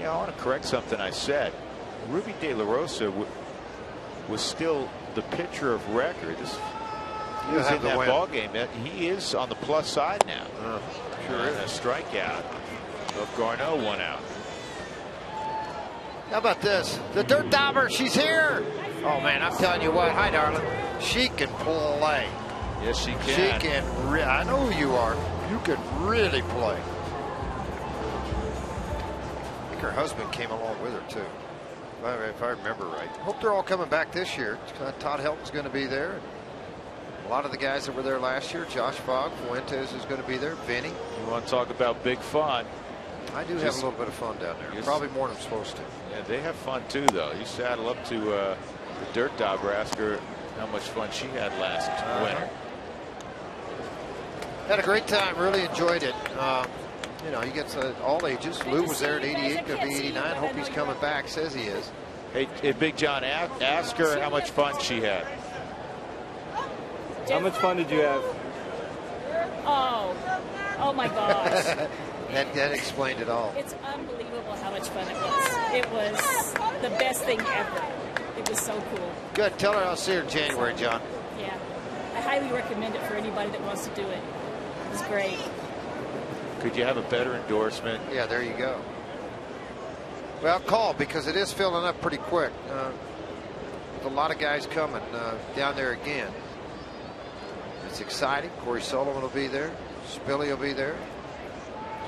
Yeah, I want to correct something I said. Ruby De La Rosa was still the pitcher of record. He was in that ball game. He is on the plus side now. Sure is. A strikeout of Garneau, 1 out. How about this? The dirt dauber, she's here. Oh man, I'm telling you what. Hi, darling. She can play. Yes, she can. She can. I know who you are. You can really play. I think her husband came along with her too, if I remember right. Hope they're all coming back this year. Todd Helton's going to be there. A lot of the guys that were there last year. Josh Fogg, Fuentes is going to be there. Vinny. You want to talk about big fun? I do have a little bit of fun down there. Probably more than I'm supposed to. Yeah, they have fun too, though. You saddle up to the dirt dauber, ask her how much fun she had last winter. Had a great time. Really enjoyed it. You know, he gets all ages. Lou was there at 88, going to be 89. Hope he's coming back. Says he is. Hey, Big John, ask her how much fun she had. How much fun did you have? Oh my gosh. that explained it all. It's unbelievable how much fun it was. It was the best thing ever. It was so cool. Good. Tell her I'll see her in January, John. Yeah. I highly recommend it for anybody that wants to do it. It was great. Could you have a better endorsement? Yeah, there you go. Well, call, because it is filling up pretty quick. With a lot of guys coming down there again. It's exciting. Corey Sullivan will be there. Spilly will be there.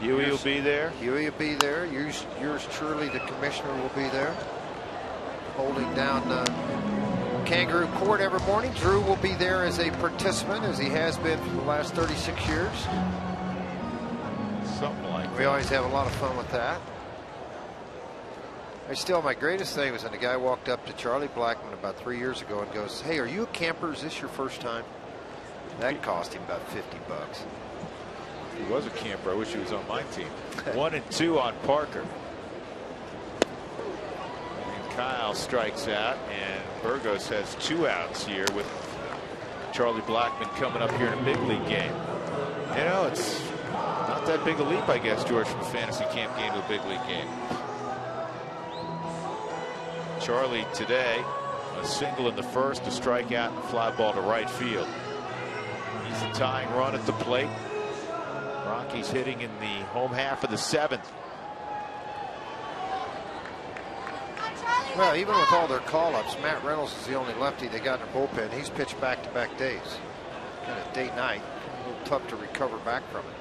Huey will be there. Huey will be there. Yours truly, the commissioner, will be there. Holding down Kangaroo Court every morning. Drew will be there as a participant, as he has been for the last 36 years. Something like that. We always have a lot of fun with that. My greatest thing was when a guy walked up to Charlie Blackmon about 3 years ago and goes, "Hey, are you a camper? Is this your first time?" That cost him about $50. He was a camper. I wish he was on my team. 1-2 on Parker. And Kyle strikes out, and Burgos has 2 outs here with Charlie Blackmon coming up here in a big league game. You know, it's not that big a leap, I guess, George, from a fantasy camp game to a big league game. Charlie today, a single in the first, a strikeout, and a fly ball to right field. He's the tying run at the plate. Rockies hitting in the home half of the 7th. Well, even with all their call-ups, Matt Reynolds is the only lefty they got in their bullpen. He's pitched back-to-back days. Kind of day-night. A little tough to recover back from it.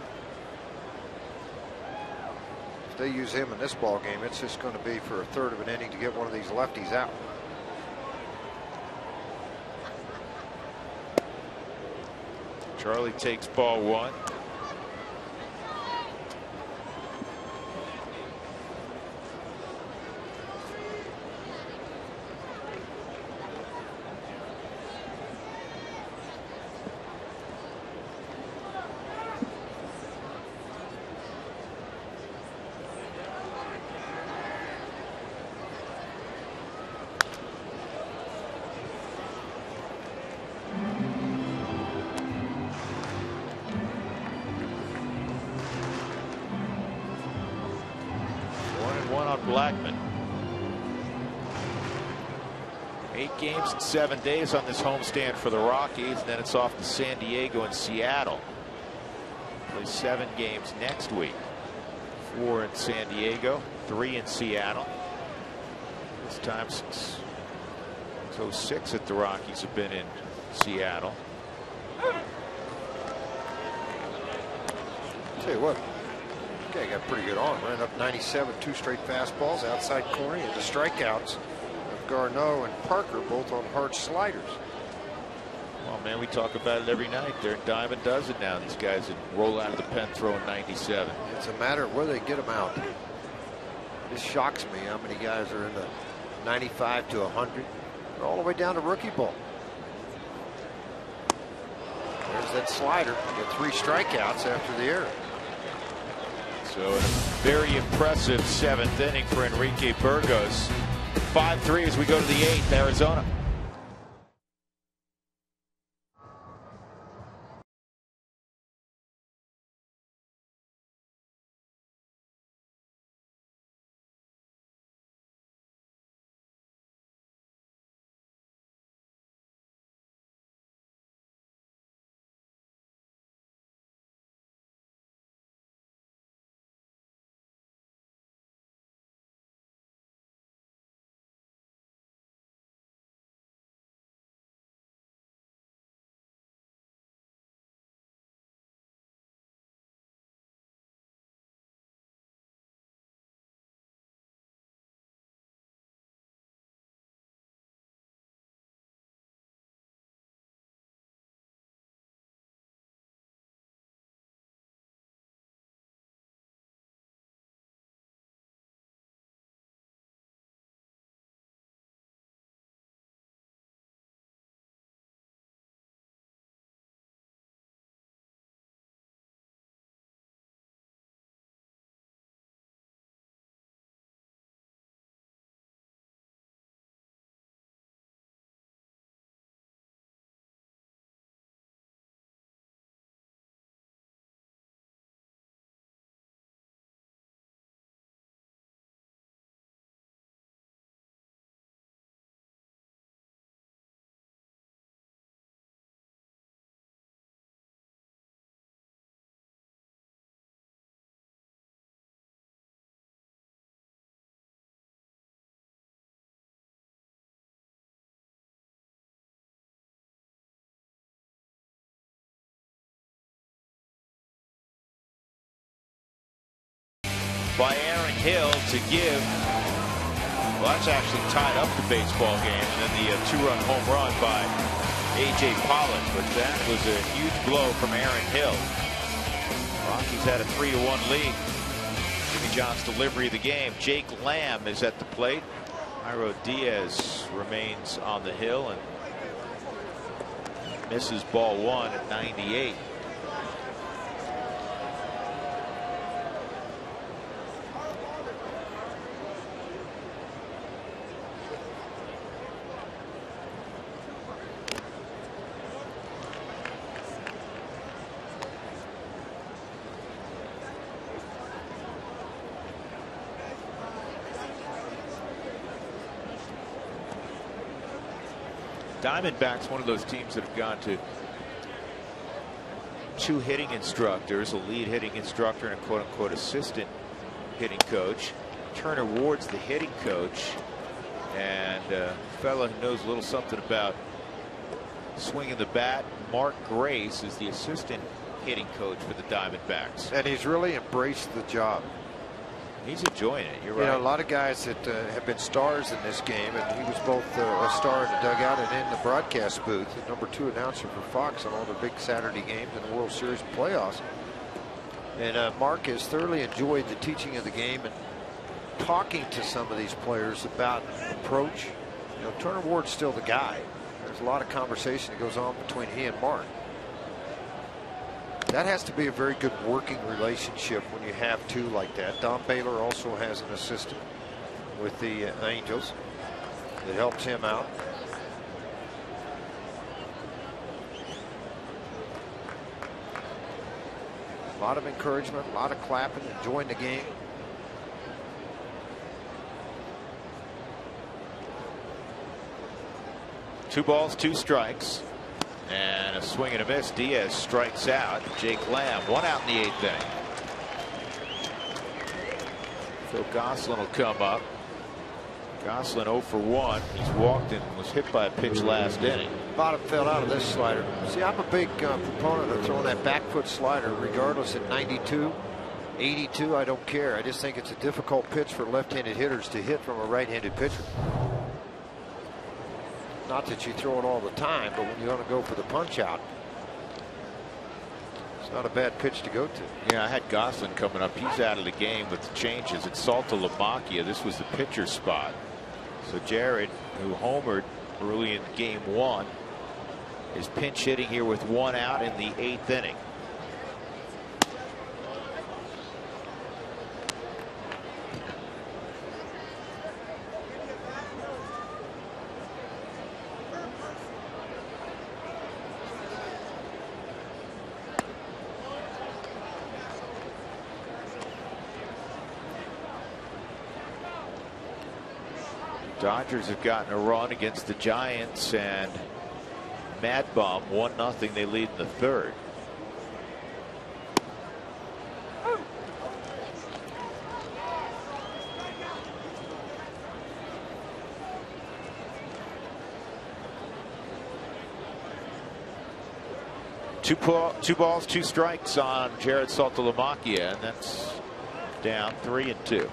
If they use him in this ball game, it's just going to be for a third of an inning to get one of these lefties out. Charlie takes ball 1. Blackman. 8 games in 7 days on this homestand for the Rockies, and then it's off to San Diego and Seattle. Play 7 games next week. 4 in San Diego, 3 in Seattle. This time since 06 that the Rockies have been in Seattle. Tell you what, guy got pretty good arm. Ran up 97, 2 straight fastballs, outside corner, and the strikeouts of Garneau and Parker, both on hard sliders. Well, man, we talk about it every night. They're a dime a dozen now. These guys that roll out of the pen throwing 97. It's a matter of where they get them out. This shocks me how many guys are in the 95 to 100. They're all the way down to rookie ball. There's that slider. You get 3 strikeouts after the error. So a very impressive 7th inning for Enrique Burgos. 5-3 as we go to the 8th. Arizona. By Aaron Hill to give. Well, that's actually tied up the baseball game, and then the 2-run home run by A.J. Pollock. But that was a huge blow from Aaron Hill. Rockies had a 3-1 lead. Jimmy John's delivery of the game. Jake Lamb is at the plate. Jairo Diaz remains on the hill and misses ball 1 at 98. Diamondbacks, one of those teams that have gone to 2 hitting instructors, a lead hitting instructor and a quote-unquote assistant hitting coach. Turner Ward's the hitting coach, and a fellow who knows a little something about swinging the bat, Mark Grace, is the assistant hitting coach for the Diamondbacks. And he's really embraced the job. He's enjoying it. You're right. You know, a lot of guys that have been stars in this game, and he was both a star in the dugout and in the broadcast booth, the #2 announcer for Fox on all the big Saturday games and the World Series playoffs. And Mark has thoroughly enjoyed the teaching of the game and talking to some of these players about approach. You know, Turner Ward's still the guy. There's a lot of conversation that goes on between he and Mark. That has to be a very good working relationship when you have 2 like that. Don Baylor also has an assistant with the Angels that helps him out. A lot of encouragement, a lot of clapping, enjoying the game. 2 balls, 2 strikes, and a swing and a miss. Diaz strikes out. Jake Lamb, 1 out in the 8th inning. Phil Gosselin will come up. Gosselin 0 for 1. He's walked and was hit by a pitch last inning. Bottom fell out of this slider. See, I'm a big proponent of throwing that back foot slider regardless at 92, 82. I don't care. I just think it's a difficult pitch for left-handed hitters to hit from a right-handed pitcher. Not that you throw it all the time, but when you want to go for the punch out, it's not a bad pitch to go to. Yeah, I had Gosselin coming up. He's out of the game with the changes. It's Saltalamacchia. This was the pitcher spot. So Jared, who homered early in game 1, is pinch hitting here with 1 out in the 8th inning. Dodgers have gotten a run against the Giants, and Mad Bum 1-0. They lead in the 3rd. Two balls, 2 strikes on Jared Saltalamacchia, and that's down 3-2.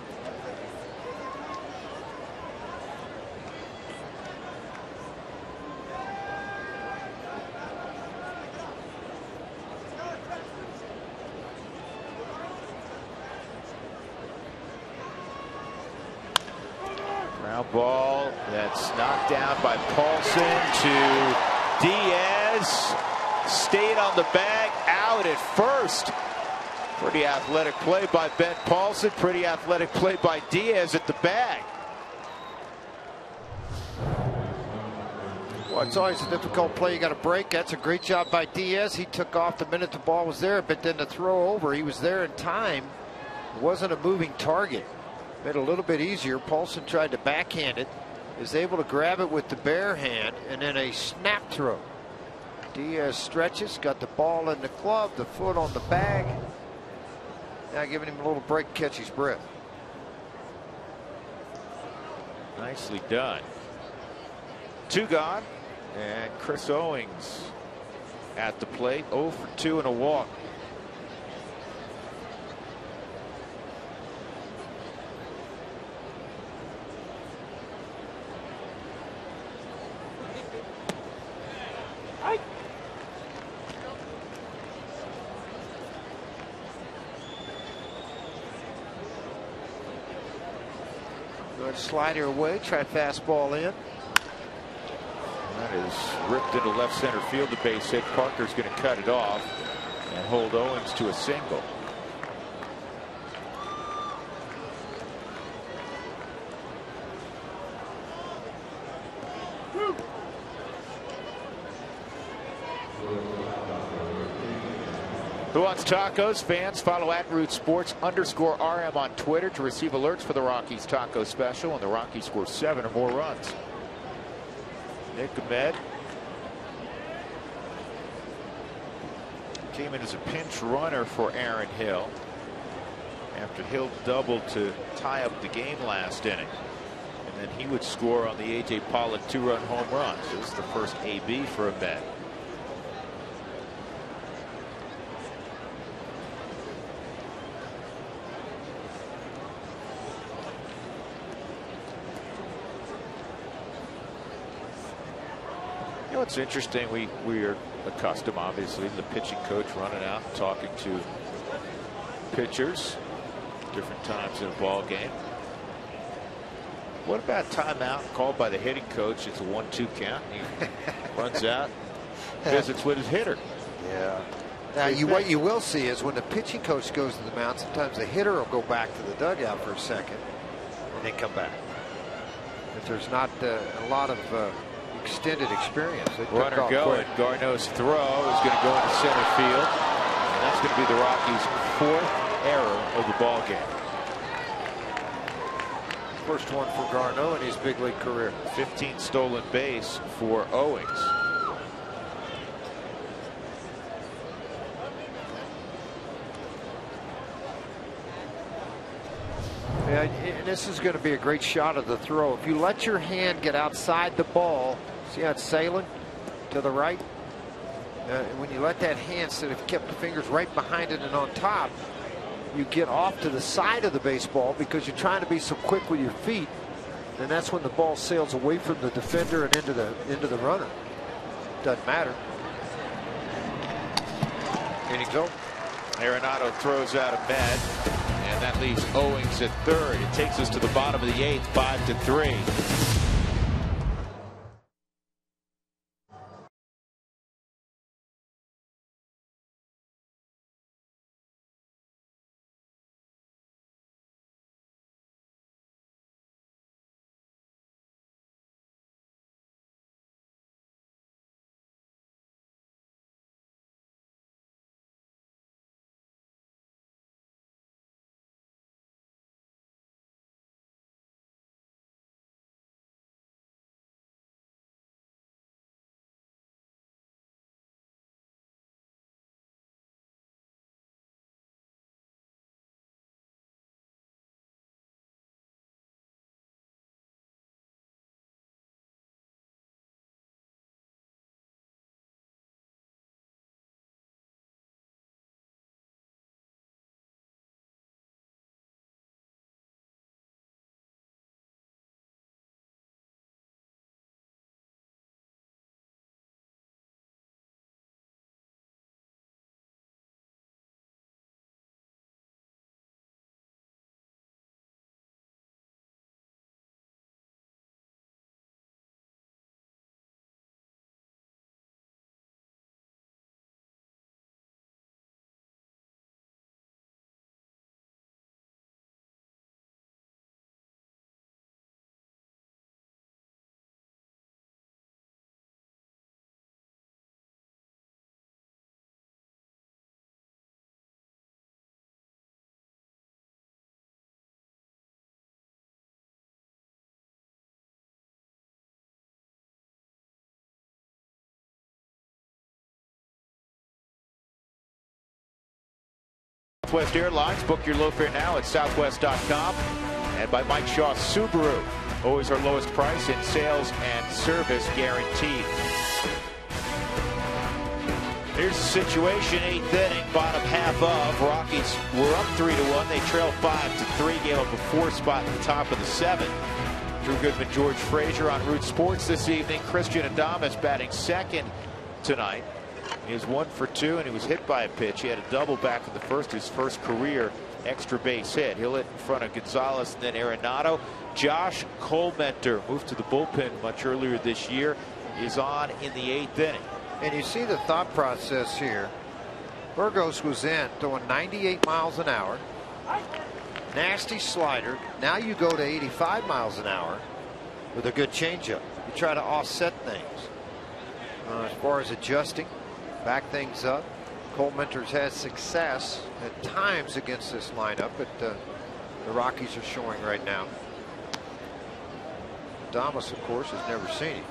Ball that's knocked down by Paulson to Diaz. Stayed on the bag, out at first. Pretty athletic play by Ben Paulson. Pretty athletic play by Diaz at the bag. Well, it's always a difficult play. You got to break. That's a great job by Diaz. He took off the minute the ball was there, but then the throw over, he was there in time. It wasn't a moving target. Made it a little bit easier. Paulson tried to backhand it, is able to grab it with the bare hand, and then a snap throw. Diaz stretches, got the ball in the glove, the foot on the bag. Now giving him a little break, catch his breath. Nicely done. 2 gone, and Chris Owings at the plate, 0 for 2 and a walk. Slider away, try fastball in. That is ripped into left center field. The base hit. Parker's going to cut it off and hold Owens to a single. Who wants tacos? Fans, follow @RootSports_RM on Twitter to receive alerts for the Rockies taco special, and the Rockies score 7 or more runs. Nick Ahmed came in as a pinch runner for Aaron Hill after Hill doubled to tie up the game last inning, and then he would score on the A.J. Pollock 2-run home run. So this is the first AB for Ahmed. You know, it's interesting. We are accustomed, obviously, to the pitching coach running out and talking to pitchers different times in a ball game. What about timeout called by the hitting coach? It's a 1-2 count. He runs out, visits with his hitter. Yeah. Now, what you will see is when the pitching coach goes to the mound, sometimes the hitter will go back to the dugout for a second and then come back. If there's not a lot of extended experience. Runner going. Garneau's throw is going to go into center field, and that's going to be the Rockies' 4th error of the ball game. First one for Garneau in his big league career. 15 stolen base for Owings. Yeah, and this is going to be a great shot of the throw. If you let your hand get outside the ball, see how it's sailing to the right? When you let that hand, instead of kept the fingers right behind it and on top, you get off to the side of the baseball because you're trying to be so quick with your feet, and that's when the ball sails away from the defender and into the runner. Doesn't matter. Innings over. Arenado throws out a Med, and that leaves Owings at third. It takes us to the bottom of the eighth, 5-3. Southwest Airlines. Book your low fare now at southwest.com. And by Mike Shaw Subaru. Always our lowest price in sales and service guaranteed. Here's the situation. 8th inning, bottom half of. Rockies were up 3-1. They trailed 5-3. Gave up a 4 spot at the top of the 7th. Drew Goodman, George Frazier on Root Sports this evening. Christian Adames batting second tonight. He was 1 for 2, and he was hit by a pitch. He had a double back in the first, his first career extra base hit. He'll hit in front of Gonzalez and then Arenado. Josh Colmenter moved to the bullpen much earlier this year, is on in the 8th inning. And you see the thought process here. Burgos was in throwing 98 miles an hour. Nasty slider. Now you go to 85 miles an hour with a good changeup. You try to offset things. As far as adjusting, back things up. Colmenter's had success at times against this lineup, but the Rockies are showing right now. Adames, of course, has never seen it.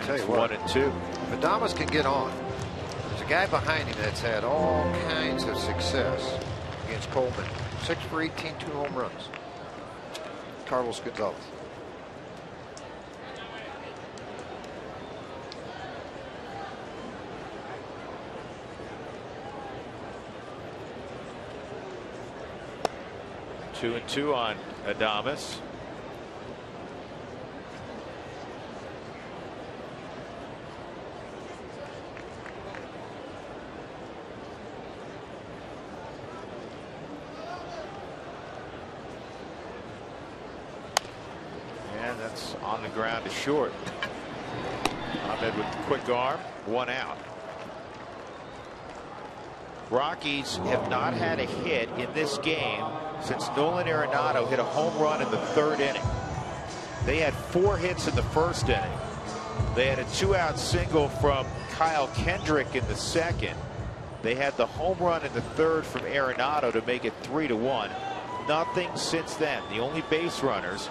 Tell you what, 1 and 2. If Adames can get on, there's a guy behind him that's had all kinds of success against Coleman. 6 for 18, 2 home runs. Carlos Gonzalez. Two and 2 on Adames. That's on the ground to short. Ahmed with the quick arm, 1 out. Rockies have not had a hit in this game since Nolan Arenado hit a home run in the 3rd inning. They had 4 hits in the 1st inning. They had a 2-out single from Kyle Kendrick in the 2nd. They had the home run in the 3rd from Arenado to make it 3-1. Nothing since then. The only base runners,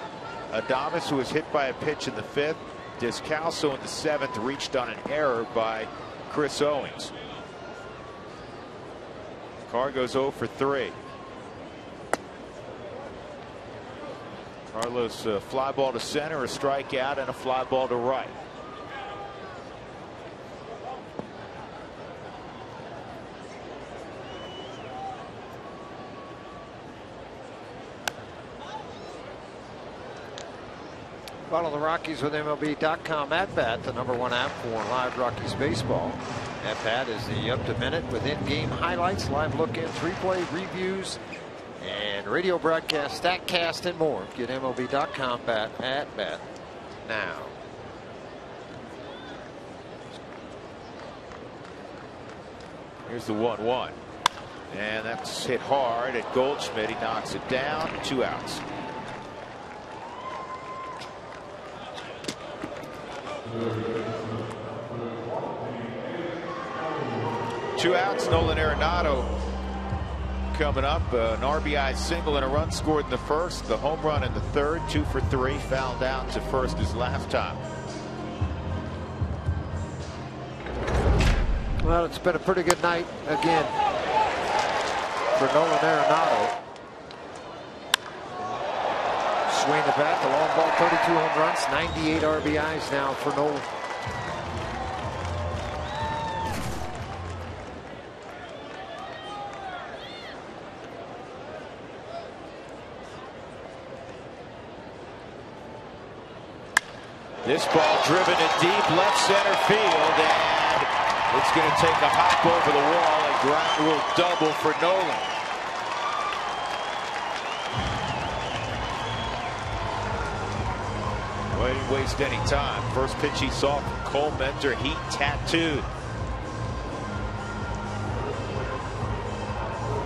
Adames, who was hit by a pitch in the 5th, Descalso in the 7th, reached on an error by Chris Owings. Carr goes 0 for 3. Carlos, fly ball to center, a strikeout, and a fly ball to right. Follow the Rockies with MLB.com at bat, the #1 app for live Rockies baseball. At bat is the up-to-minute with in-game highlights, live look-ins, replay, reviews, and radio broadcast, StatCast, and more. Get MLB.com at bat now. Here's the 1-1. And that's hit hard at Goldschmidt. He knocks it down. 2 outs. Two outs. Nolan Arenado coming up. An RBI single and a run scored in the 1st. The home run in the 3rd. 2 for 3. Fouled out to first his last time. Well, it's been a pretty good night again for Nolan Arenado. Swing the bat, the long ball, 32 home runs, 98 RBIs now for Nolan. This ball driven to deep left center field, and it's going to take a hop over the wall. A ground rule double for Nolan. Well, he didn't waste any time. First pitch he saw from Cole Mentor, heat tattooed.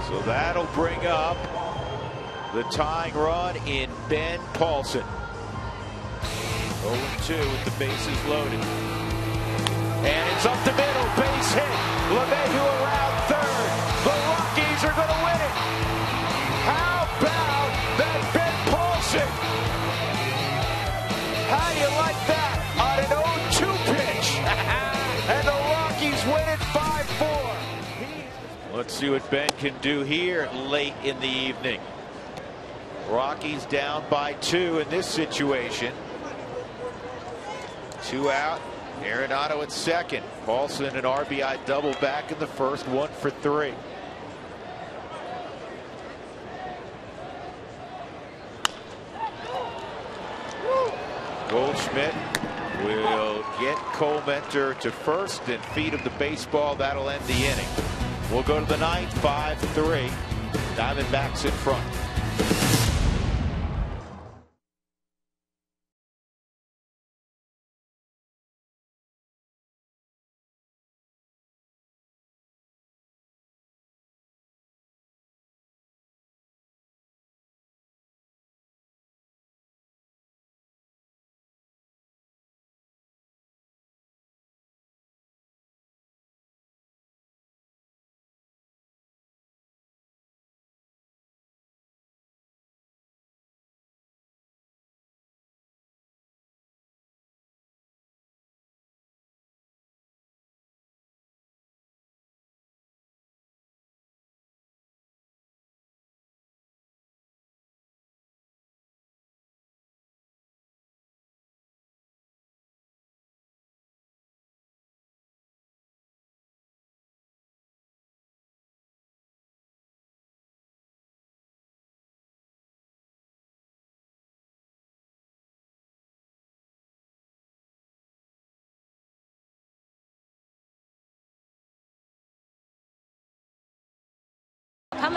So that'll bring up the tying run in Ben Paulson. 0-2 with the bases loaded. And it's up the middle, base hit. LeMahieu around 3rd. The Rockies are going to win it. How about that Ben Paulson? How do you like that on an 0-2 pitch? And the Rockies win it 5-4. Let's see what Ben can do here late in the evening. Rockies down by 2 in this situation. 2 out. Arenado at 2nd. Paulson an RBI double back in the 1st. 1 for 3. Goldschmidt will get Cole Mentor to first and feed him the baseball. That'll end the inning. We'll go to the 9th. 5-3. Diamondbacks in front.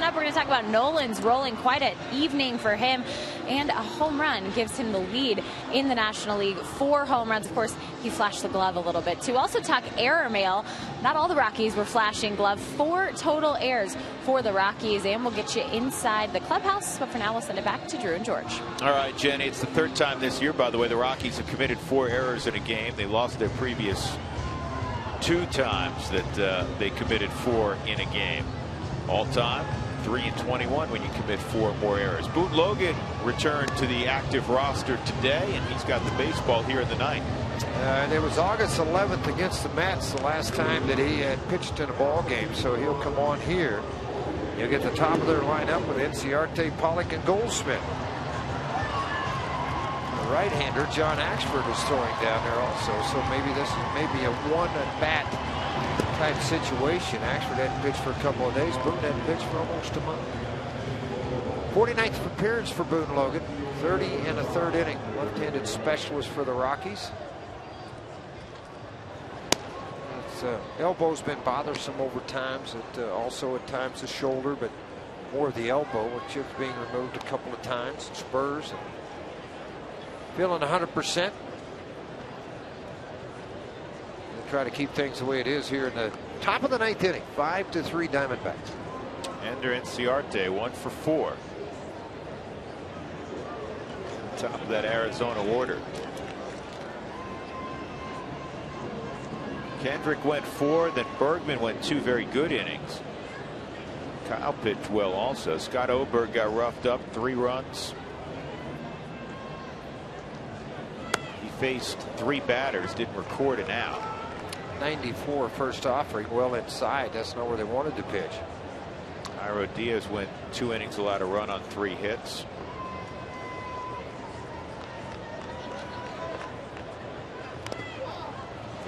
up, we're going to talk about Nolan's rolling. Quite an evening for him, and a home run gives him the lead in the National League. 4 home runs. Of course, he flashed the glove a little bit. To also talk error mail, not all the Rockies were flashing glove. 4 total errors for the Rockies, and we'll get you inside the clubhouse. But for now, we'll send it back to Drew and George. All right, Jenny, it's the 3rd time this year, by the way, the Rockies have committed 4 errors in a game. They lost their previous 2 times that they committed 4 in a game. All time, 3-21 when you commit 4 more errors. Boone Logan returned to the active roster today, and he's got the baseball here in the 9th. And it was August 11th against the Mets, the last time that he had pitched in a ball game. So he'll come on here. You'll get the top of their lineup with Enciarte, Pollock, and Goldschmidt. The right-hander John Axford is throwing down there also. So maybe this is maybe a 1-at-bat type situation. Axford hadn't pitched for a couple of days. Boone hadn't pitched for almost a month. 49th appearance for Boone Logan. 30 and a 3rd inning. Left-handed specialist for the Rockies. Elbow's been bothersome over times. Also at times the shoulder, but more of the elbow, with chips being removed a couple of times. Spurs. And feeling 100%. Try to keep things the way it is here in the top of the 9th inning. 5-3 Diamondbacks. Ender Enciarte 1 for 4. Top of that Arizona order. Kendrick went 4, then Bergman went 2 very good innings. Kyle pitched well also. Scott Oberg got roughed up, 3 runs. He faced 3 batters, didn't record an out. 94 first offering, well inside. That's not where they wanted to pitch. Iro Diaz went 2 innings, allowed a run on 3 hits.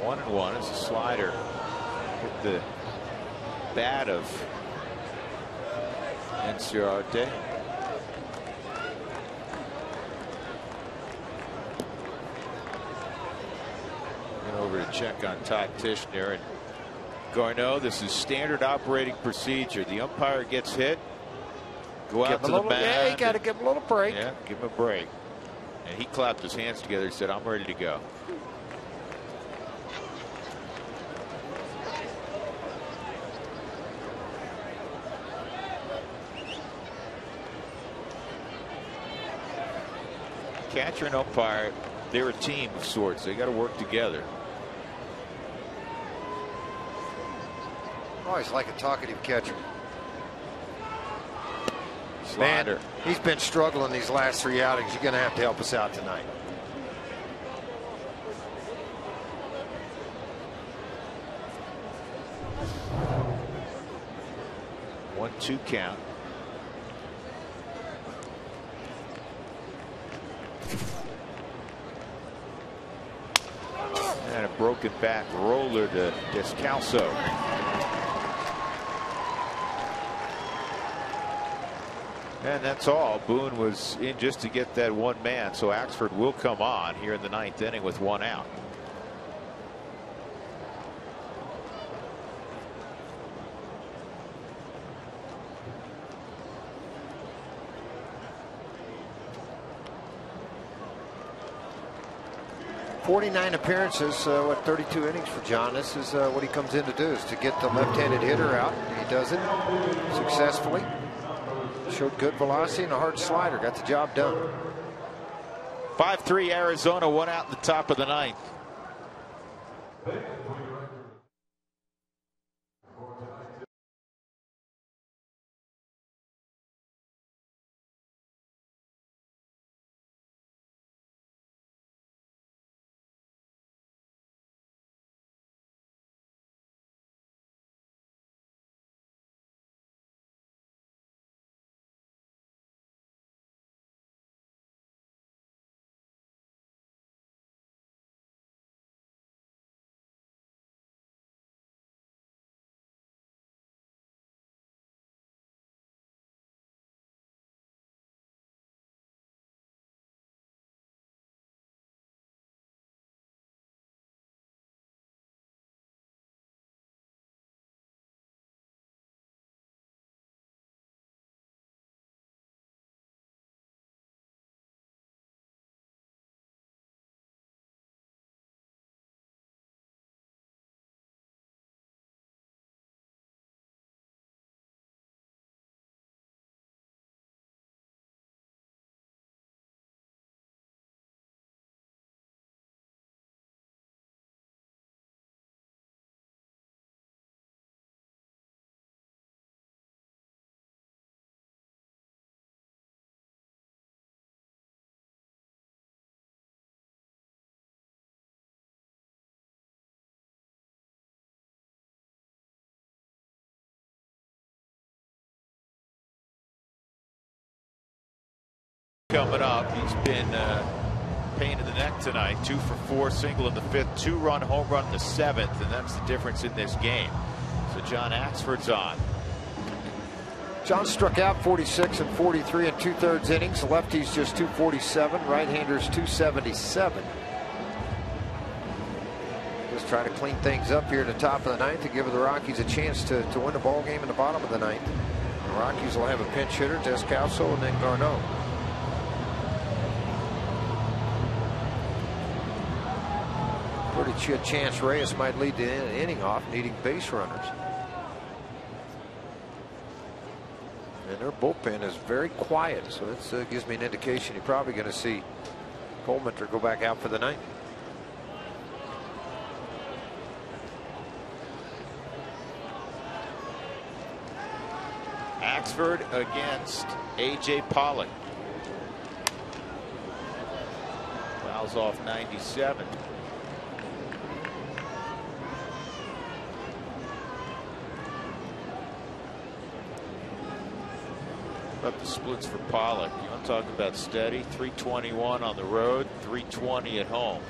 One and 1 is a slider with the bat of Enciarte. Over to check on Todd Tishner and Garneau. This is standard operating procedure. The umpire gets hit, go out to the mound. Yeah, you got to give him a little break. Yeah, give him a break. And he clapped his hands together. He said, "I'm ready to go." Catcher and umpire, they're a team of sorts. They got to work together. Always like a talkative catcher. Slider. Man, he's been struggling these last 3 outings. You're going to have to help us out tonight. One, 2 count. And a broken back roller to Descalso. And that's all. Boone was in just to get that 1 man. So Axford will come on here in the 9th inning with 1 out. .49 appearances, 32 innings for John. This is what he comes in to do, is to get the left-handed hitter out. He does it successfully. Showed good velocity and a hard slider. Got the job done. 5-3 Arizona, 1 out in the top of the 9th. Coming up, he's been pain in the neck tonight. 2 for 4, single in the 5th, 2-run home run in the 7th, and that's the difference in this game. So John Axford's on. John struck out 46 and 43 in 2/3 innings. Lefties just 247, right-handers 277. Just trying to clean things up here at the top of the 9th to give the Rockies a chance to win the ball game in the bottom of the 9th. The Rockies will have a pinch hitter, Descalso, and then Garneau. Pretty good chance Reyes might lead the inning off, needing base runners. And their bullpen is very quiet, so that gives me an indication you're probably going to see Coleman go back out for the night. Axford against A.J. Pollock. Fouls off 97. About the splits for Pollock. You want to talk about steady? 321 on the road, 320 at home.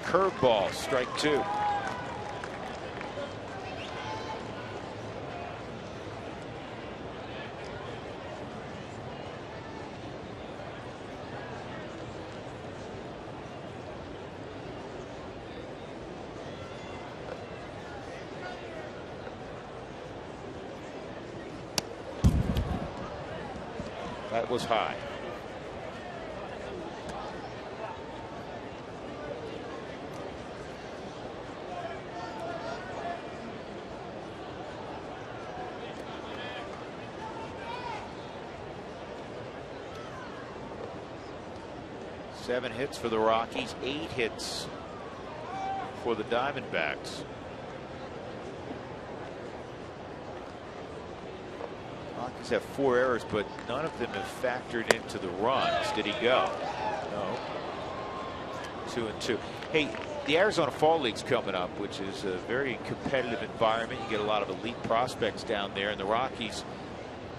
Curveball, strike 2. That was high. Seven hits for the Rockies, 8 hits for the Diamondbacks. Rockies have 4 errors, but none of them have factored into the runs. Did he go? No. 2-2. Hey, the Arizona Fall League's coming up, which is a very competitive environment. You get a lot of elite prospects down there, and the Rockies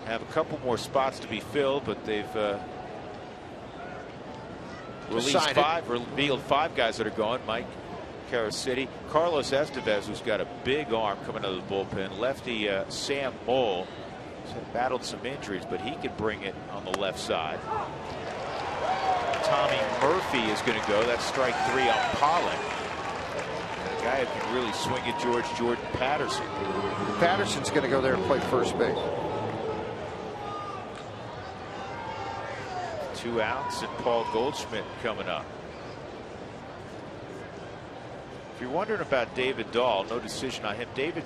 have a couple more spots to be filled, but they've revealed 5 guys that are going. Mike Caracity, Carlos Estevez, who's got a big arm coming out of the bullpen. Lefty Sam Moll battled some injuries, but he could bring it on the left side. Tommy Murphy is going to go. That's strike 3 on Pollock. And a guy who can really swing at Jordan Patterson. Patterson's going to go there and play first base. 2 outs and Paul Goldschmidt coming up. If you're wondering about David Dahl, no decision on him. David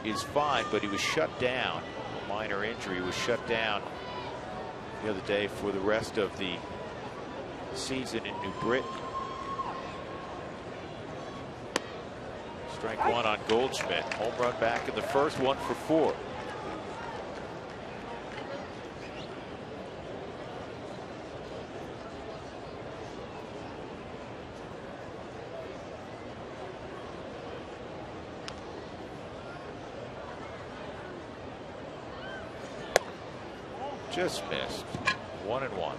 is fine, but he was shut down. A minor injury. He was shut down the other day for the rest of the season in New Britain. Strike 1 on Goldschmidt. Home run back in the first, 1 for 4. Just missed. 1-1.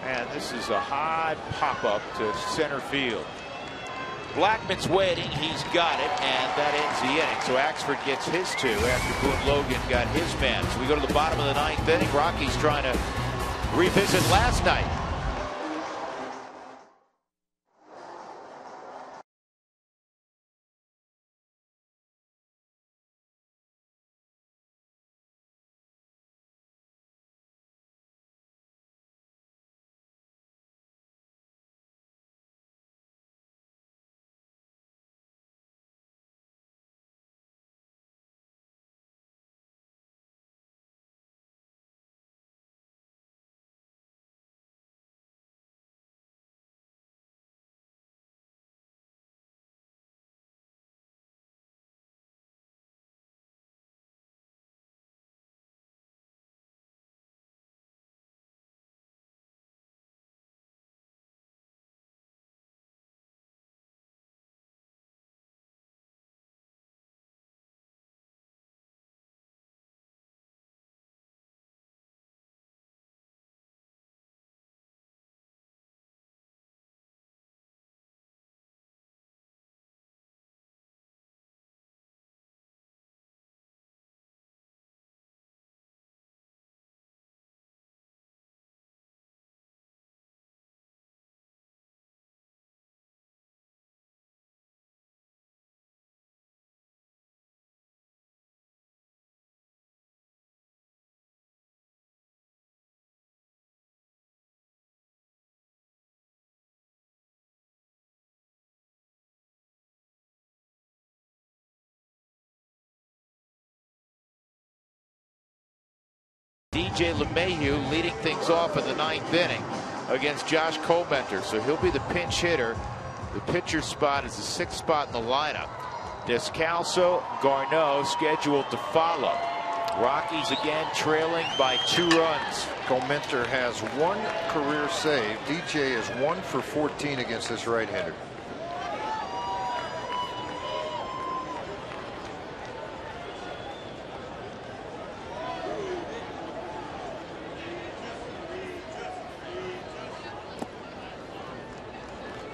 And this is a high pop up to center field. Blackman's waiting. He's got it, and that ends the inning. So Axford gets his 2 after Boone Logan got his man. So we go to the bottom of the 9th inning. Rockies trying to revisit last night. DJ LeMahieu leading things off in the 9th inning against Josh Comenter. So he'll be the pinch hitter. The pitcher spot is the 6th spot in the lineup. Descalso, Garneau scheduled to follow. Rockies again trailing by 2 runs. Comenter has 1 career save. DJ is 1 for 14 against this right-hander.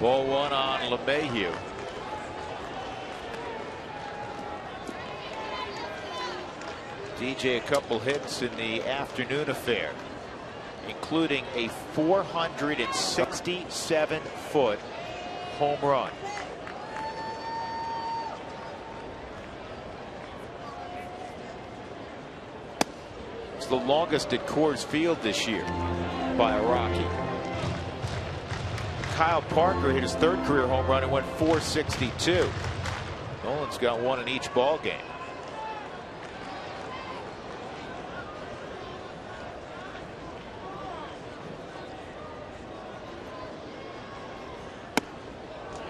Ball 1 on LeMahieu. DJ a couple hits in the afternoon affair, including a 467-foot home run. It's the longest at Coors Field this year by a Rocky. Kyle Parker hit his 3rd career home run and went 462. Nolan's got 1 in each ball game.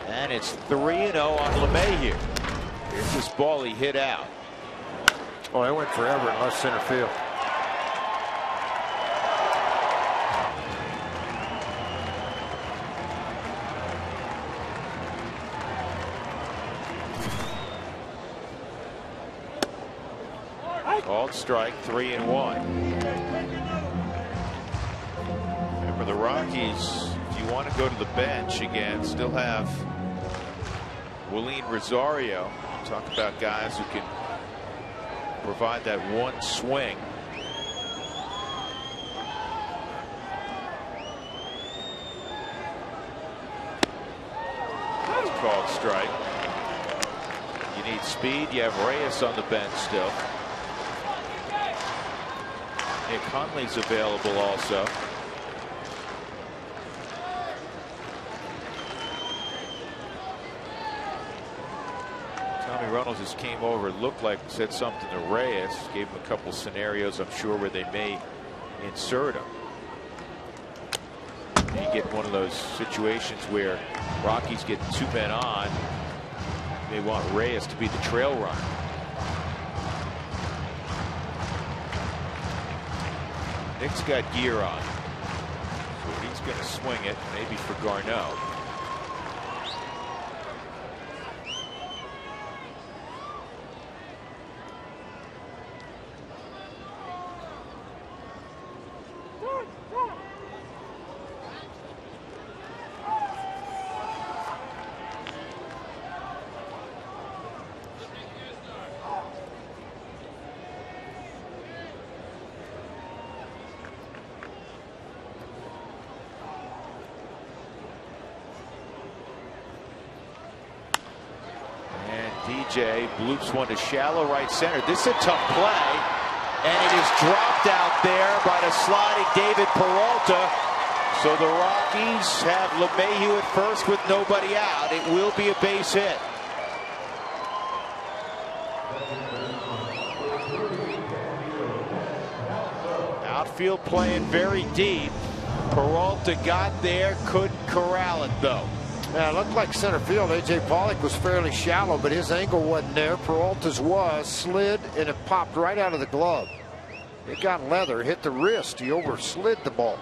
And it's 3-0 on LeMahieu. Here's this ball he hit out. Oh, it went forever in left center field. Called strike, 3-1. Remember the Rockies, if you want to go to the bench again, still have Willeen Rosario. Talk about guys who can provide that one swing. That's called strike. You need speed. You have Reyes on the bench still. Nick Hundley's available also. Tommy Reynolds just came over, looked like, said something to Reyes, gave him a couple scenarios, I'm sure, where they may insert him. And you get one of those situations where Rockies get 2 men on. They want Reyes to be the trail runner. Nick's got gear on, so he's going to swing it, maybe for Garneau. DJ bloops one to shallow right center. This is a tough play, and it is dropped out there by the sliding David Peralta. So the Rockies have LeMahieu at first with nobody out. It will be a base hit. Outfield playing very deep. Peralta got there, couldn't corral it though. Yeah, it looked like center field. A.J. Pollock was fairly shallow, but his angle wasn't there. Peralta's was, slid, and it popped right out of the glove. It got leather, hit the wrist. He overslid the ball.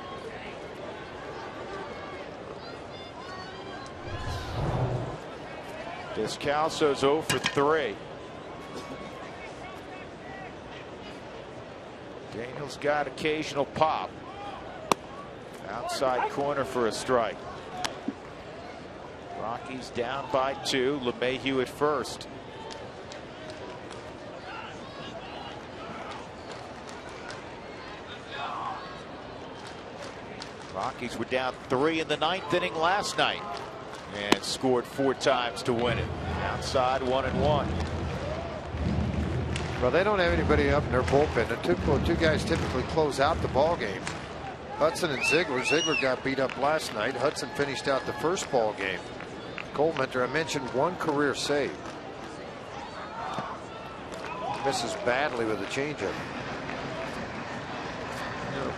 Descalso's 0 for 3. Daniels got occasional pop. Outside corner for a strike. Rockies down by 2. LeMahieu at first. Rockies were down 3 in the 9th inning last night and scored 4 times to win it. Outside 1-1. Well, they don't have anybody up in their bullpen. The two guys typically close out the ball game. Hudson and Ziegler. Ziegler got beat up last night. Hudson finished out the first ball game. Comenter, I mentioned, 1 career save. Misses badly with a changeup.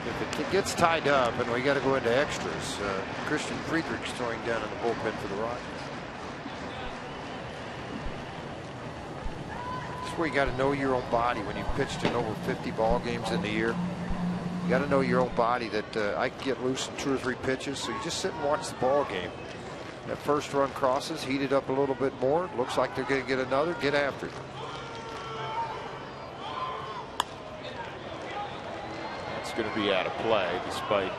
If it gets tied up and we got to go into extras, Christian Friedrich's throwing down in the bullpen for the Rockies. That's where you got to know your own body when you've pitched in over 50 ball games in the year. You got to know your own body that I can get loose in 2 or 3 pitches. So you just sit and watch the ball game. That first run crosses, heated up a little bit more. Looks like they're going to get another. Get after it. It's going to be out of play despite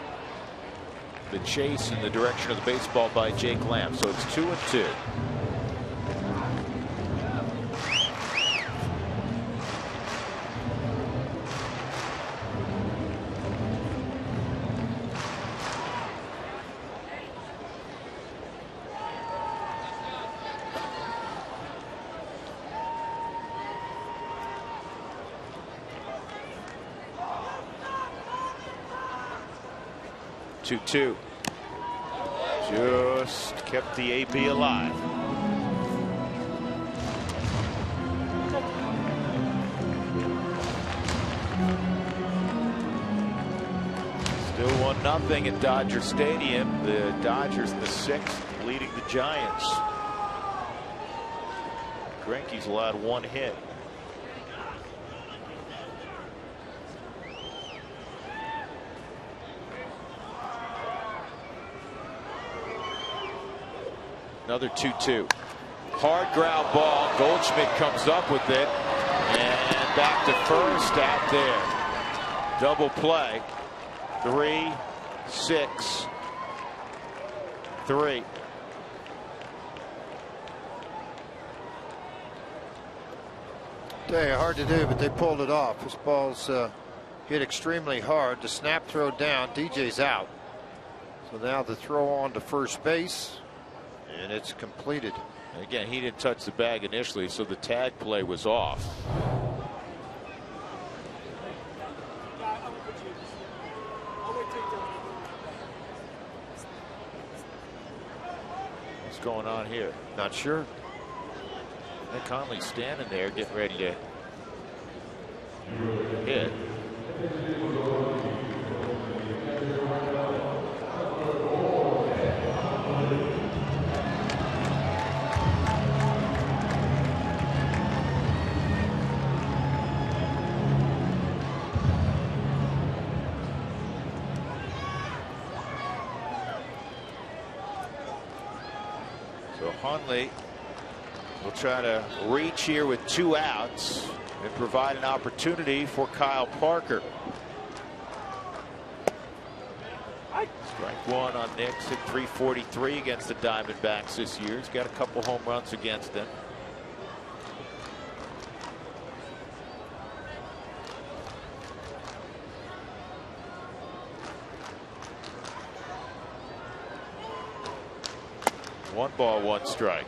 the chase in the direction of the baseball by Jake Lamb. So it's 2-2. Two. Just kept the AB alive. Still 1-0 at Dodger Stadium. The Dodgers in the 6th, leading the Giants. Greinke's allowed 1 hit. Another 2-2. Hard ground ball. Goldschmidt comes up with it. And back to first out there. Double play. 3-6-3. Hard to do, but they pulled it off. This ball's hit extremely hard. The snap throw down. DJ's out. So now the throw on to first base. And it's completed. Again, he didn't touch the bag initially, so the tag play was off. What's going on here? Not sure. Nick Conley's standing there getting ready to hit. Hundley will try to reach here with 2 outs and provide an opportunity for Kyle Parker. Strike 1 on Nix at .343 against the Diamondbacks this year. He's got a couple home runs against them. One ball, 1 strike.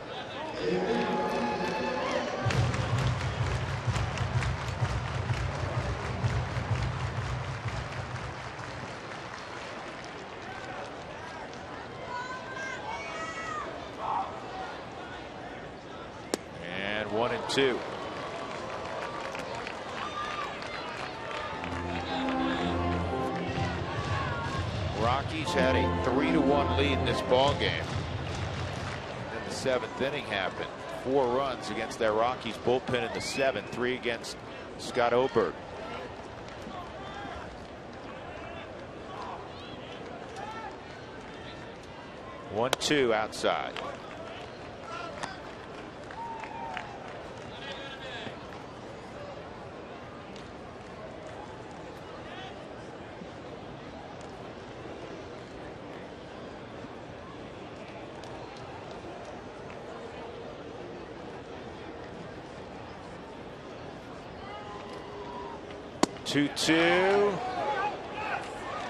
And 1-2. Rockies had a 3-1 lead in this ball game. 7th inning happened. 4 runs against their Rockies bullpen in the 7th. 3 against Scott Oberg. One, 2 outside. Two.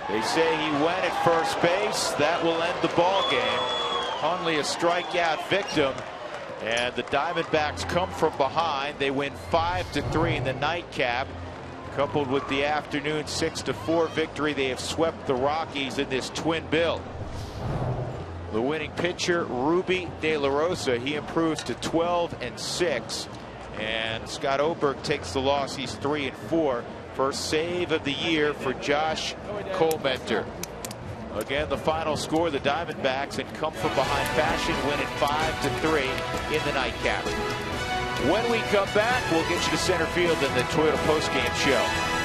They say he went at first base. That will end the ball game. Hundley a strikeout victim, and the Diamondbacks come from behind. They win 5-3 in the nightcap. Coupled with the afternoon 6-4 victory, they have swept the Rockies in this twin bill. The winning pitcher, Ruby De La Rosa, he improves to 12-6, and Scott Oberg takes the loss. He's 3-4. First save of the year for Josh Colmenter. Again, the final score, the Diamondbacks in comfort behind fashion win it 5-3 in the nightcap. When we come back, we'll get you to center field in the Toyota postgame show.